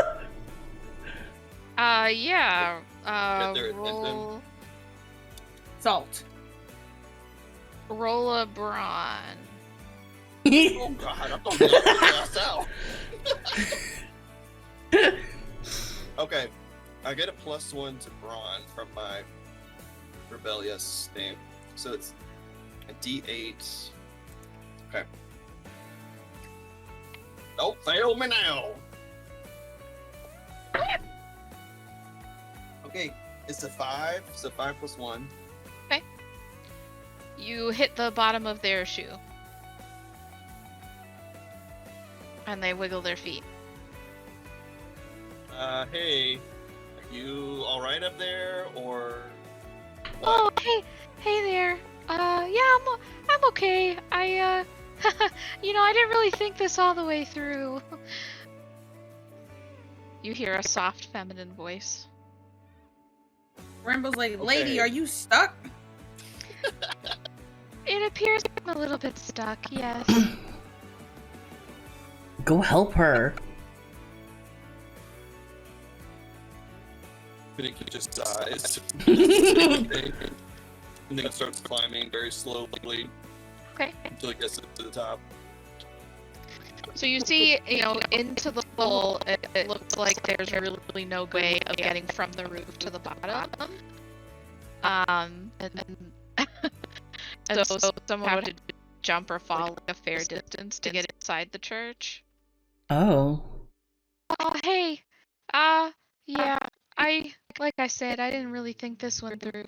Yeah. Get their attention. Salt. Roll a brawn. Oh god, I'm gonna pass out. Okay, I get a +1 to brawn from my rebellious name, so it's a D8. Okay. Don't fail me now. Okay, it's a 5, so 5 + 1. You hit the bottom of their shoe. And they wiggle their feet. Hey, are you alright up there, or Oh, what? hey there. Yeah, I'm okay. I I didn't really think this all the way through. You hear a soft feminine voice. Rainbow's like, lady, Okay. are you stuck? It appears I'm a little bit stuck, yes. Go help her. Finnicky just dies. And then it starts climbing very slowly Okay. until it gets to the top. So you see, into the hole, it looks like there's really no way of getting from the roof to the bottom. And so someone would have to jump or fall like a fair distance to get inside the church. Oh. Oh, hey. Yeah, like I said, I didn't really think this one through.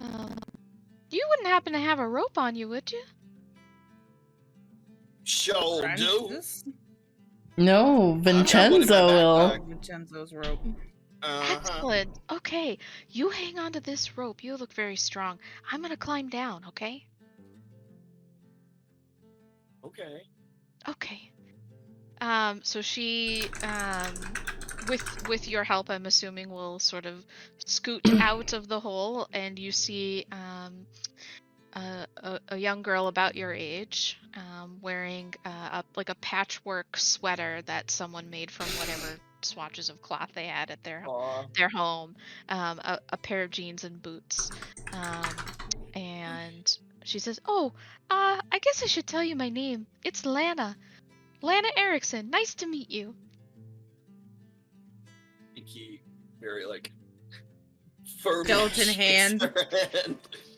You wouldn't happen to have a rope on you, would you? Show do. Francis? No, Vincenzo will. Vincenzo's rope. Excellent. Okay, you hang on to this rope. You look very strong. I'm gonna climb down, okay? Okay. Okay. So she, with your help, I'm assuming, will sort of scoot out of the hole, and you see, a young girl about your age, wearing like a patchwork sweater that someone made from whatever swatches of cloth they had at their home, a pair of jeans and boots, and she says, "Oh, I guess I should tell you my name. It's Lana Erickson. Nice to meet you." He very firm Skeleton hand.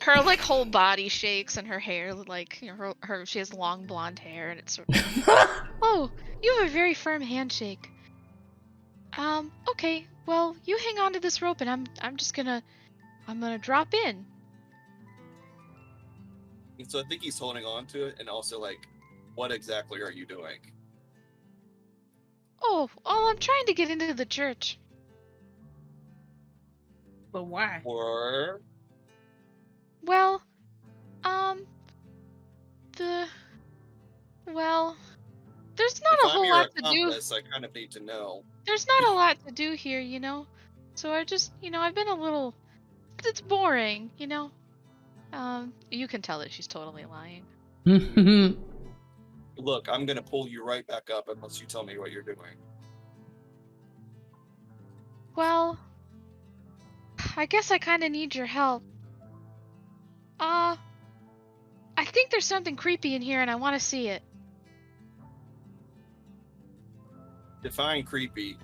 Her like whole body shakes, and her hair, like her she has long blonde hair, and it's sort of oh, you have a very firm handshake. Okay, well, you hang on to this rope, and I'm gonna drop in. And so I think he's holding on to it, and also what exactly are you doing? Oh, I'm trying to get into the church. But why? Or Well, there's not if a I'm whole your lot to do. accomplice, I kind of need to know. There's not a lot to do here, So I just, I've been a little. It's boring, You can tell that she's totally lying. Look, I'm gonna pull you right back up unless you tell me what you're doing. Well, I guess I kind of need your help. I think there's something creepy in here, and I want to see it. Define creepy.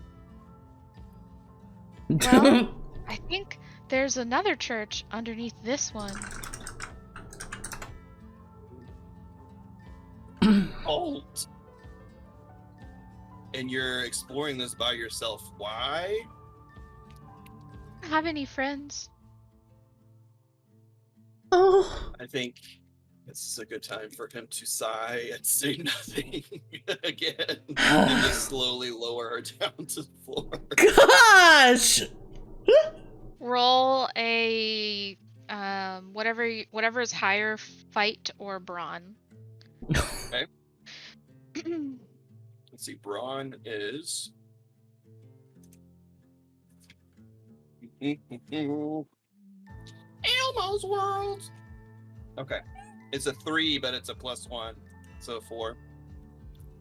Well, I think there's another church underneath this one. Halt. And you're exploring this by yourself. Why? Have any friends? Oh. I think this is a good time for him to sigh and say nothing again, and just slowly lower her down to the floor. Gosh! Roll a whatever is higher, fight or brawn. Okay. Let's see. Brawn is. Elmo's World. Okay, it's a 3, but it's a +1, so 4.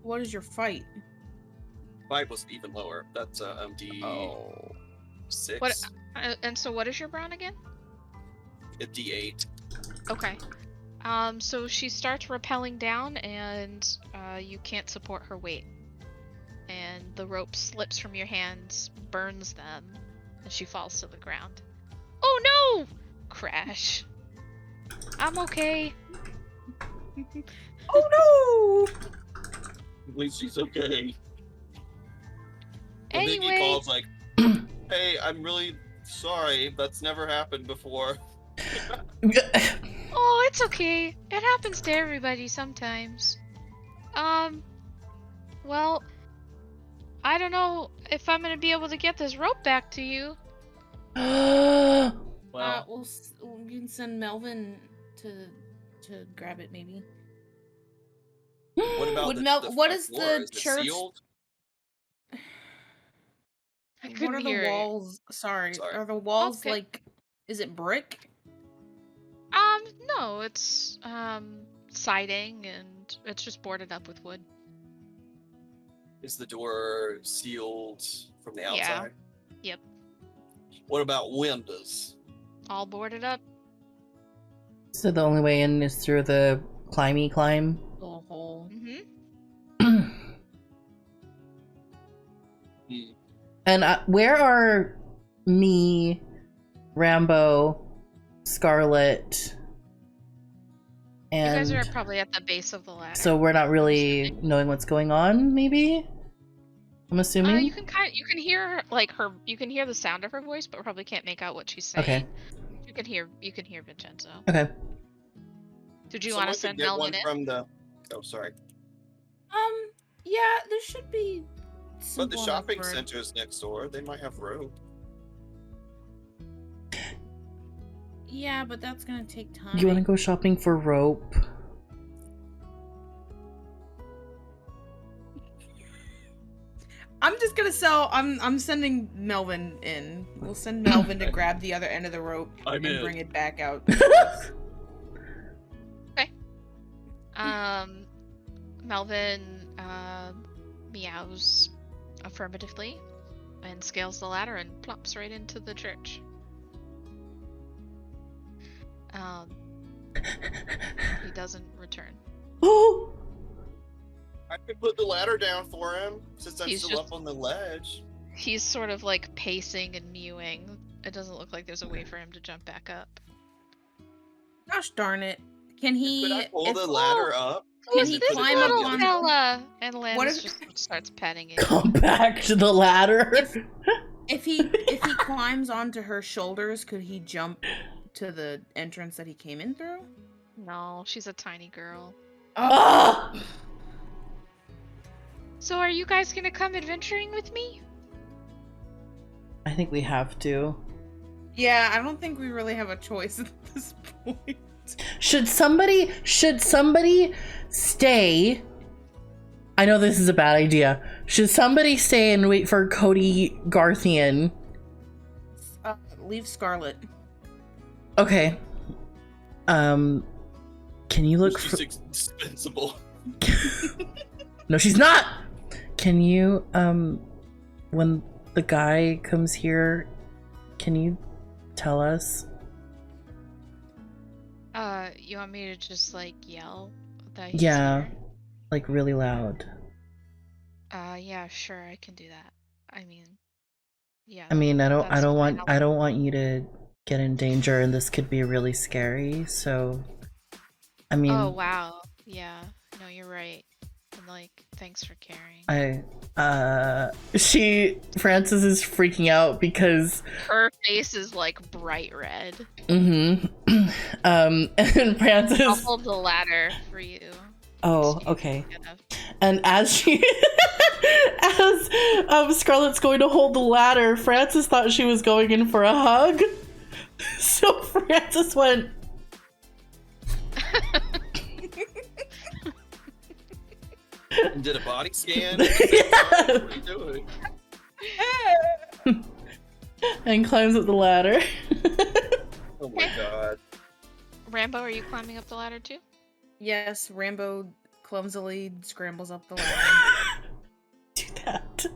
What is your fight? 5 was even lower. That's D6. What? And so, what is your brawn again? A D8. Okay. So she starts rappelling down, and you can't support her weight. And the rope slips from your hands, burns them, and she falls to the ground. Oh no! Crash. I'm okay. Oh At least she's okay. Well, Vicky Anyway, calls like, "Hey, I'm really sorry. That's never happened before." no! oh, it's okay. It happens to everybody sometimes. Well, I don't know if I'm gonna be able to get this rope back to you. Well, You can send Melvin to grab it, maybe. what about Would the What front is door? the Is it church? sealed? I What couldn't are the hear it. walls? Sorry, Sorry. are the walls Okay. like? Is it brick? No, it's siding and it's just boarded up with wood. Is the door sealed from the Yeah. outside? Yep. What about windows? All boarded up. So the only way in is through the climb. Little hole. Mm-hmm. Hmm. And where are me, Rambo, Scarlet, You guys and are probably at the base of the ladder. so we're not really knowing what's going on, maybe? I'm assuming? You can hear like her. You can hear the sound of her voice, but probably can't make out what she's saying. Okay. You can hear Vincenzo. Okay. Did you Someone want could to send get Melvin one in? from the. Oh, sorry. Yeah, there should be. But the simple enough shopping for- center is next door. They might have rope. Yeah, but that's gonna take time. You want to go shopping for rope? I'm just gonna sell. I'm sending Melvin in. We'll send Melvin to grab the other end of the rope I'm and in. bring it back out. Melvin meows affirmatively and scales the ladder and plops right into the church. He doesn't return. Oh! I could put the ladder down for him since I'm He's still just- up on the ledge. He's sort of like pacing and mewing. It doesn't look like there's a way for him to jump back up. Gosh darn it! Can he? Could I pull if- the ladder up? Can Who's he this climb up little on- fella? And What Landis if- just starts petting it. Come back to the ladder. If he climbs onto her shoulders, could he jump to the entrance that he came in through? No, she's a tiny girl. Ah! So are you guys gonna come adventuring with me? I think we have to. Yeah, I don't think we really have a choice at this point. Should somebody stay? I know this is a bad idea. Should somebody stay and wait for Cody Garthian? Leave Scarlet. Okay. Can you look for... She's indispensable. No, she's not! Can you, when the guy comes here, can you tell us? You want me to just like yell that he's Yeah. here? Like, really loud. Yeah, sure, I can do that. I mean, yeah. I mean, I that's don't fine. want you to get in danger, and this could be really scary, so... I mean... Oh, wow. Yeah. No, you're right. And like, thanks for caring. Frances is freaking out because Her face is like bright red. and I'll Frances, hold the ladder for you. oh, so you okay. can get up. And as Scarlett's going to hold the ladder, Frances thought she was going in for a hug, so Frances went, And did a body scan. Yeah. What are you doing? and climbs up the ladder. Oh my god. Rambo, are you climbing up the ladder too? Yes, Rambo clumsily scrambles up the ladder. Do that.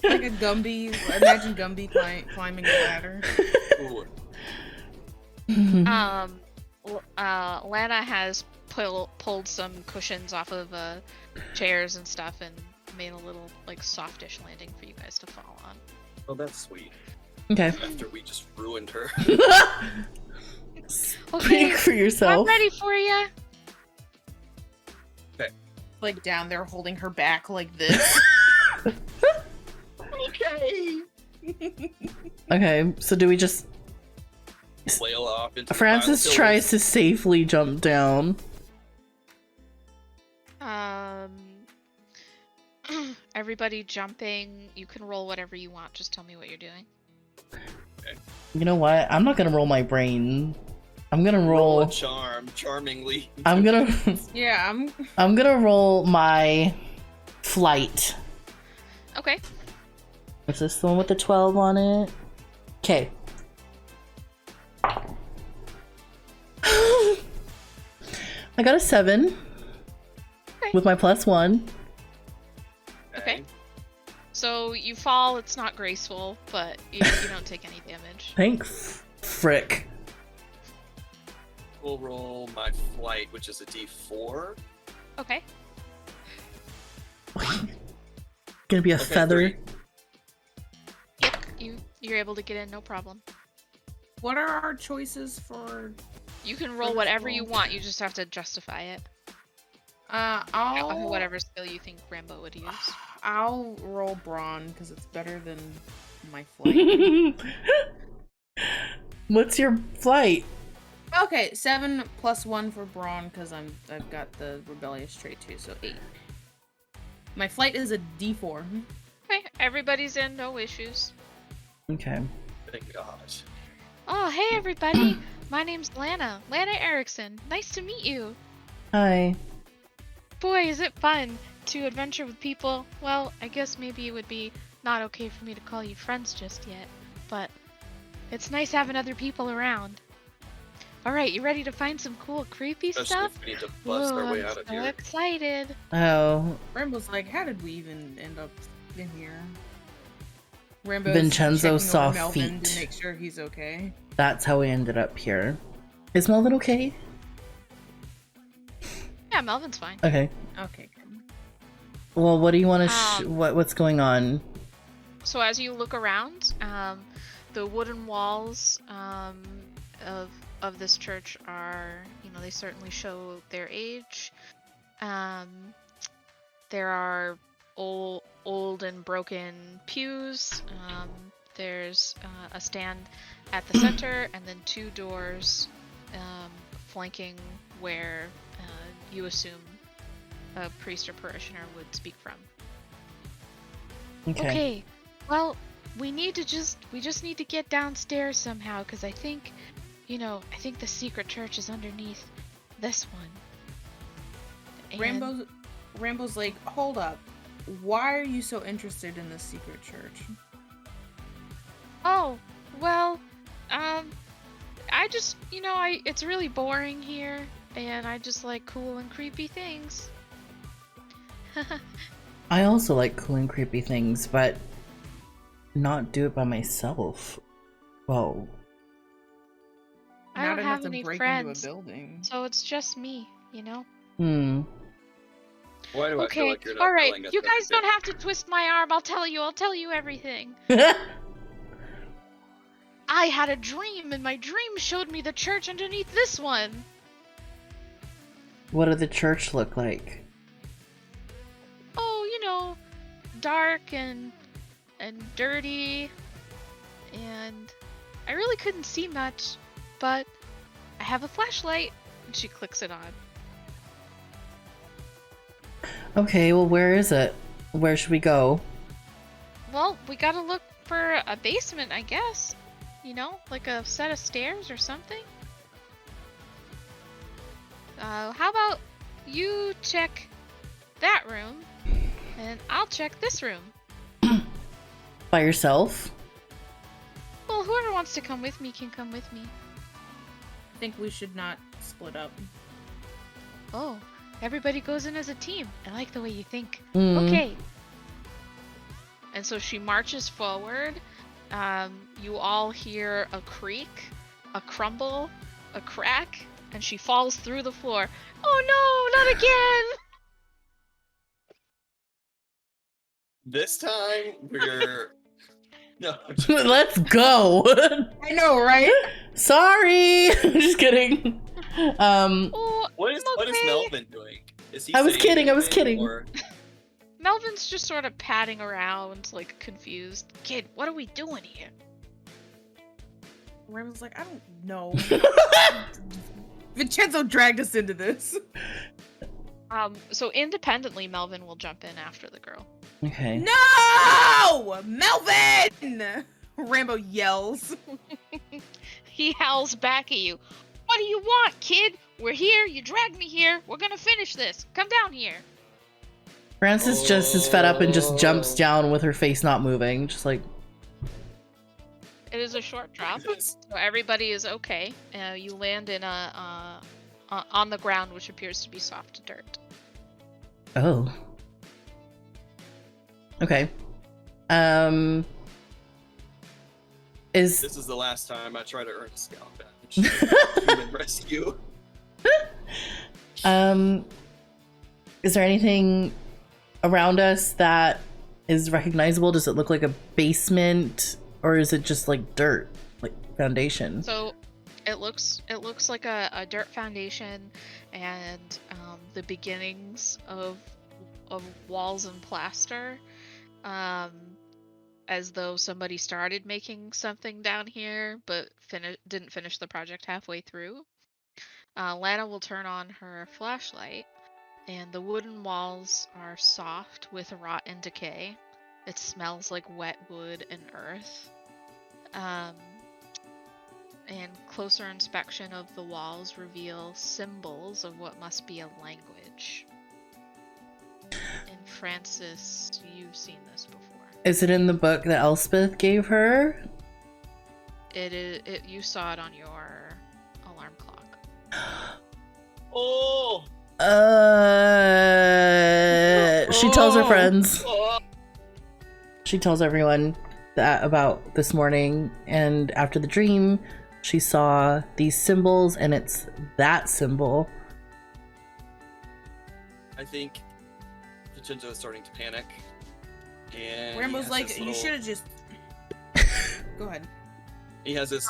Like a Gumby. Imagine Gumby climbing a ladder. Ooh. Lana has pulled some cushions off of chairs and stuff and made a little like softish landing for you guys to fall on. Oh, that's sweet. Okay. After we just ruined her. Speak for I'm yourself. ready for you. Like down there holding her back like this. Okay. Okay, so do we just... Flail off into Francis the pile of tries to safely jump down. Everybody jumping. You can roll whatever you want. Just tell me what you're doing. You know what? I'm not gonna roll my brain. I'm gonna roll roll... a charm, charmingly. I'm gonna... Yeah, I'm gonna roll my flight. Okay. Is this the one with the 12 on it? Okay. I got a 7 Okay. with my +1. Okay. So you fall. It's not graceful, but you don't take any damage. Thanks, frick. We'll roll my flight, which is a D4. Okay. Gonna be a Okay, feather. 3. Yep. You're able to get in, no problem. what are our choices for? You can roll whatever you want. You just have to justify it. I'll Whatever skill you think Rambo would use. I'll roll brawn because it's better than my flight. What's your flight? Okay, 7 + 1 for brawn because I've got the rebellious trait too, so 8. My flight is a D4. Okay. Everybody's in. No issues. Okay. Thank God. Oh, hey everybody. My name's Lana. Lana Erickson. Nice to meet you. Hi. Boy, is it fun to adventure with people. Well, I guess maybe it would be not okay for me to call you friends just yet, but it's nice having other people around. Alright, you ready to find some cool creepy Especially stuff? if we need to bust our way I'm out of so here. excited. Oh, Rambo's like, how did we even end up in here? Rambo's Vincenzo checking saw over Melvin feet. to make sure he's okay. that's how we ended up here. Is Melvin okay? Yeah, Melvin's fine. Okay. Okay, good. Well, what do you want to? What's going on? So as you look around, the wooden walls of this church are, they certainly show their age. There are old and broken pews. There's a stand at the center, and then 2 doors flanking where you assume a priest or parishioner would speak from. Okay. Well, we just need to get downstairs somehow, because I think the secret church is underneath this one. And- Rambo's like, hold up. Why are you so interested in this secret church? Oh, well, I just, it's really boring here, and I just like cool and creepy things. I also like cool and creepy things, but not do it by myself. Well, I Not don't enough have to any break friends, into a building. so it's just me, Why do I feel Okay, like you're not alright, telling us you guys don't everything? have to twist my arm, I'll tell you everything. I had a dream, and my dream showed me the church underneath this one. what did the church look like? Oh, dark and dirty, and I really couldn't see much, but I have a flashlight, and she clicks it on. Okay, well, where is it? Where should we go? Well, we gotta look for a basement, I guess. Like a set of stairs or something. How about you check that room, and I'll check this room. By yourself? Well, whoever wants to come with me can come with me. I think we should not split up. Oh, everybody goes in as a team. I like the way you think. Mm. Okay. And so she marches forward. You all hear a creak a crumble, a crack, and she falls through the floor. Oh no, not again! This time we're no. Let's go. I know, right? Sorry. Just kidding. Oh, What is okay. Melvin doing? Is he I was saying kidding, I was anything, kidding. or- Melvin's just sort of padding around, like confused. Kid, what are we doing here? Raymond's like, I don't know. Vincenzo dragged us into this. So independently, Melvin will jump in after the girl. Okay. No! Melvin! Rambo yells. He howls back at you. What do you want, kid? We're here. You dragged me here. We're gonna finish this. Come down here. Frances just is fed up and just jumps down with her face not moving, just like. It is a short drop, so everybody is okay. You land in on the ground, which appears to be soft dirt. Oh. Okay. This is the last time I try to earn a scout badge. Human rescue. Is there anything around us that is recognizable? Does it look like a basement, or is it just like dirt, like foundation? So it looks like a dirt foundation and the beginnings of walls and plaster, as though somebody started making something down here but didn't finish the project halfway through. Lana will turn on her flashlight, and the wooden walls are soft with rot and decay. It smells like wet wood and earth. And closer inspection of the walls reveal symbols of what must be a language. And Francis, you've seen this before. Is it in the book that Elspeth gave her? You saw it on your alarm clock. Oh. She tells her friends. Oh. She tells everyone that about this morning, and after the dream, she saw these symbols, and it's that symbol. I think Vincenzo is starting to panic. And Rambo's like, you should have just. Go ahead. He has his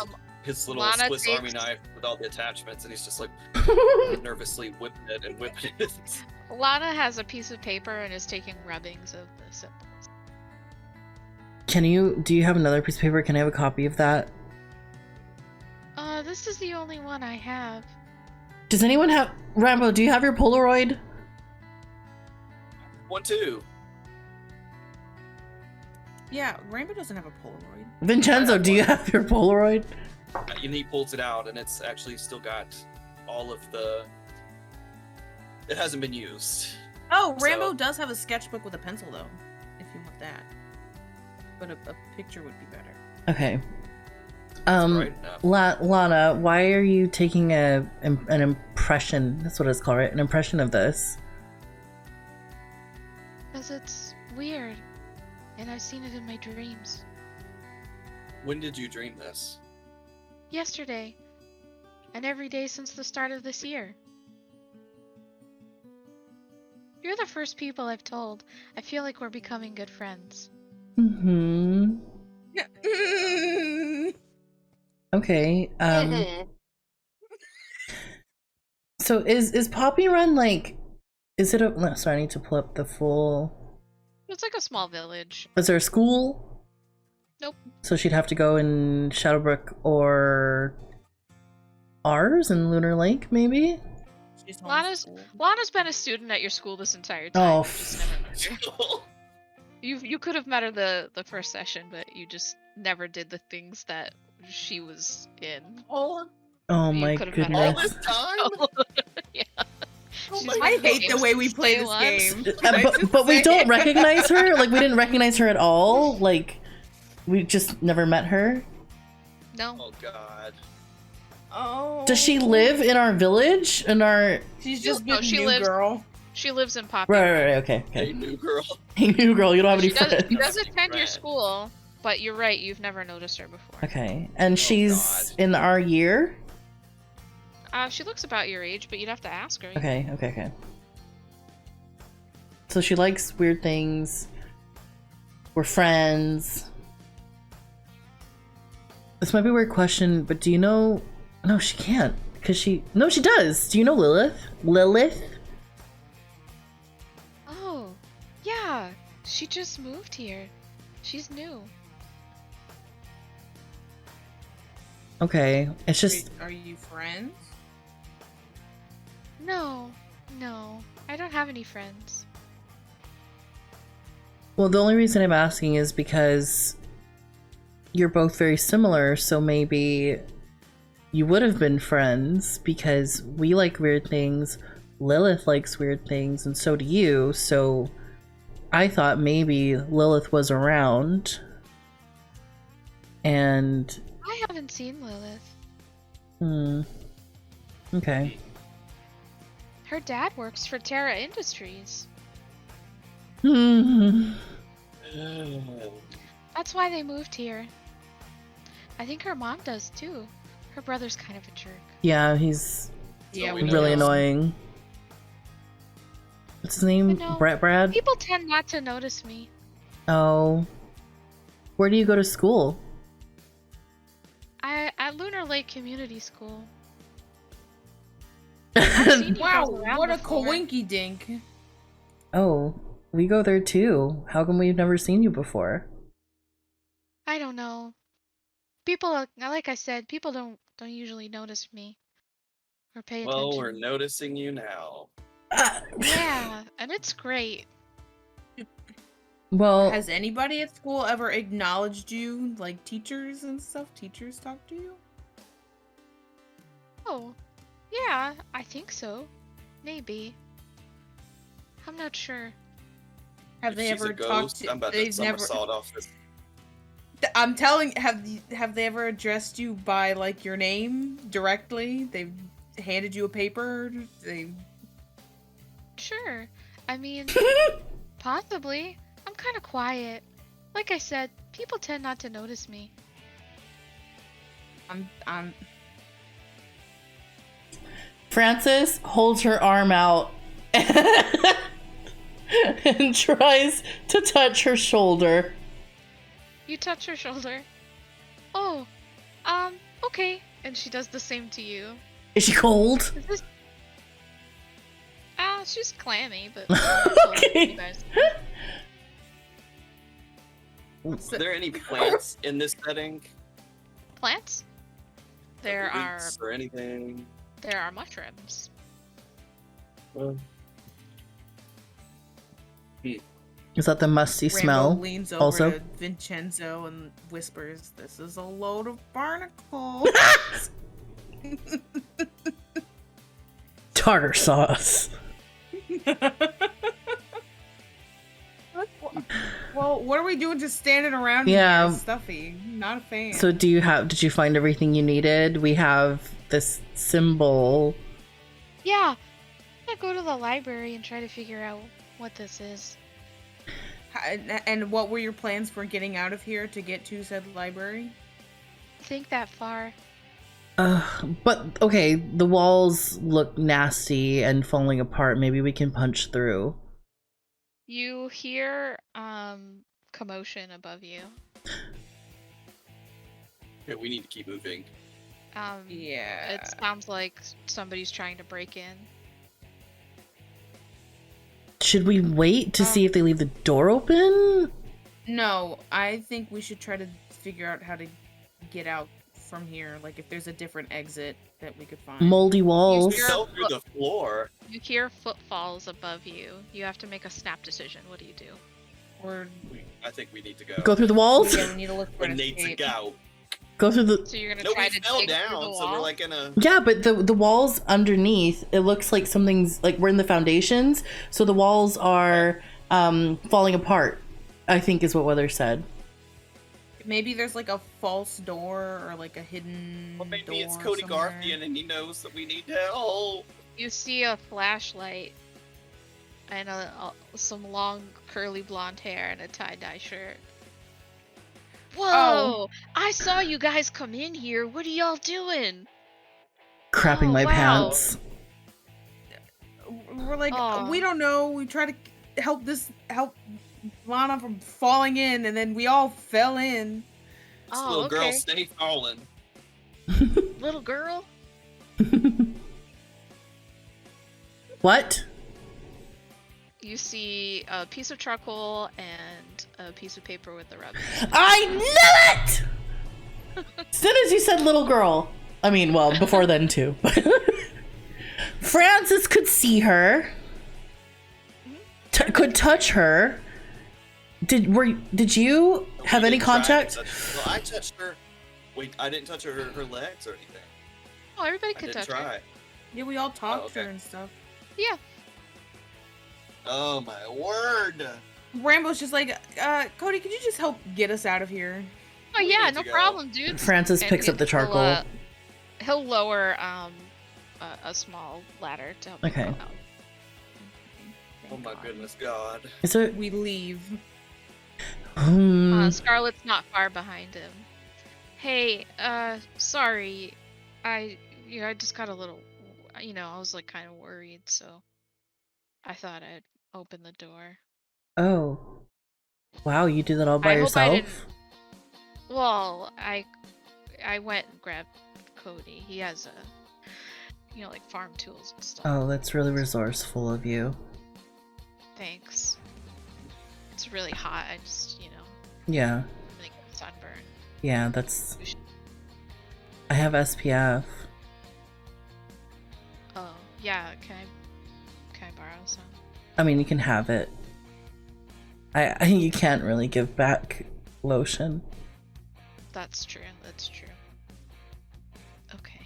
little Lana Swiss takes- Army knife with all the attachments, and he's just like nervously whipping it and whipping it. Lana has a piece of paper and is taking rubbings of the symbols. Do you have another piece of paper? Can I have a copy of that? This is the only one I have. Does anyone have, Rambo, do you have your Polaroid? 1, 2. Yeah, Rambo doesn't have a Polaroid. Vincenzo, do you have your Polaroid? And he pulls it out, and it's actually still got all of the. It hasn't been used. Oh, Rambo So- does have a sketchbook with a pencil, though, if you want that. But a picture would be better. Okay. Right enough. Lana, why are you taking an impression? That's what it's called, right? An impression of this. Because it's weird. And I've seen it in my dreams. When did you dream this? Yesterday. And every day since the start of this year. You're the first people I've told. I feel like we're becoming good friends. Mm-hmm. Okay. So is Poppy Run like? Is it a? No, sorry, I need to pull up the full. It's like a small village. Is there a school? Nope. So she'd have to go in Shadowbrook or ours in Lunar Lake, maybe. She's Lana's been a student at your school this entire Oh, time. You just never met her. You could have met her the first session, but you just never did the things that she was in. Oh, Oh You my could have met her all goodness. this time? Yeah. Oh She's my I been hate the way we play this Stay game. But we don't recognize her. Like we didn't recognize her at all. Like we just never met her. No. Oh God. Oh. Does she live in our village? In our She's just No, been she new lives- girl. She lives in Poppy. right. Okay. Hey, new girl. Hey, new girl, you don't have any She does friends. attend your Friend. school, But you're right, you've never noticed her before. Okay. And she's God. in our year? She looks about your age, but you'd have to ask her. Okay. So she likes weird things. We're friends. This might be a weird question, but do you know... No, she can't. Because she... No, she does. Do you know Lilith? Lilith? Oh, yeah. She just moved here. She's new. Okay. It's just... Are you friends? No. I don't have any friends. Well, the only reason I'm asking is because you're both very similar, so maybe you would have been friends because we like weird things, Lilith likes weird things, and so do you, so I thought maybe Lilith was around. And... I haven't seen Lilith. Okay. Her dad works for Terra Industries. That's why they moved here. I think her mom does too. Her brother's kind of a jerk. Yeah, he's Yeah, we we really know. annoying. What's his name? You know, Brad? People tend not to notice me. Oh. Where do you go to school? At Lunar Lake Community School. I've seen you Wow, guys around what a before. coinky dink. Oh, we go there too. How come we've never seen you before? I don't know. People, like I said, people don't usually notice me or pay Well, attention. we're noticing you now. Yeah, and it's great. Well, Has anybody at school ever acknowledged you? Like teachers and stuff? Teachers talk to you? Oh, yeah, I think so. Maybe. I'm not sure. Have If they she's ever a ghost, talked to I'm about to they've never somersault off this. I'm telling have they ever addressed you by like your name directly? They've handed you a paper? They Sure. I mean, possibly. I'm kind of quiet. Like I said, people tend not to notice me. I'm Frances holds her arm out and tries to touch her shoulder. You touch her shoulder. Oh, okay. And she does the same to you. Is she cold? Is this... she's clammy, but... Okay. You guys. Are there any plants in this setting? Plants? There Like are leeks or anything? mushrooms. Well, Is that the musty Rambo smell? leans over also? to Vincenzo and whispers, "This is a load of barnacles." Tartar sauce. Well, what are we doing just standing around Yeah. here? Stuffy. Not a fan. So did you find everything you needed? We have this symbol. Yeah. I'm gonna go to the library and try to figure out what this is. And what were your plans for getting out of here to get to said library? Think that far. But okay, the walls look nasty and falling apart. Maybe we can punch through. You hear commotion above you. yeah, we need to keep moving. Yeah. It sounds like somebody's trying to break in. Should we wait to see if they leave the door open? No, I think we should try to figure out how to get out from here. Like if there's a different exit that we could find. Moldy walls. You're- Fell through the floor. You hear footfalls above you. You have to make a snap decision. What do you do? Or I think we need to go. Go through the walls? yeah, we need to look for We an need to escape. go. Go through the... So you're gonna No, try we to fell dig through the down, so we're wall? like in a. Yeah, but the walls underneath, it looks like something's... Like, we're in the foundations, so the walls are falling apart, I think is what Weather said. Maybe there's like a false door or like a hidden Well, maybe it's door Cody somewhere. Garfield and he knows that we need help. You see a flashlight and some long curly blonde hair and a tie-dye shirt. Whoa! I saw you guys come in here. What are y'all doing? Crapping Oh, my wow. pants. We're like, Aw. we don't know. We try to help Lana from falling in, and then we all fell in. This Oh, little girl okay. stay falling. Little girl? What? You see a piece of charcoal and a piece of paper with the rub. I knew it! As soon as you said little girl. I mean, well, before then too. Francis could see her. Could touch her. Did you have We any didn't try to contact? touch her. Well, I touched her. Wait, I didn't touch her legs or anything. Oh, everybody I could didn't touch her. try. Yeah, we all talked to okay. her and stuff. Yeah. Oh my word! Rambo's just like, Cody, could you just help get us out of here? Oh We yeah, need no to go. problem, dude. Francis picks up the charcoal. He'll lower a small ladder to help Okay. you go out. Oh my goodness, God! Is it? We leave. Scarlet's not far behind him. Hey, sorry. I just got a little, I was like kind of worried, so I thought I'd open the door. Oh. Wow, you do that all by I hope I yourself? didn't. Well, I went and grabbed Cody. He has like farm tools and stuff. Oh, that's really resourceful of you. Thanks. It's really hot. I just, Yeah. I'm gonna get sunburn. Yeah, that's... I have SPF. Oh, yeah. Can I borrow some? I mean, you can have it. You can't really give back lotion. That's true. That's true. Okay.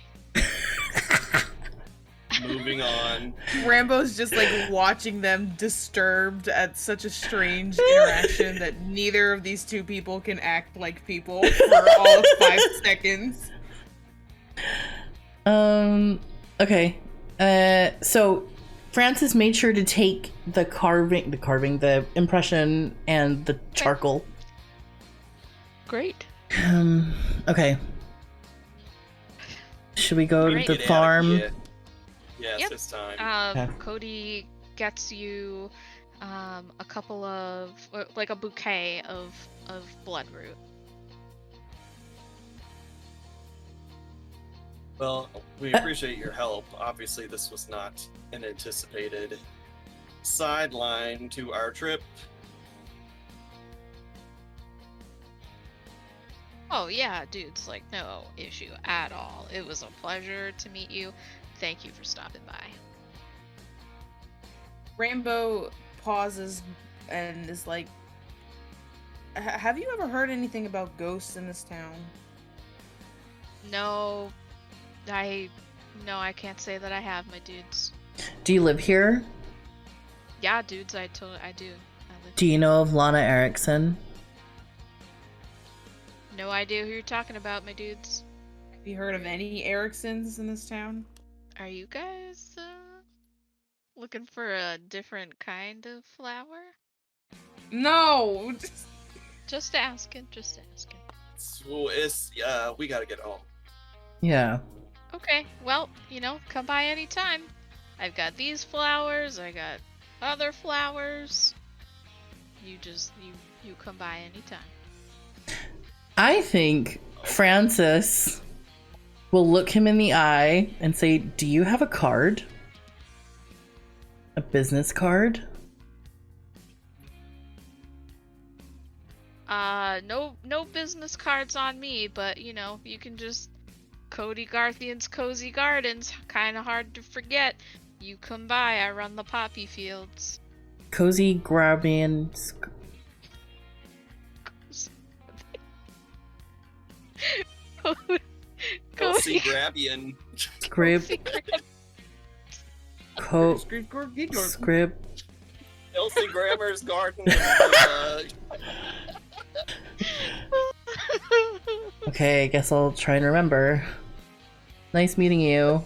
Moving on. Rambo's just like watching them disturbed at such a strange interaction that neither of these two people can act like people for all of 5 seconds. Okay. So Francis made sure to take the impression and the charcoal. Great. Okay. Should we go Alright. to the Get out of farm? here. Yes, Yep. it's time. Okay. Cody gets you a couple of like a bouquet of bloodroot. Well, we appreciate your help. Obviously, this was not an anticipated sideline to our trip. Oh yeah, dude's like no issue at all. It was a pleasure to meet you. Thank you for stopping by. Rambo pauses and is like, have you ever heard anything about ghosts in this town? No, I can't say that I have, my dudes. Do you live here? Yeah, dudes, I do. I live Do you know of Lana Erickson? No idea who you're talking about, my dudes. Have you heard of any Ericksons in this town? Are you guys looking for a different kind of flower? No! Just asking, So we gotta get home. Yeah. Okay, well, come by anytime. I've got these flowers, I got other flowers. You come by anytime. I think Francis will look him in the eye and say, "Do you have a card? A business card?" No business cards on me, but you can just Cody Garthian's Cozy Gardens, kind of hard to forget. You come by, I run the poppy fields. Cozy grabbing. Kelsey Grabian. Scrib. Scrib. Kelsey Grammer's garden. Okay, I guess I'll try and remember. Nice meeting you.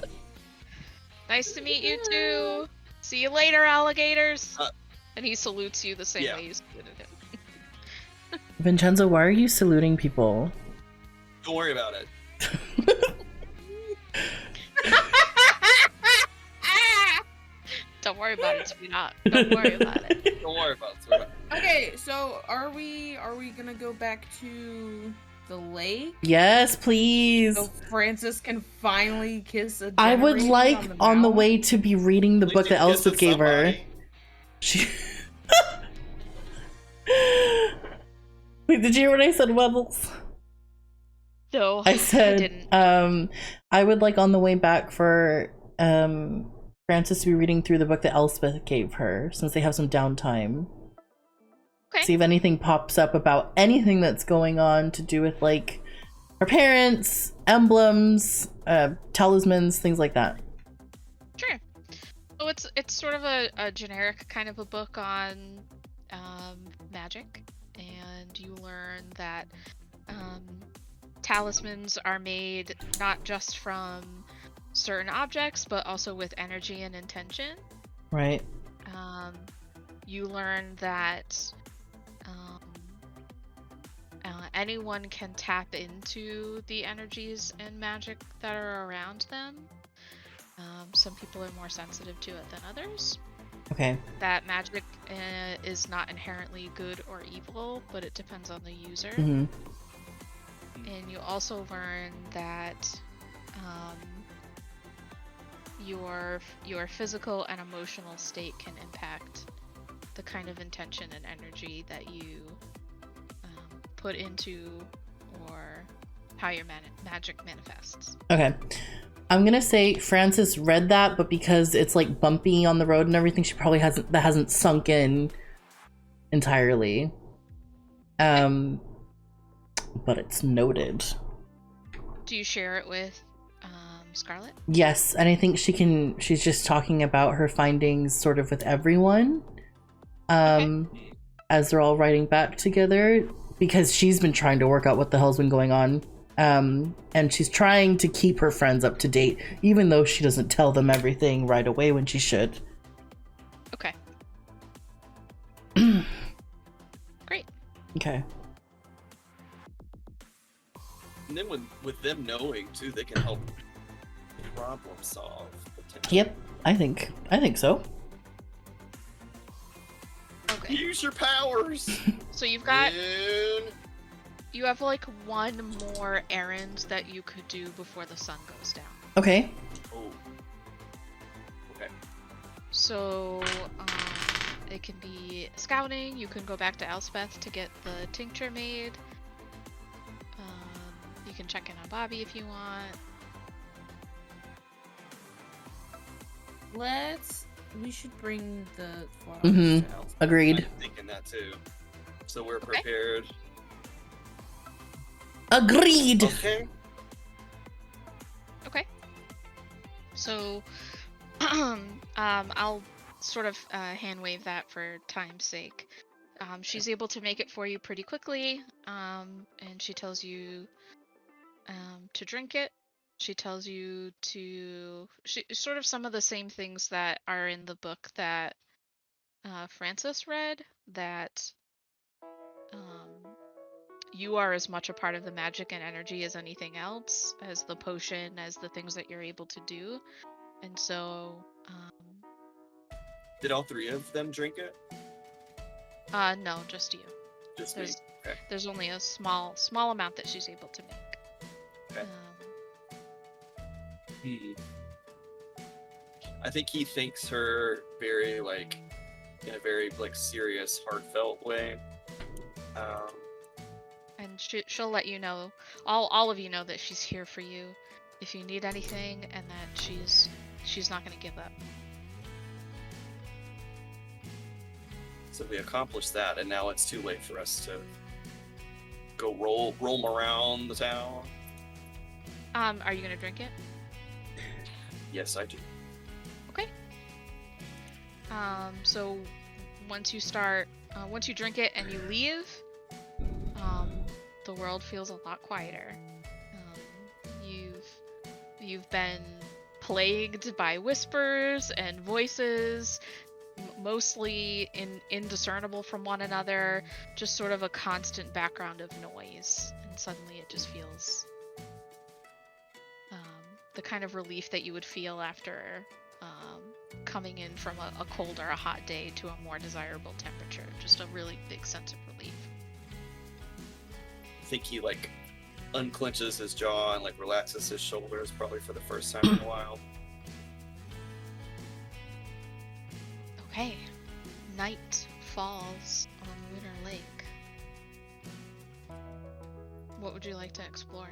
Nice to meet you too. See you later, alligators. Uh, And he salutes you the same yeah. way you saluted him. Vincenzo, why are you saluting people? Don't worry about it. Don't worry about it, sweetheart. Don't worry about it. Don't worry about it. Sweetheart. Okay, so are we gonna go back to the lake Yes, please. so Francis can finally kiss a I would generator like on the mouth? way to be reading the At book least that you kissed Elspeth gave her. somebody. She. Wait, did you hear what I said, Webbles? No, I said, didn't. I would like on the way back for Frances to be reading through the book that Elspeth gave her, since they have some downtime. Okay. See if anything pops up about anything that's going on to do with like her parents, emblems, talismans, things like that. Sure. So it's sort of a generic kind of a book on magic, and you learn that talismans are made not just from certain objects, but also with energy and intention. Right. You learn that anyone can tap into the energies and magic that are around them. Some people are more sensitive to it than others. Okay. That magic is not inherently good or evil, but it depends on the user. Mm-hmm. And you also learn that your physical and emotional state can impact the kind of intention and energy that you put into or how your magic manifests. Okay. I'm gonna say Frances read that, but because it's like bumpy on the road and everything, she probably hasn't sunk in entirely. But it's noted. Do you share it with Scarlett? Yes, and I think she's just talking about her findings sort of with everyone. As they're all writing back together, because she's been trying to work out what the hell's been going on. And she's trying to keep her friends up to date, even though she doesn't tell them everything right away when she should. Okay. Great. Okay. And then with them knowing too, they can help problem solve. Yep, I think so. Okay. Use your powers. So you've got Moon. you have like one more errand that you could do before the sun goes down. Okay. Oh. Okay. So it can be scouting. You can go back to Elspeth to get the tincture made. You can check in on Bobby if you want. We should bring the flowers Mhm. to Elspeth. Agreed. I'm thinking that too. So we're prepared. Agreed. Okay. Okay. So I'll sort of hand wave that for time's sake. She's able to make it for you pretty quickly, and she tells you to drink it. She tells you to sort of some of the same things that are in the book that Francis read, that you are as much a part of the magic and energy as anything else, as the potion, as the things that you're able to do. And so Did all three of them drink it? no, just you. Just me. Okay. There's only a small amount that she's able to make. Okay. I think he thanks her very in a very serious, heartfelt way. And she'll let you know, all of you know, that she's here for you if you need anything, and that she's not going to give up. So we accomplished that, and now it's too late for us to go roam around the town. Are you going to drink it? Yes, I do. Okay. So once you drink it and you leave, the world feels a lot quieter. You've been plagued by whispers and voices mostly indiscernible from one another, just sort of a constant background of noise, and suddenly it just feels the kind of relief that you would feel after coming in from a cold or a hot day to a more desirable temperature. Just a really big sense of relief. I think he like unclenches his jaw and like relaxes his shoulders, probably for the first time in a while. Okay. Night falls on Lunar Lake. What would you like to explore?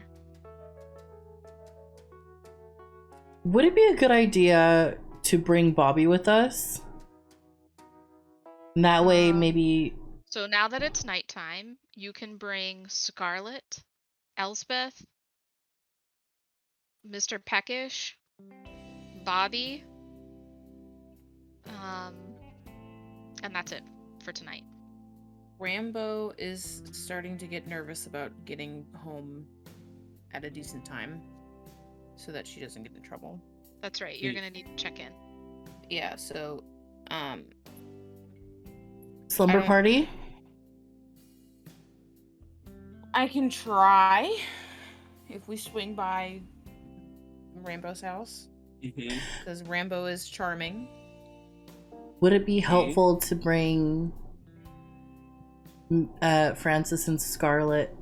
Would it be a good idea to bring Bobby with us? And that way, maybe. So now that it's nighttime, you can bring Scarlet, Elspeth, Mr. Peckish, Bobby, and that's it for tonight. Rambo is starting to get nervous about getting home at a decent time so that she doesn't get in trouble. That's right. You're gonna need to check in. Yeah, so Slumber party? I can try if we swing by Rambo's house. Because Rambo is charming. Would it be helpful to bring Francis and Scarlet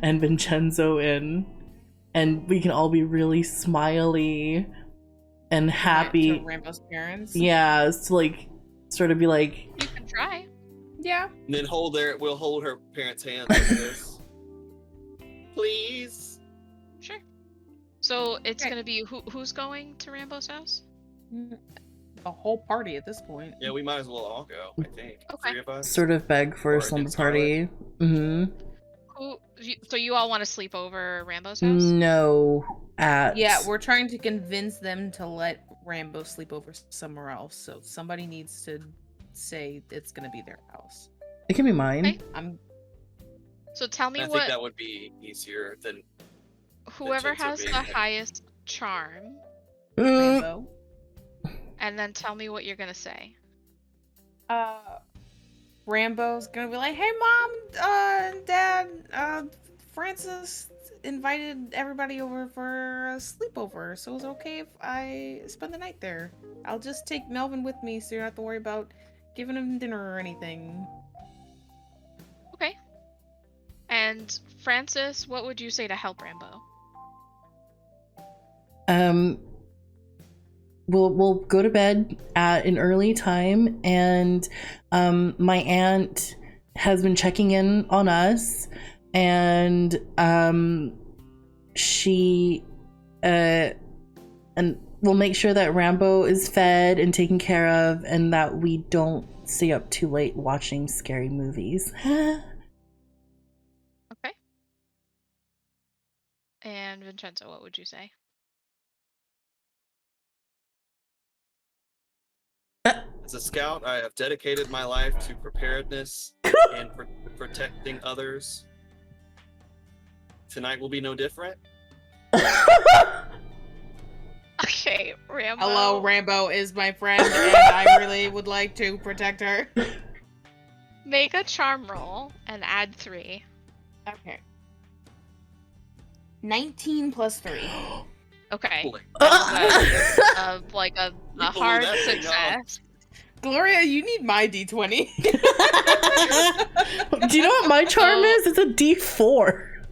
and Vincenzo in? And we can all be really smiley and happy. To Rambo's parents? Yeah, it's to like, sort of be like... You can try. Yeah. And then we'll hold her parents' hands like this. Please. Sure. So it's gonna be who's going to Rambo's house? The whole party at this point. Yeah, we might as well all go, I think. Okay. 3 of us. Sort of beg for a Or slumber against party. Mm-hmm. So you all want to sleep over Rambo's house? No. Yeah, we're trying to convince them to let Rambo sleep over somewhere else. So somebody needs to say it's gonna be their house. It can be mine. Okay. So tell me I think that would be easier than whoever Vincenzo has the being there. highest charm, Rambo. and then tell me what you're gonna say. Rambo's gonna be like, "Hey, Mom, Dad, Francis invited everybody over for a sleepover, so it's okay if I spend the night there. I'll just take Melvin with me, so you don't have to worry about giving him dinner or anything." Okay. And Francis, what would you say to help Rambo? We'll go to bed at an early time, and my aunt has been checking in on us, and she and we'll make sure that Rambo is fed and taken care of, and that we don't stay up too late watching scary movies. Okay. And Vincenzo, what would you say? As a scout, I have dedicated my life to preparedness and protecting others. Tonight will be no different. Okay, Rambo. Hello, Rambo is my friend, and I really would like to protect her. Make a charm roll and add 3. Okay. 19 plus 3. Okay. Holy- Like a blew hard that thing success. Gloria, you need my D20. Do you know what my charm is? It's a D4.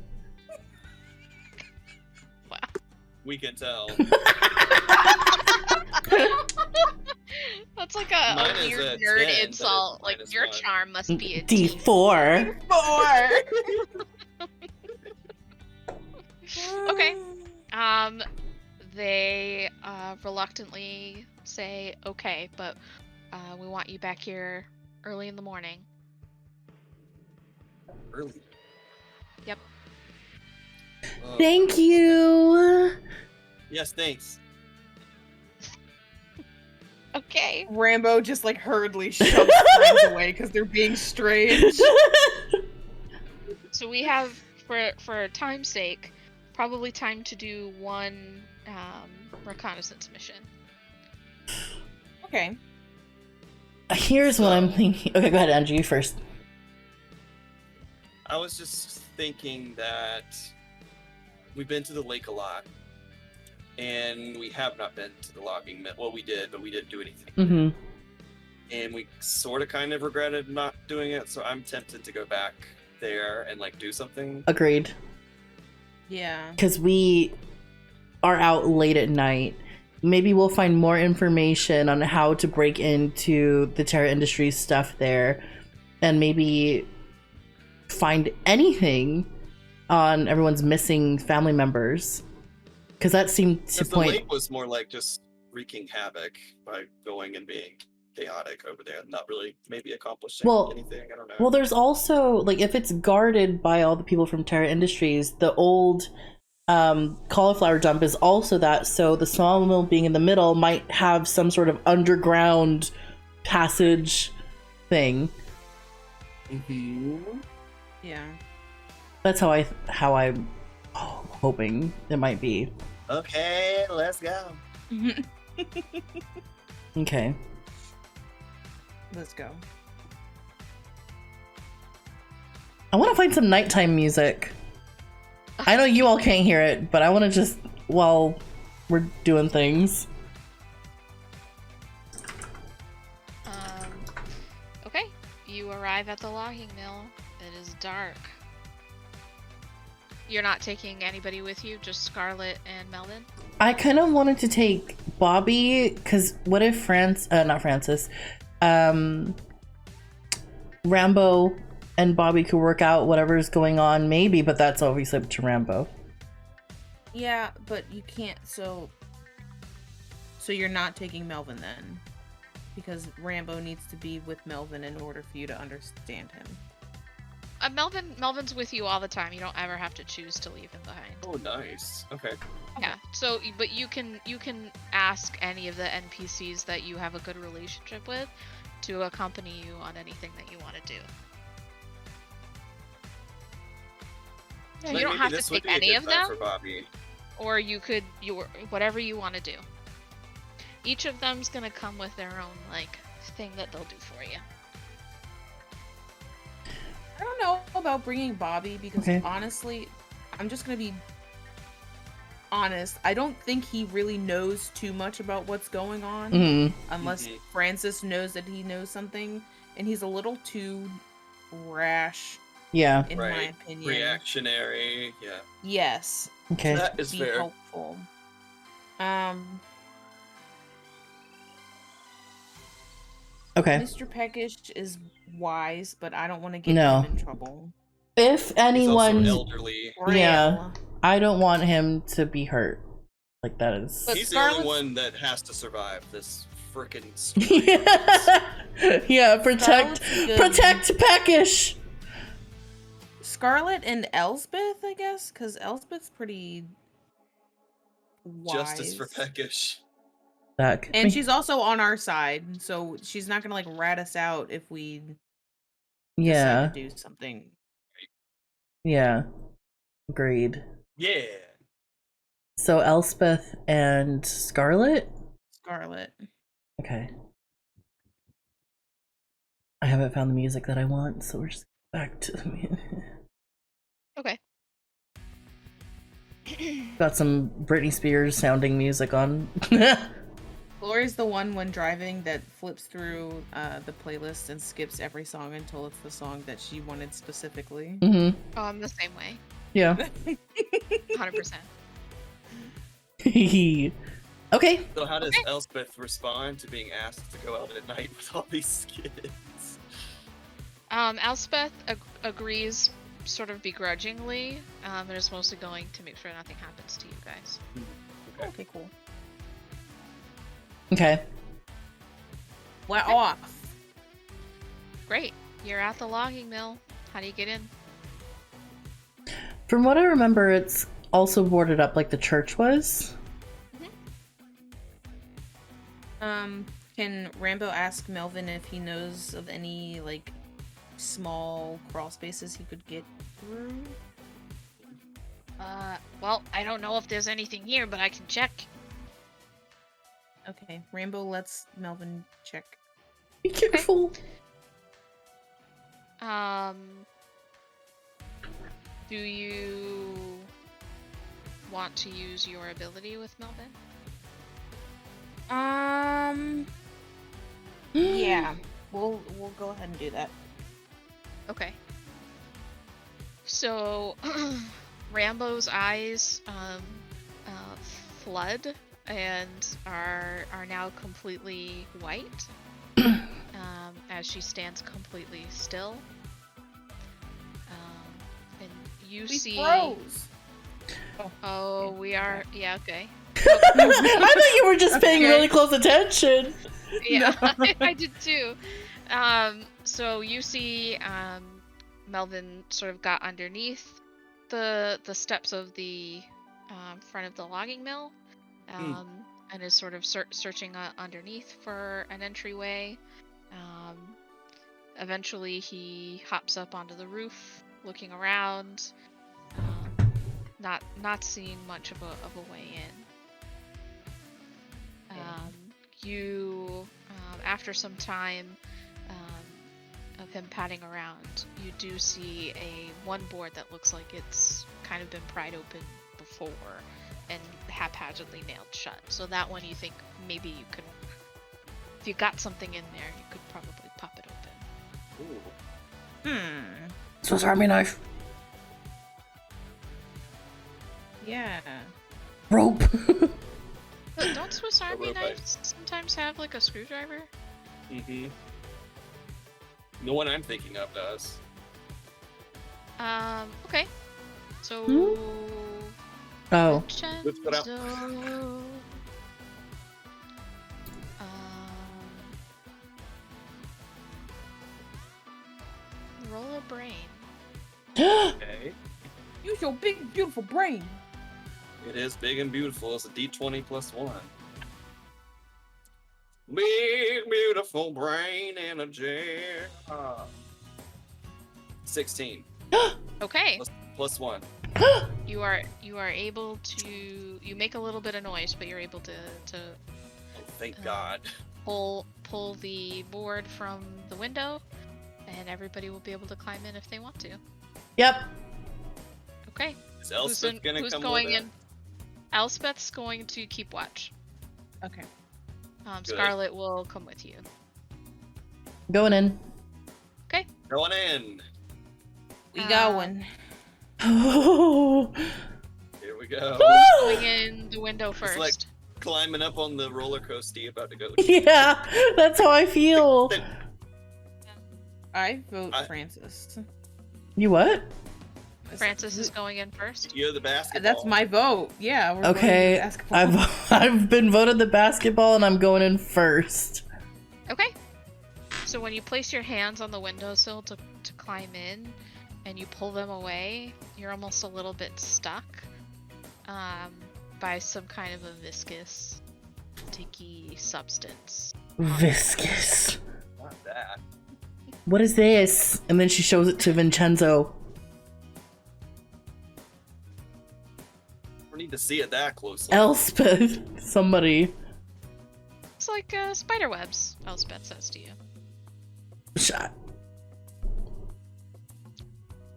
Wow. We can tell. That's like a Mine is weird a nerd 10, but insult. it's Like minus your 1. charm must be a D4. 4. Okay. They reluctantly say okay, but we want you back here early in the morning. Early. Yep. Thank you. Yes, thanks. Okay. Rambo just like hurriedly shoves friends away because they're being strange. So we have, for time's sake, probably time to do one reconnaissance mission. Okay. Here's what I'm thinking. Okay, go ahead, Andrew. You first. I was just thinking that we've been to the lake a lot, and we have not been to the logging mill. Well, we did, but we didn't do anything. Mm-hmm. And we sort of kind of regretted not doing it, so I'm tempted to go back there and like do something. Agreed. Yeah. Because we are out late at night. Maybe we'll find more information on how to break into the Terra Industries stuff there, and maybe find anything on everyone's missing family members. Because that seemed to Because the point. lake was more like just wreaking havoc by going and being chaotic over there, not really maybe accomplishing anything. I don't know. Well, there's also, like, if it's guarded by all the people from Terra Industries, the old cauliflower dump is also that, so the small mill being in the middle might have some sort of underground passage thing. Mm-hmm. Yeah. That's how I'm hoping it might be. Okay, let's go. Okay. Let's go. I want to find some nighttime music. I know you all can't hear it, but I want to just, while we're doing things. Okay. You arrive at the logging mill. It is dark. You're not taking anybody with you, just Scarlet and Melvin? I kind of wanted to take Bobby, because what if Rambo and Bobby could work out whatever's going on, maybe, but that's obviously up to Rambo. Yeah, but you can't, so you're not taking Melvin then? Because Rambo needs to be with Melvin in order for you to understand him. Melvin's with you all the time. You don't ever have to choose to leave him behind. Oh, nice. Okay. Yeah. So, but you can ask any of the NPCs that you have a good relationship with to accompany you on anything that you want to do. Yeah, Like, you don't maybe have to this would take be a any good of time them, for Bobby. or you could whatever you want to do. Each of them's gonna come with their own like thing that they'll do for you. I don't know about bringing Bobby because Okay. honestly, I'm just gonna be honest. I don't think he really knows too much about what's going on unless Mhm. Francis knows that he knows something, and he's a little too rash Yeah. in my Right. opinion. Reactionary. Yeah. Yes, Okay. That is be fair. helpful. Okay. Mr. Peckish is wise, but I don't want to get No. him in trouble. If He's anyone, also elderly. Yeah. Frail. I don't want him to be hurt. Like, that is. But He's the only Scarlet's- one that has to survive this frickin' story. Yeah, protect Scarlet's a good- Peckish. Scarlet and Elspeth, I guess, because Elspeth's pretty wise. Justice for Peckish. Back. And she's also on our side, so she's not gonna like rat us out if we Yeah. decide to do something. Yeah. Agreed. Yeah. So Elspeth and Scarlet? Scarlet. Okay. I haven't found the music that I want, so we're just back to the music. Okay. Got some Britney Spears sounding music on. Lori's the one when driving that flips through the playlist and skips every song until it's the song that she wanted specifically. Mm-hmm. Oh, I'm the same way. Yeah. 100%. Okay. So how does Elspeth respond to being asked to go out at night with all these kids? Elspeth agrees sort of begrudgingly. And is mostly going to make sure nothing happens to you guys. Okay, cool. Okay. We're off. Great. You're at the logging mill. How do you get in? From what I remember, it's also boarded up like the church was. Can Rambo ask Melvin if he knows of any like small crawl spaces he could get through? Well, I don't know if there's anything here, but I can check. Okay, Rambo lets Melvin check. Be careful. Do you want to use your ability with Melvin? Yeah. We'll go ahead and do that. Okay. So, Rambo's eyes flood and are now completely white as she stands completely still. And you We see. froze. Oh, we are. Yeah. Okay. I thought you were just paying really close attention. Yeah, I did too. So you see, Melvin sort of got underneath the steps of the front of the logging mill, and is sort of searching underneath for an entryway. Eventually, he hops up onto the roof, looking around, not seeing much of a way in. You, after some time of him padding around, you do see one board that looks like it's kind of been pried open before and haphazardly nailed shut. So that one you think maybe you could, if you got something in there, you could probably pop it open. Ooh. Swiss Army knife. Yeah. Rope. But don't Swiss Army rope knives sometimes have like a screwdriver? Mm-hmm. The one I'm thinking of does. Okay. So. Oh. Let's put out. Roll a brain. Okay. Use your big, beautiful brain. It is big and beautiful. It's a D20 plus 1. Big, beautiful brain and a chair. 16. Okay. Plus 1. You are able to. You make a little bit of noise, but you're able to Oh, thank God. pull the board from the window, and everybody will be able to climb in if they want to. Yep. Okay. Is Elspeth gonna who's come going with in? Elspeth's going to keep watch. Okay. Good. Scarlet will come with you. Going in. Okay. Going in. We going. Oh. Here we go. Going in the window first. It's like climbing up on the roller coaster you're about to go. Yeah, that's how I feel. I vote Francis. You what? Francis is going in first. You're the basketball. That's my vote. Yeah. We're Okay, voting for basketball. I've been voted the basketball, and I'm going in first. Okay. So when you place your hands on the windowsill to climb in, and you pull them away, you're almost a little bit stuck by some kind of a viscous, sticky substance. Viscous. Not that. What is this? And then she shows it to Vincenzo. We need to see it that closely. Elspeth. Somebody. It's like spider webs, Elspeth says to you. Shot.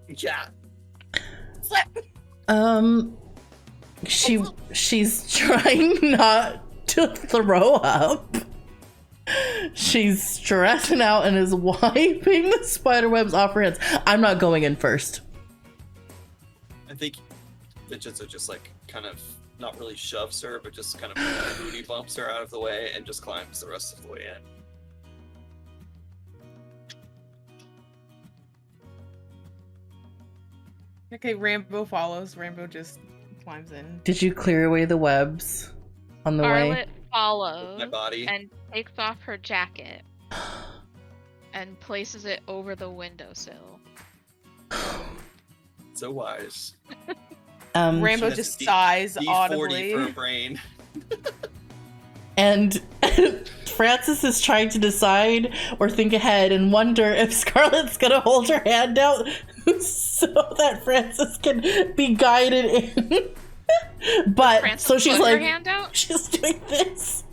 Yeah. She's trying not to throw up. She's stressing out and is wiping the spider webs off her hands. I'm not going in first. I think Vincenzo just like kind of not really shoves her, but just kind of booty bumps her out of the way and just climbs the rest of the way in. Okay, Rambo follows. Rambo just climbs in. Did you clear away the webs on the way? Scarlet follows My body. and takes off her jacket and places it over the windowsill. So wise. Rambo That's just a sighs D40 audibly. for a brain. And Francis is trying to decide or think ahead and wonder if Scarlett's gonna hold her hand out so that Francis can be guided in. But Francis so she's put like, her hand out? she's doing this.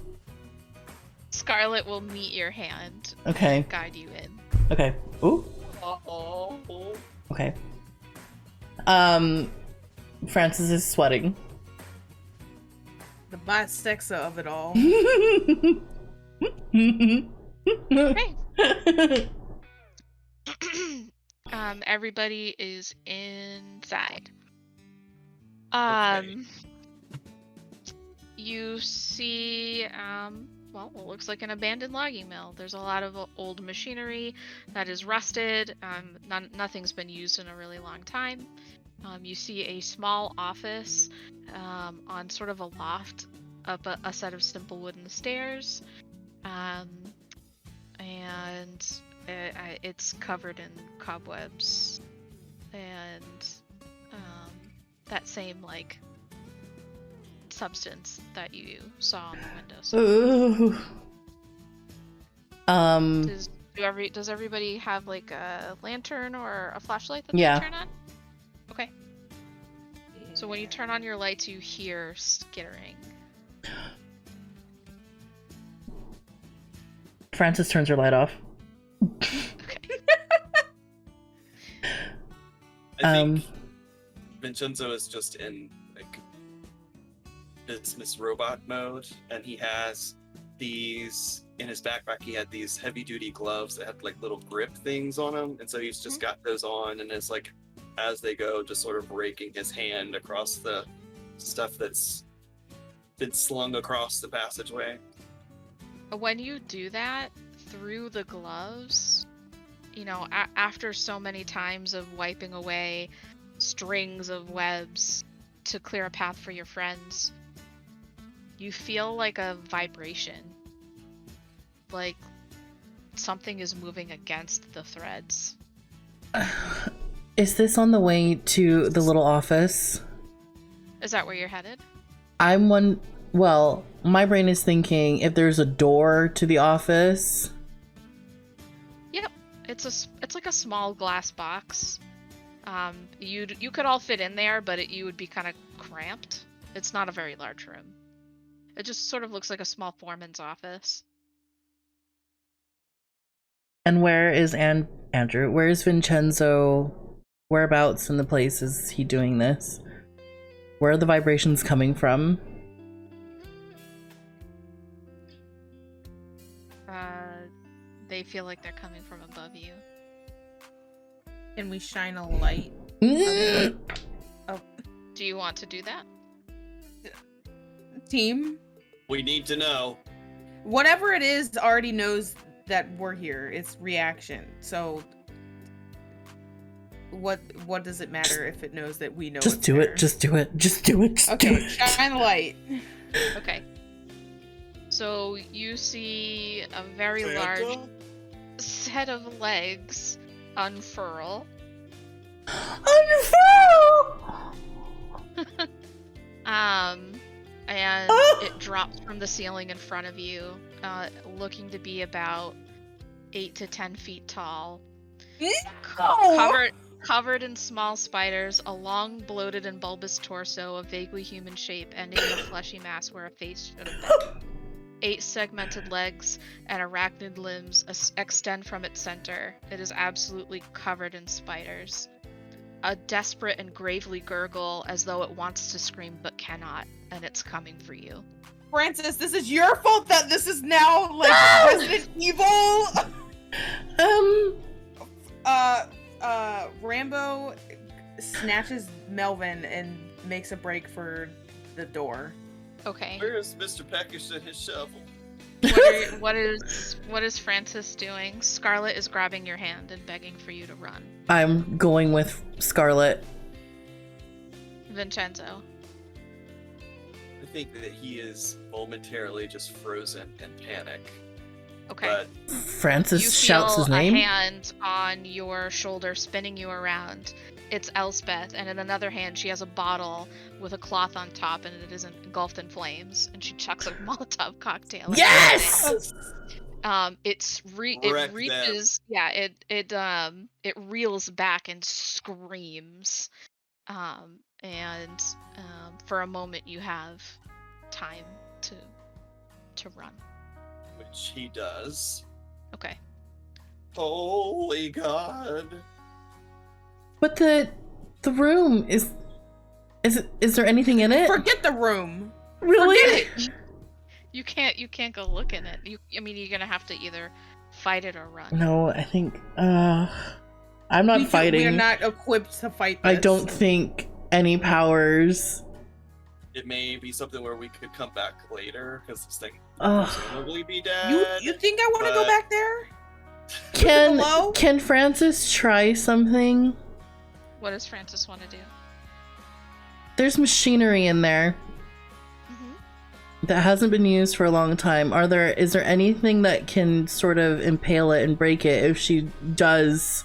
Scarlet will meet your hand Okay. and guide you in. Okay. Ooh. Oh. Okay. Francis is sweating. The bisexa of it all. Okay. Everybody is inside. Okay. You see, well, what looks like an abandoned logging mill. There's a lot of old machinery that is rusted. Nothing's been used in a really long time. You see a small office on sort of a loft up a set of simple wooden stairs. And it's covered in cobwebs and that same like substance that you saw on the windows. Ooh. Does everybody have like a lantern or a flashlight that Yeah. they turn on? Okay. So when you turn on your lights, you hear skittering. Francis turns her light off. Okay. I think Vincenzo is just in like business robot mode, and he has these in his backpack. He had these heavy duty gloves that had like little grip things on them, and so he's just got those on, and is like, as they go, just sort of raking his hand across the stuff that's been slung across the passageway. When you do that through the gloves, you know, after so many times of wiping away strings of webs to clear a path for your friends, you feel like a vibration. Like something is moving against the threads. Is this on the way to the little office? Is that where you're headed? Well, my brain is thinking if there's a door to the office. Yep. It's like a small glass box. You could all fit in there, but you would be kind of cramped. It's not a very large room. It just sort of looks like a small foreman's office. And where is Andrew? Where is Vincenzo? Whereabouts in the place is he doing this? Where are the vibrations coming from? They feel like they're coming from above you. Can we shine a light? Oh, Do you want to do that? team? We need to know. Whatever it is already knows that we're here. It's reaction. So what does it matter if it knows that we know Just it's do there? it. Just do it. Just do it. Just do Okay, it. shine a light. Okay. So you see a very Santa? large set of legs unfurl. Unfurl! And it drops from the ceiling in front of you, looking to be about 8 to 10 feet tall. Covered in small spiders, a long, bloated, and bulbous torso of vaguely human shape, ending in a fleshy mass where a face should have been. 8 segmented legs and arachnid limbs extend from its center. It is absolutely covered in spiders. A desperate and gravely gurgle as though it wants to scream but cannot, and it's coming for you. Francis, this is your fault that this is now like Resident Evil. Rambo snatches Melvin and makes a break for the door. Okay. Where's Mr. Peckish and his shovel? What is Francis doing? Scarlet is grabbing your hand and begging for you to run. I'm going with Scarlet. Vincenzo. I think that he is momentarily just frozen in panic. Okay. But Francis You shouts feel his name. a hand on your shoulder spinning you around. It's Elspeth, and in another hand she has a bottle with a cloth on top, and it is engulfed in flames. And she chucks a Molotov cocktail. at Yes! you. It Wreck reaches. Yeah. It reels back and screams. And for a moment you have time to run. Which he does. Okay. Holy God. But the room is there anything in it? Forget the room. Really? Forget it. You can't go look in it. I mean, you're gonna have to either fight it or run. No, I think I'm not fighting. We're not equipped to fight this. I don't think any powers. It may be something where we could come back later because this thing Ugh. presumably be dead. You think I want to go but- back there? Hello? Can Francis try something? What does Francis want to do? There's machinery in there that hasn't been used for a long time. Is there anything that can sort of impale it and break it if she does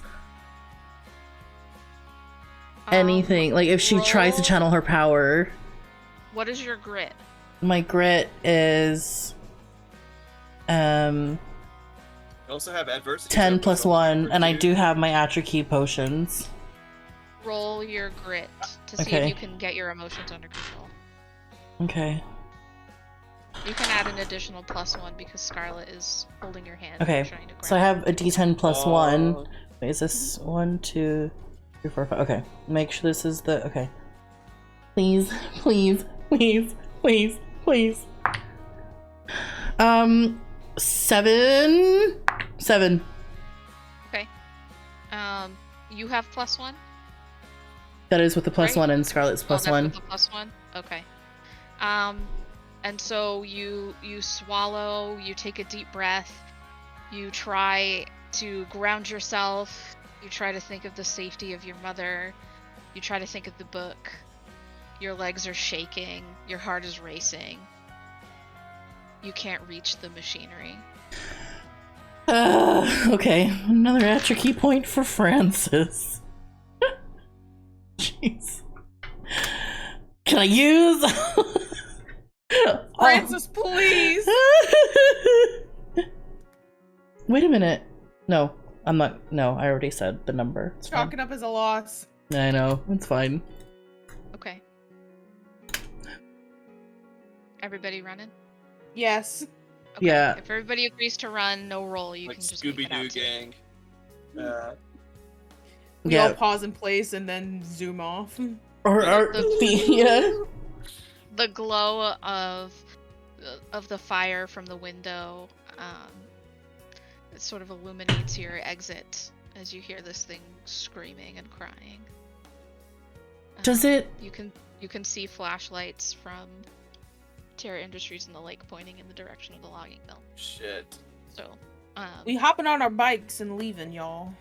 anything? Like if she tries to channel her power. What is your grit? My grit is You also have adversity. 10 plus 1, and I do have my atrophy potions. Roll your grit to see Okay. if you can get your emotions under control. Okay. You can add an additional +1 because Scarlet is holding your hand. Okay. And trying to grab So I have a d10 plus Oh. 1. Wait, is this 1, 2, 3, 4, 5? Okay. Make sure this is the. Okay. Please, please, please, please, please. 7. Okay. You have +1? That is with the plus Right? 1 and Scarlet's plus that's 1. with the +1? Okay. And so you swallow, you take a deep breath, you try to ground yourself, you try to think of the safety of your mother, you try to think of the book, your legs are shaking, your heart is racing. You can't reach the machinery. Okay. Another atrophy point for Francis. Jeez. Can I use? Francis, please. Wait a minute. No, I'm not. No, I already said the number. It's Chalk fine. it up as a loss. I know. It's fine. Okay. Everybody running? Yes. Okay. Yeah. If everybody agrees to run, no roll, you Like can just make it Scooby-Doo out too. gang. We all Yeah. pause in place and then zoom off. Or yeah. The glow of the fire from the window it sort of illuminates your exit as you hear this thing screaming and crying. Does it? You can see flashlights from Terra Industries in the lake pointing in the direction of the logging mill. Shit. So, We hopping on our bikes and leaving, y'all.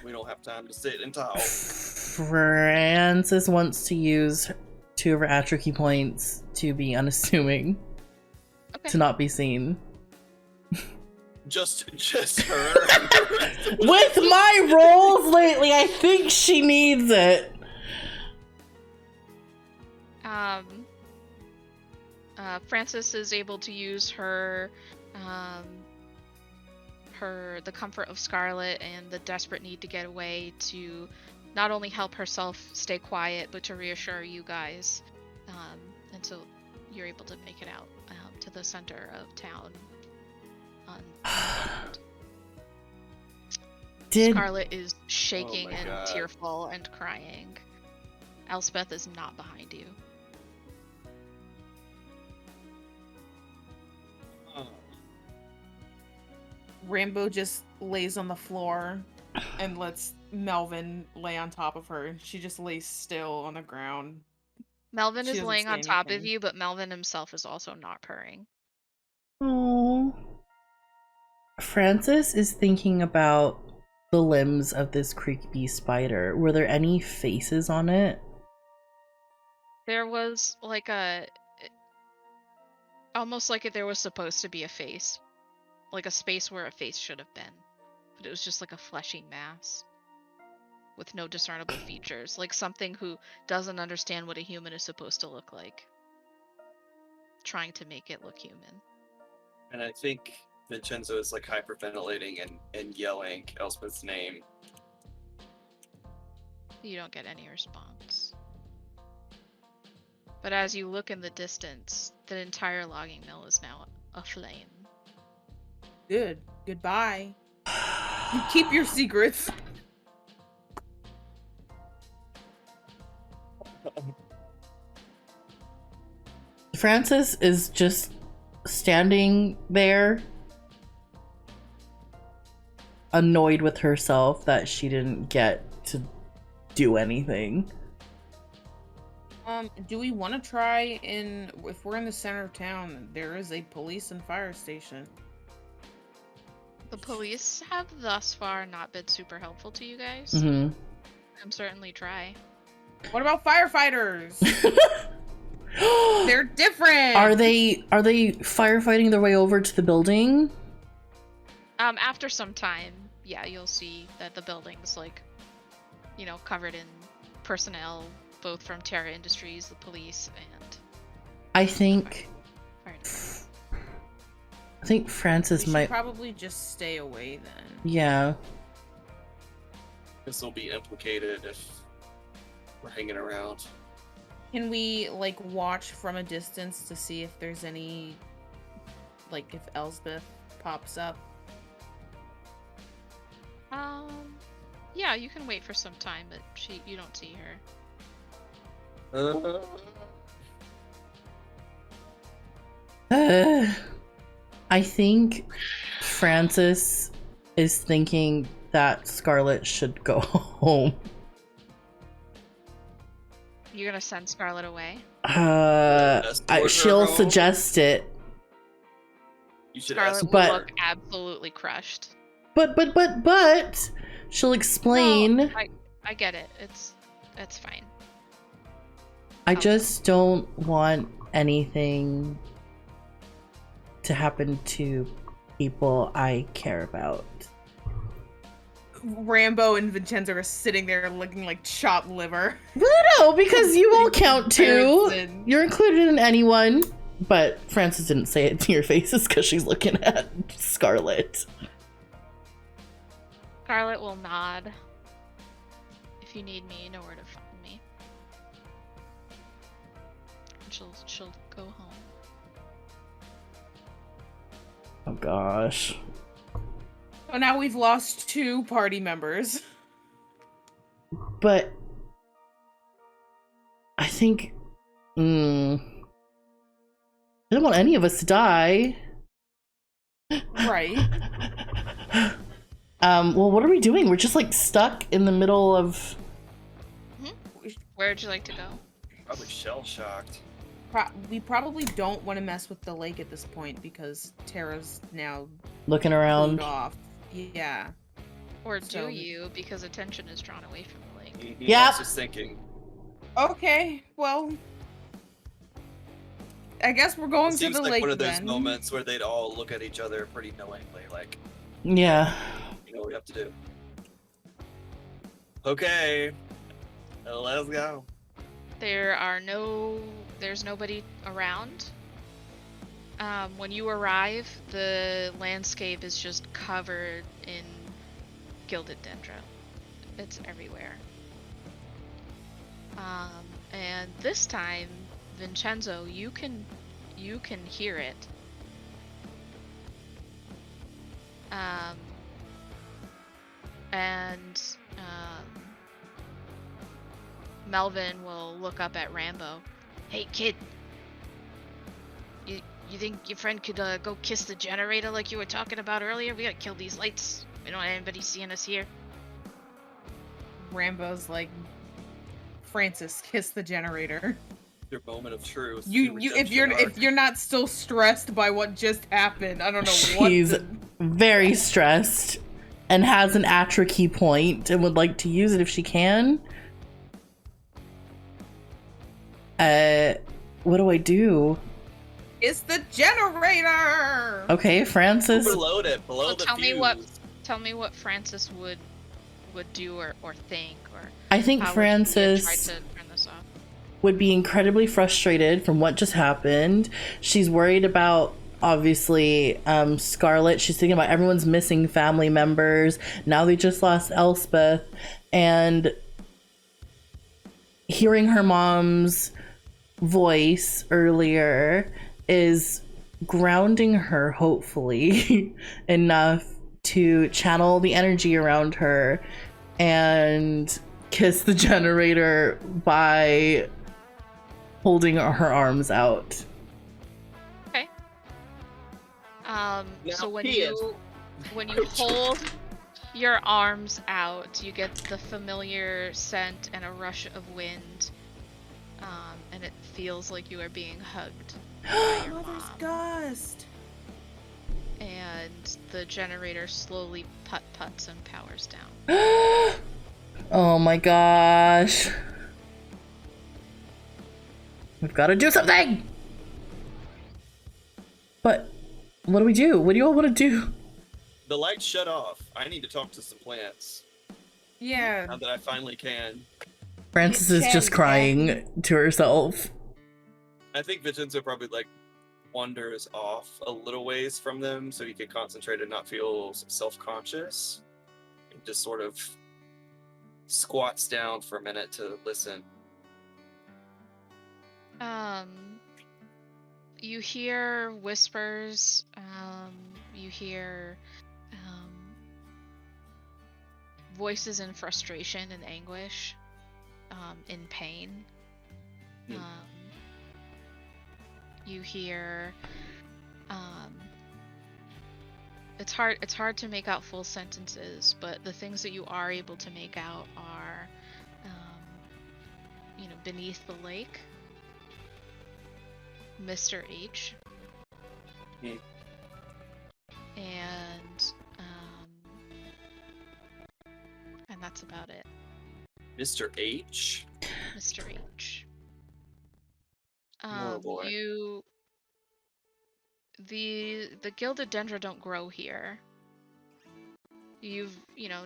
We don't have time to sit and talk. Francis wants to use 2 of her atrophy points to be unassuming, okay. to not be seen. Just her. With my rolls lately, I think she needs it. Francis is able to use her the comfort of Scarlet and the desperate need to get away to not only help herself stay quiet, but to reassure you guys. And so you're able to make it out to the center of town. Scarlet is shaking and God. tearful and crying. Elspeth is not behind you. Rambo just lays on the floor and lets Melvin lay on top of her. She just lays still on the ground. Melvin She is doesn't laying say on top of anything. you, but Melvin himself is also not purring. Oh. Francis is thinking about the limbs of this creepy spider. Were there any faces on it? There was like almost like there was supposed to be a face. Like a space where a face should have been. But it was just like a fleshy mass. With no discernible features. Like something who doesn't understand what a human is supposed to look like. Trying to make it look human. And I think Vincenzo is like hyperventilating and yelling Elspeth's name. You don't get any response. But as you look in the distance, the entire logging mill is now aflame. Good. Goodbye. You keep your secrets. Frances is just standing there, annoyed with herself that she didn't get to do anything. Do we want to try if we're in the center of town, there is a police and fire station. The police have thus far not been super helpful to you guys. Mm-hmm. Can certainly try. What about firefighters? They're different. Are they firefighting their way over to the building? After some time, yeah, you'll see that the building's like, covered in personnel, both from Terra Industries, the police, and I think fire department. I think Frances we might should probably just stay away then. Yeah. This will be implicated if we're hanging around. Can we like watch from a distance to see if there's any, like if Elsbeth pops up? Yeah, you can wait for some time, but you don't see her. I think Frances is thinking that Scarlet should go home. You're gonna send Scarlet away? She'll suggest it. You should Scarlet ask. will But- look absolutely crushed. But she'll explain. No, I get it. It's fine. I just don't want anything to happen to people I care about. Rambo and Vincenzo are sitting there looking like chopped liver. No, because you all count too. Comparison. You're included in anyone. But Frances didn't say it to your faces because she's looking at Scarlet. Scarlet will nod. If you need me, you know where to find me. And she'll go home. Oh gosh. So now we've lost 2 party members. But I think I don't want any of us to die. Right. Well, what are we doing? We're just like stuck in the middle of Where'd you like to go? Probably shell shocked. We probably don't want to mess with the lake at this point because Terra's now looking moved around. off. Yeah. Or do So- you, because attention is drawn away from the lake? Yep. I was just thinking. Okay, well, I guess we're going It to seems the like lake one of those then. moments where they'd all look at each other pretty knowingly, like, Yeah. you know what we have to do. Okay, let's go. There's nobody around. When you arrive, the landscape is just covered in gilded dendro. It's everywhere. And this time, Vincenzo, you can hear it. Melvin will look up at Rambo. Hey, kid. You think your friend could go kiss the generator like you were talking about earlier? We gotta kill these lights. We don't want anybody seeing us here. Rambo's like, Francis, kiss the generator. Your moment of truth. You if you're not still stressed by what just happened, I don't know what. She's very stressed and has an Atra key point and would like to use it if she can. What do I do? It's the generator. Okay, Francis. Overload it, blow So the tell fuse. me what Francis would do or think, or I think how would Francis you try to turn this off. would be incredibly frustrated from what just happened. She's worried about, obviously, Scarlet. She's thinking about everyone's missing family members. Now they just lost Elspeth. And hearing her mom's voice earlier is grounding her, hopefully, enough to channel the energy around her and kiss the generator by holding her arms out. Okay. So Now, Piers. when you hold your arms out, you get the familiar scent and a rush of wind, and it feels like you are being hugged by your Mother's mom. gust. And the generator slowly putt-putts and powers down. Oh my gosh. We've got to do something! But what do we do? What do you all want to do? The lights shut off. I need to talk to some plants. Yeah. Now that I finally can. Frances is just crying to herself. I think Vincenzo probably like wanders off a little ways from them so he can concentrate and not feel self-conscious. And just sort of squats down for a minute to listen. You hear whispers, you hear voices in frustration and anguish, in pain. You hear it's hard to make out full sentences, but the things that you are able to make out are beneath the lake, Mr. H. Hmm. And that's about it. Mr. H? Mr. H. Oh boy. The gilded dendra don't grow here. You've,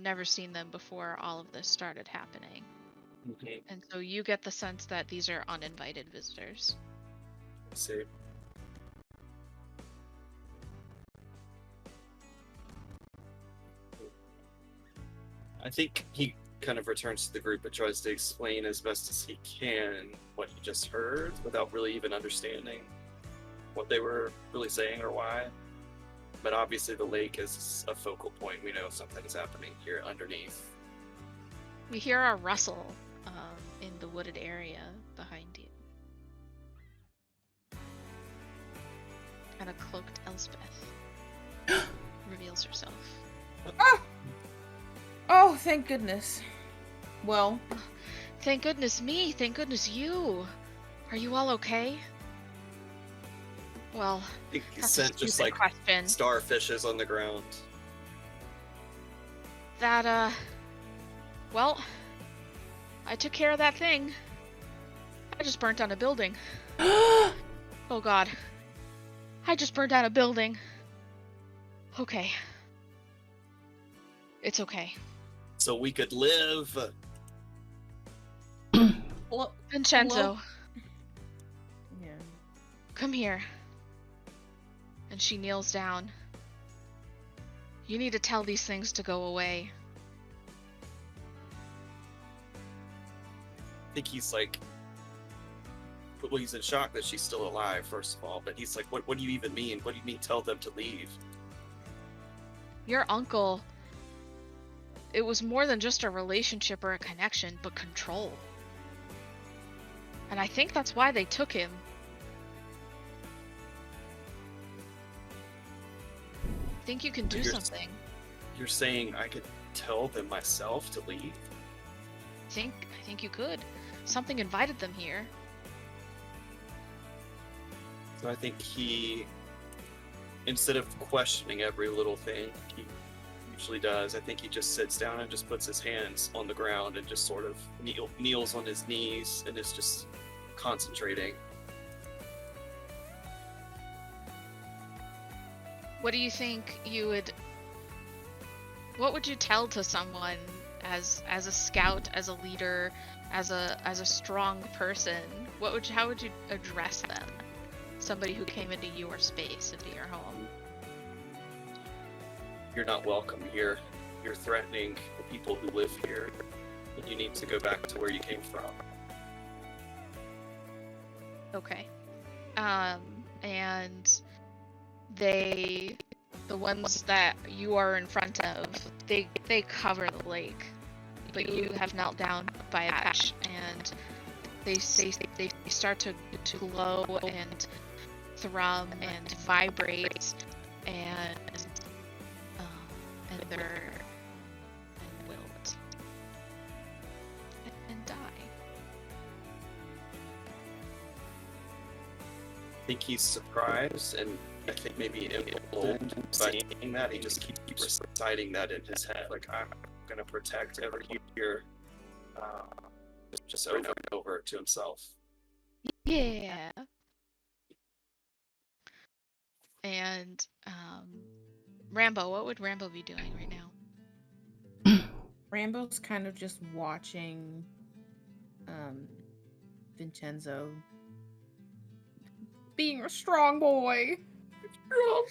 never seen them before all of this started happening. Okay. And so you get the sense that these are uninvited visitors. Let's see. I think he kind of returns to the group and tries to explain as best as he can what he just heard without really even understanding what they were really saying or why. But obviously the lake is a focal point. We know something is happening here underneath. We hear a rustle in the wooded area behind you. And a cloaked Elspeth reveals herself. Oh, thank goodness. Well, Thank goodness me, thank goodness you. Are you all okay? Well, I think he that's sent a just stupid like question. starfishes on the ground. That, well, I took care of that thing. I just burnt down a building. Oh god. I just burned down a building. Okay. It's okay. So we could live. well, Vincenzo, yeah. come here. And she kneels down. You need to tell these things to go away. I think he's like, well, he's in shock that she's still alive, first of all. But he's like, what do you even mean? What do you mean tell them to leave? Your uncle, it was more than just a relationship or a connection, but control. And I think that's why they took him. I think you can do something. You're saying I could tell them myself to leave? I think you could. Something invited them here. So I think he, instead of questioning every little thing he usually does, I think he just sits down and just puts his hands on the ground and just sort of kneels on his knees and is just concentrating. What do you think you would... What would you tell to someone as a scout, as a leader, as a strong person? How would you address them? Somebody who came into your space, into your home. You're not welcome here. You're threatening the people who live here. And you need to go back to where you came from. Okay. And the ones that you are in front of, they cover the lake, but you have knelt down by a patch, and they start to glow and thrum and vibrate, and they're and wilt and die. I think he's surprised, and I think maybe emboldened by seeing that. He just keeps reciting that in his head, like, I'm gonna protect every year, just over and over to himself. Yeah. And Rambo, what would Rambo be doing right now? Rambo's kind of just watching Vincenzo being a strong boy. Strong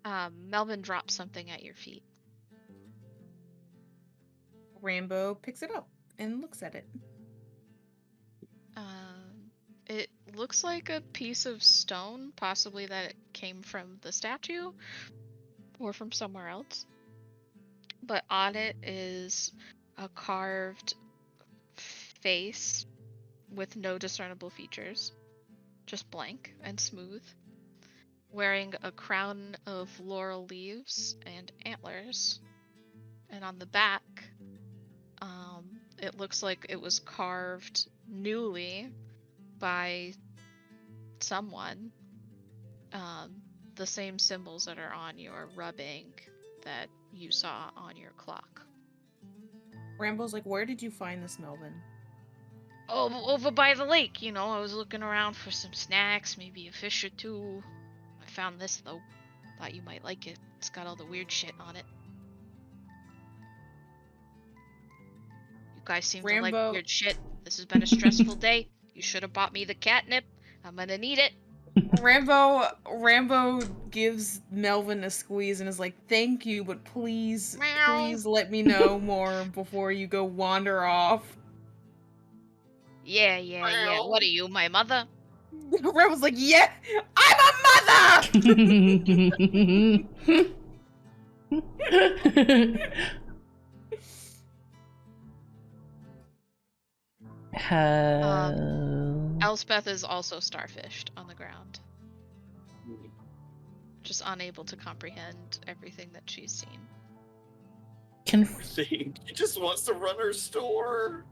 boy. Melvin drops something at your feet. Rambo picks it up and looks at it. It looks like a piece of stone, possibly that it came from the statue or from somewhere else. But on it is a carved face with no discernible features, just blank and smooth, wearing a crown of laurel leaves and antlers. And on the back, it looks like it was carved newly by someone. The same symbols that are on your rubbing that you saw on your clock. Rambo's like, where did you find this, Melvin? Oh, over by the lake, you know. I was looking around for some snacks, maybe a fish or two. I found this, though. Thought you might like it. It's got all the weird shit on it. You guys seem to like weird shit. This has been a stressful day. You should have bought me the catnip. I'm gonna need it. Rambo gives Melvin a squeeze and is like, thank you, but please let me know more before you go wander off. Yeah. What are you, my mother? Rambo's like, yeah, I'm a mother! Elspeth is also starfished on the ground. Just unable to comprehend everything that she's seen. She just wants to run her store.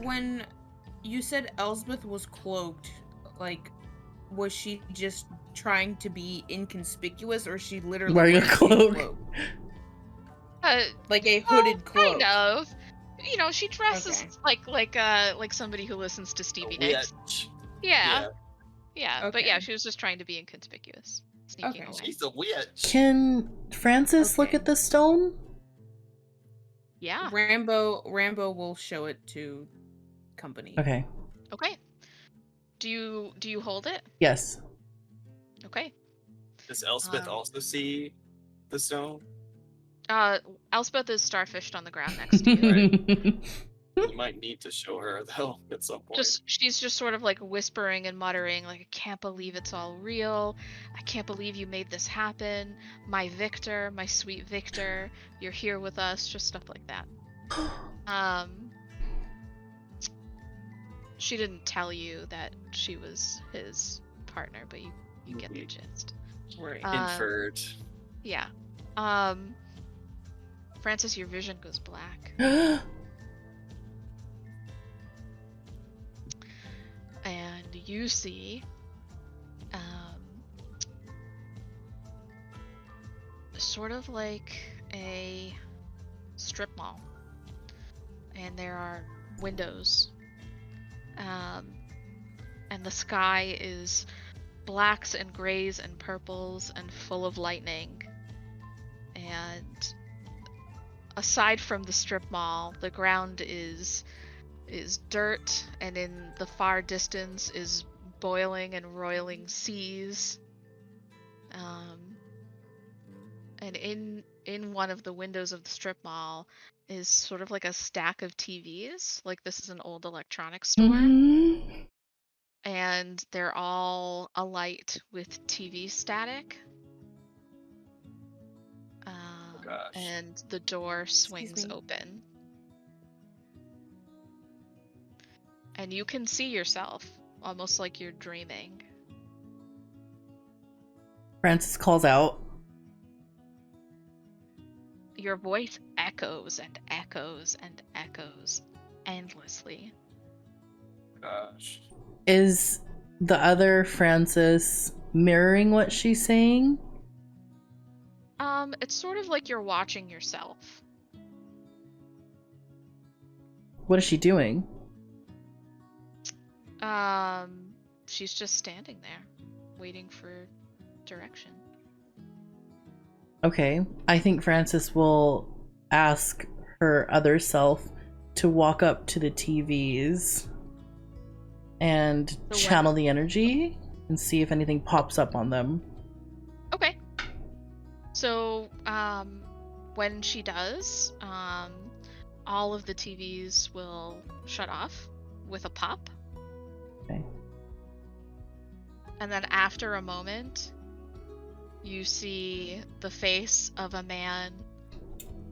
When you said Elspeth was cloaked, like, was she just trying to be inconspicuous, or is she literally wearing a cloak? Like a hooded cloak? Kind of. You know, she dresses like somebody who listens to Stevie Nicks. Yeah. Okay. But yeah, she was just trying to be inconspicuous. Sneaking away. She's a witch. Can Francis look at the stone? Yeah. Rambo will show it to company. Okay. Do you hold it? Yes. Okay. Does Elspeth also see the stone? Elspeth is starfished on the ground next to you. Right. You might need to show her though at some point. She's just sort of like whispering and muttering, like, I can't believe it's all real. I can't believe you made this happen. My Victor, my sweet Victor, you're here with us. Just stuff like that. She didn't tell you that she was his partner, but you get the gist. Right. Inferred. Yeah. Francis, your vision goes black. And you see sort of like a strip mall. And there are windows. And the sky is blacks and grays and purples and full of lightning. And aside from the strip mall, the ground is dirt, and in the far distance is boiling and roiling seas. And in one of the windows of the strip mall is sort of like a stack of TVs. Like, this is an old electronics store. Mm-hmm. and they're all alight with TV static. Gosh. And the door swings me. open. And you can see yourself, almost like you're dreaming. Francis calls out. Your voice echoes and echoes and echoes endlessly. Gosh. Is the other Francis mirroring what she's saying? It's sort of like you're watching yourself. What is she doing? She's just standing there, waiting for direction. Okay, I think Francis will ask her other self to walk up to the TVs and channel the energy and see if anything pops up on them. Okay. So, when she does, all of the TVs will shut off with a pop. Okay. And then after a moment, you see the face of a man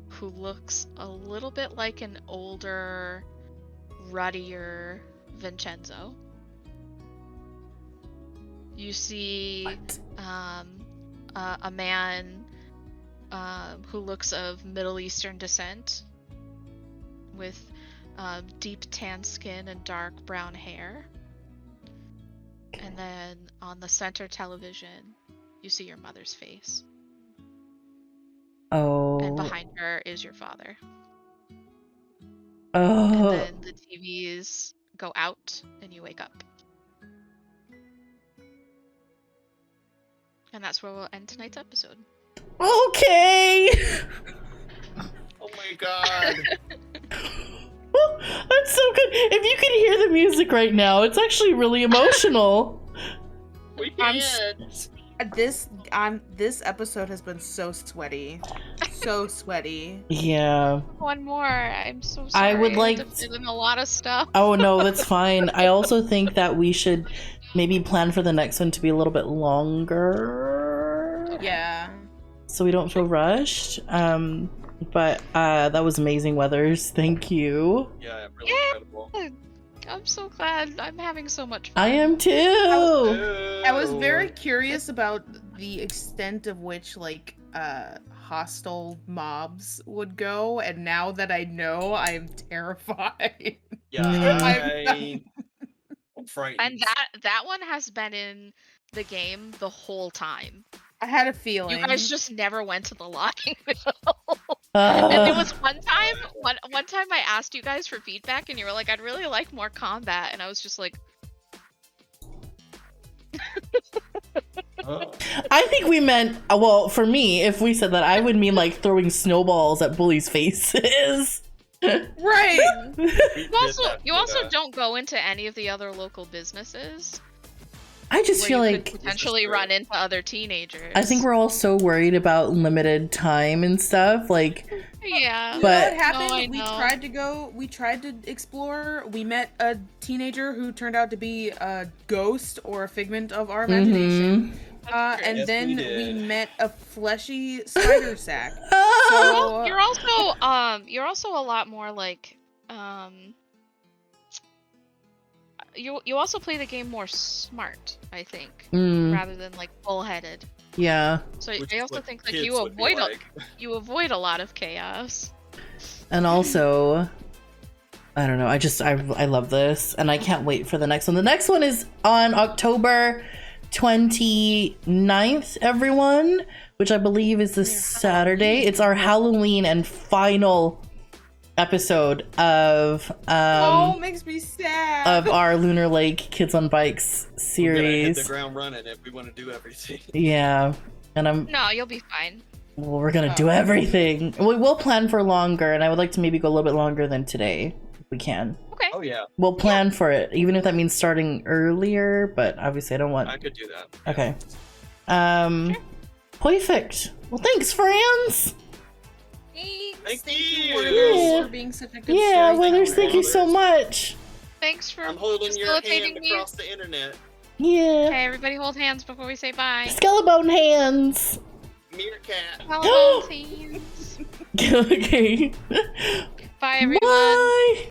who looks a little bit like an older, ruddier Vincenzo. You see a man who looks of Middle Eastern descent with deep tan skin and dark brown hair. And then on the center television, you see your mother's face. Oh. And behind her is your father. Oh. And then the TVs go out and you wake up. And that's where we'll end tonight's episode. Okay. Oh my god. That's so good. If you could hear the music right now, it's actually really emotional. We I'm can't. This episode has been so sweaty. So sweaty. Yeah. One more. I'm so sorry. I would like had to fit in a lot of stuff. Oh no, that's fine. I also think that we should maybe plan for the next one to be a little bit longer. Yeah. So we don't feel rushed. But that was amazing, Weathers. Thank you. Yeah, really incredible. I'm so glad. I'm having so much fun. I am too. I was very curious about the extent of which hostile mobs would go, and now that I know, I'm terrified. Yeah, I'm frightened. And that one has been in the game the whole time. I had a feeling. You guys just never went to the logging mill. And there was one time I asked you guys for feedback, and you were like, "I'd really like more combat," and I was just like, I think we meant, well, for me, if we said that, I would mean like throwing snowballs at bullies' faces. Right. You also don't go into any of the other local businesses. I just where feel you like could potentially run into other teenagers. I think we're all so worried about limited time and stuff. Like, yeah. But You know what happened? No, I know. We tried to explore. We met a teenager who turned out to be a ghost or a figment of our imagination. And Yes, then we we did. met a fleshy spider sack. Oh! So You're also a lot more like you also play the game more smart, I think, rather than like bullheaded. Yeah. So Which I is also what think like kids you would be avoid like. you avoid a lot of chaos. And also, I don't know, I love this, and I can't wait for the next one. The next one is on October 29th, everyone, which I believe is this Saturday. It's our Halloween and final episode of makes me sad. of our Lunar Lake Kids on Bikes We're gonna hit series. the ground running if we want to do everything. Yeah. And No, you'll be fine. we're gonna do everything. We will plan for longer, and I would like to maybe go a little bit longer than today, if we can. Okay. Oh yeah, We'll plan for it, even if that means starting earlier, but obviously I don't want... I could do that. Okay. Perfect. Well, thanks, friends! Thank you. you, Weathers, for being such a good Yeah, storyteller. Weathers, thank you so much! Thanks for I'm holding your facilitating hand me. across the internet. Yeah. Okay, everybody hold hands before we say bye. Skellebone hands. Meerkat. Collarbone hands. Okay. Bye, everyone. Bye.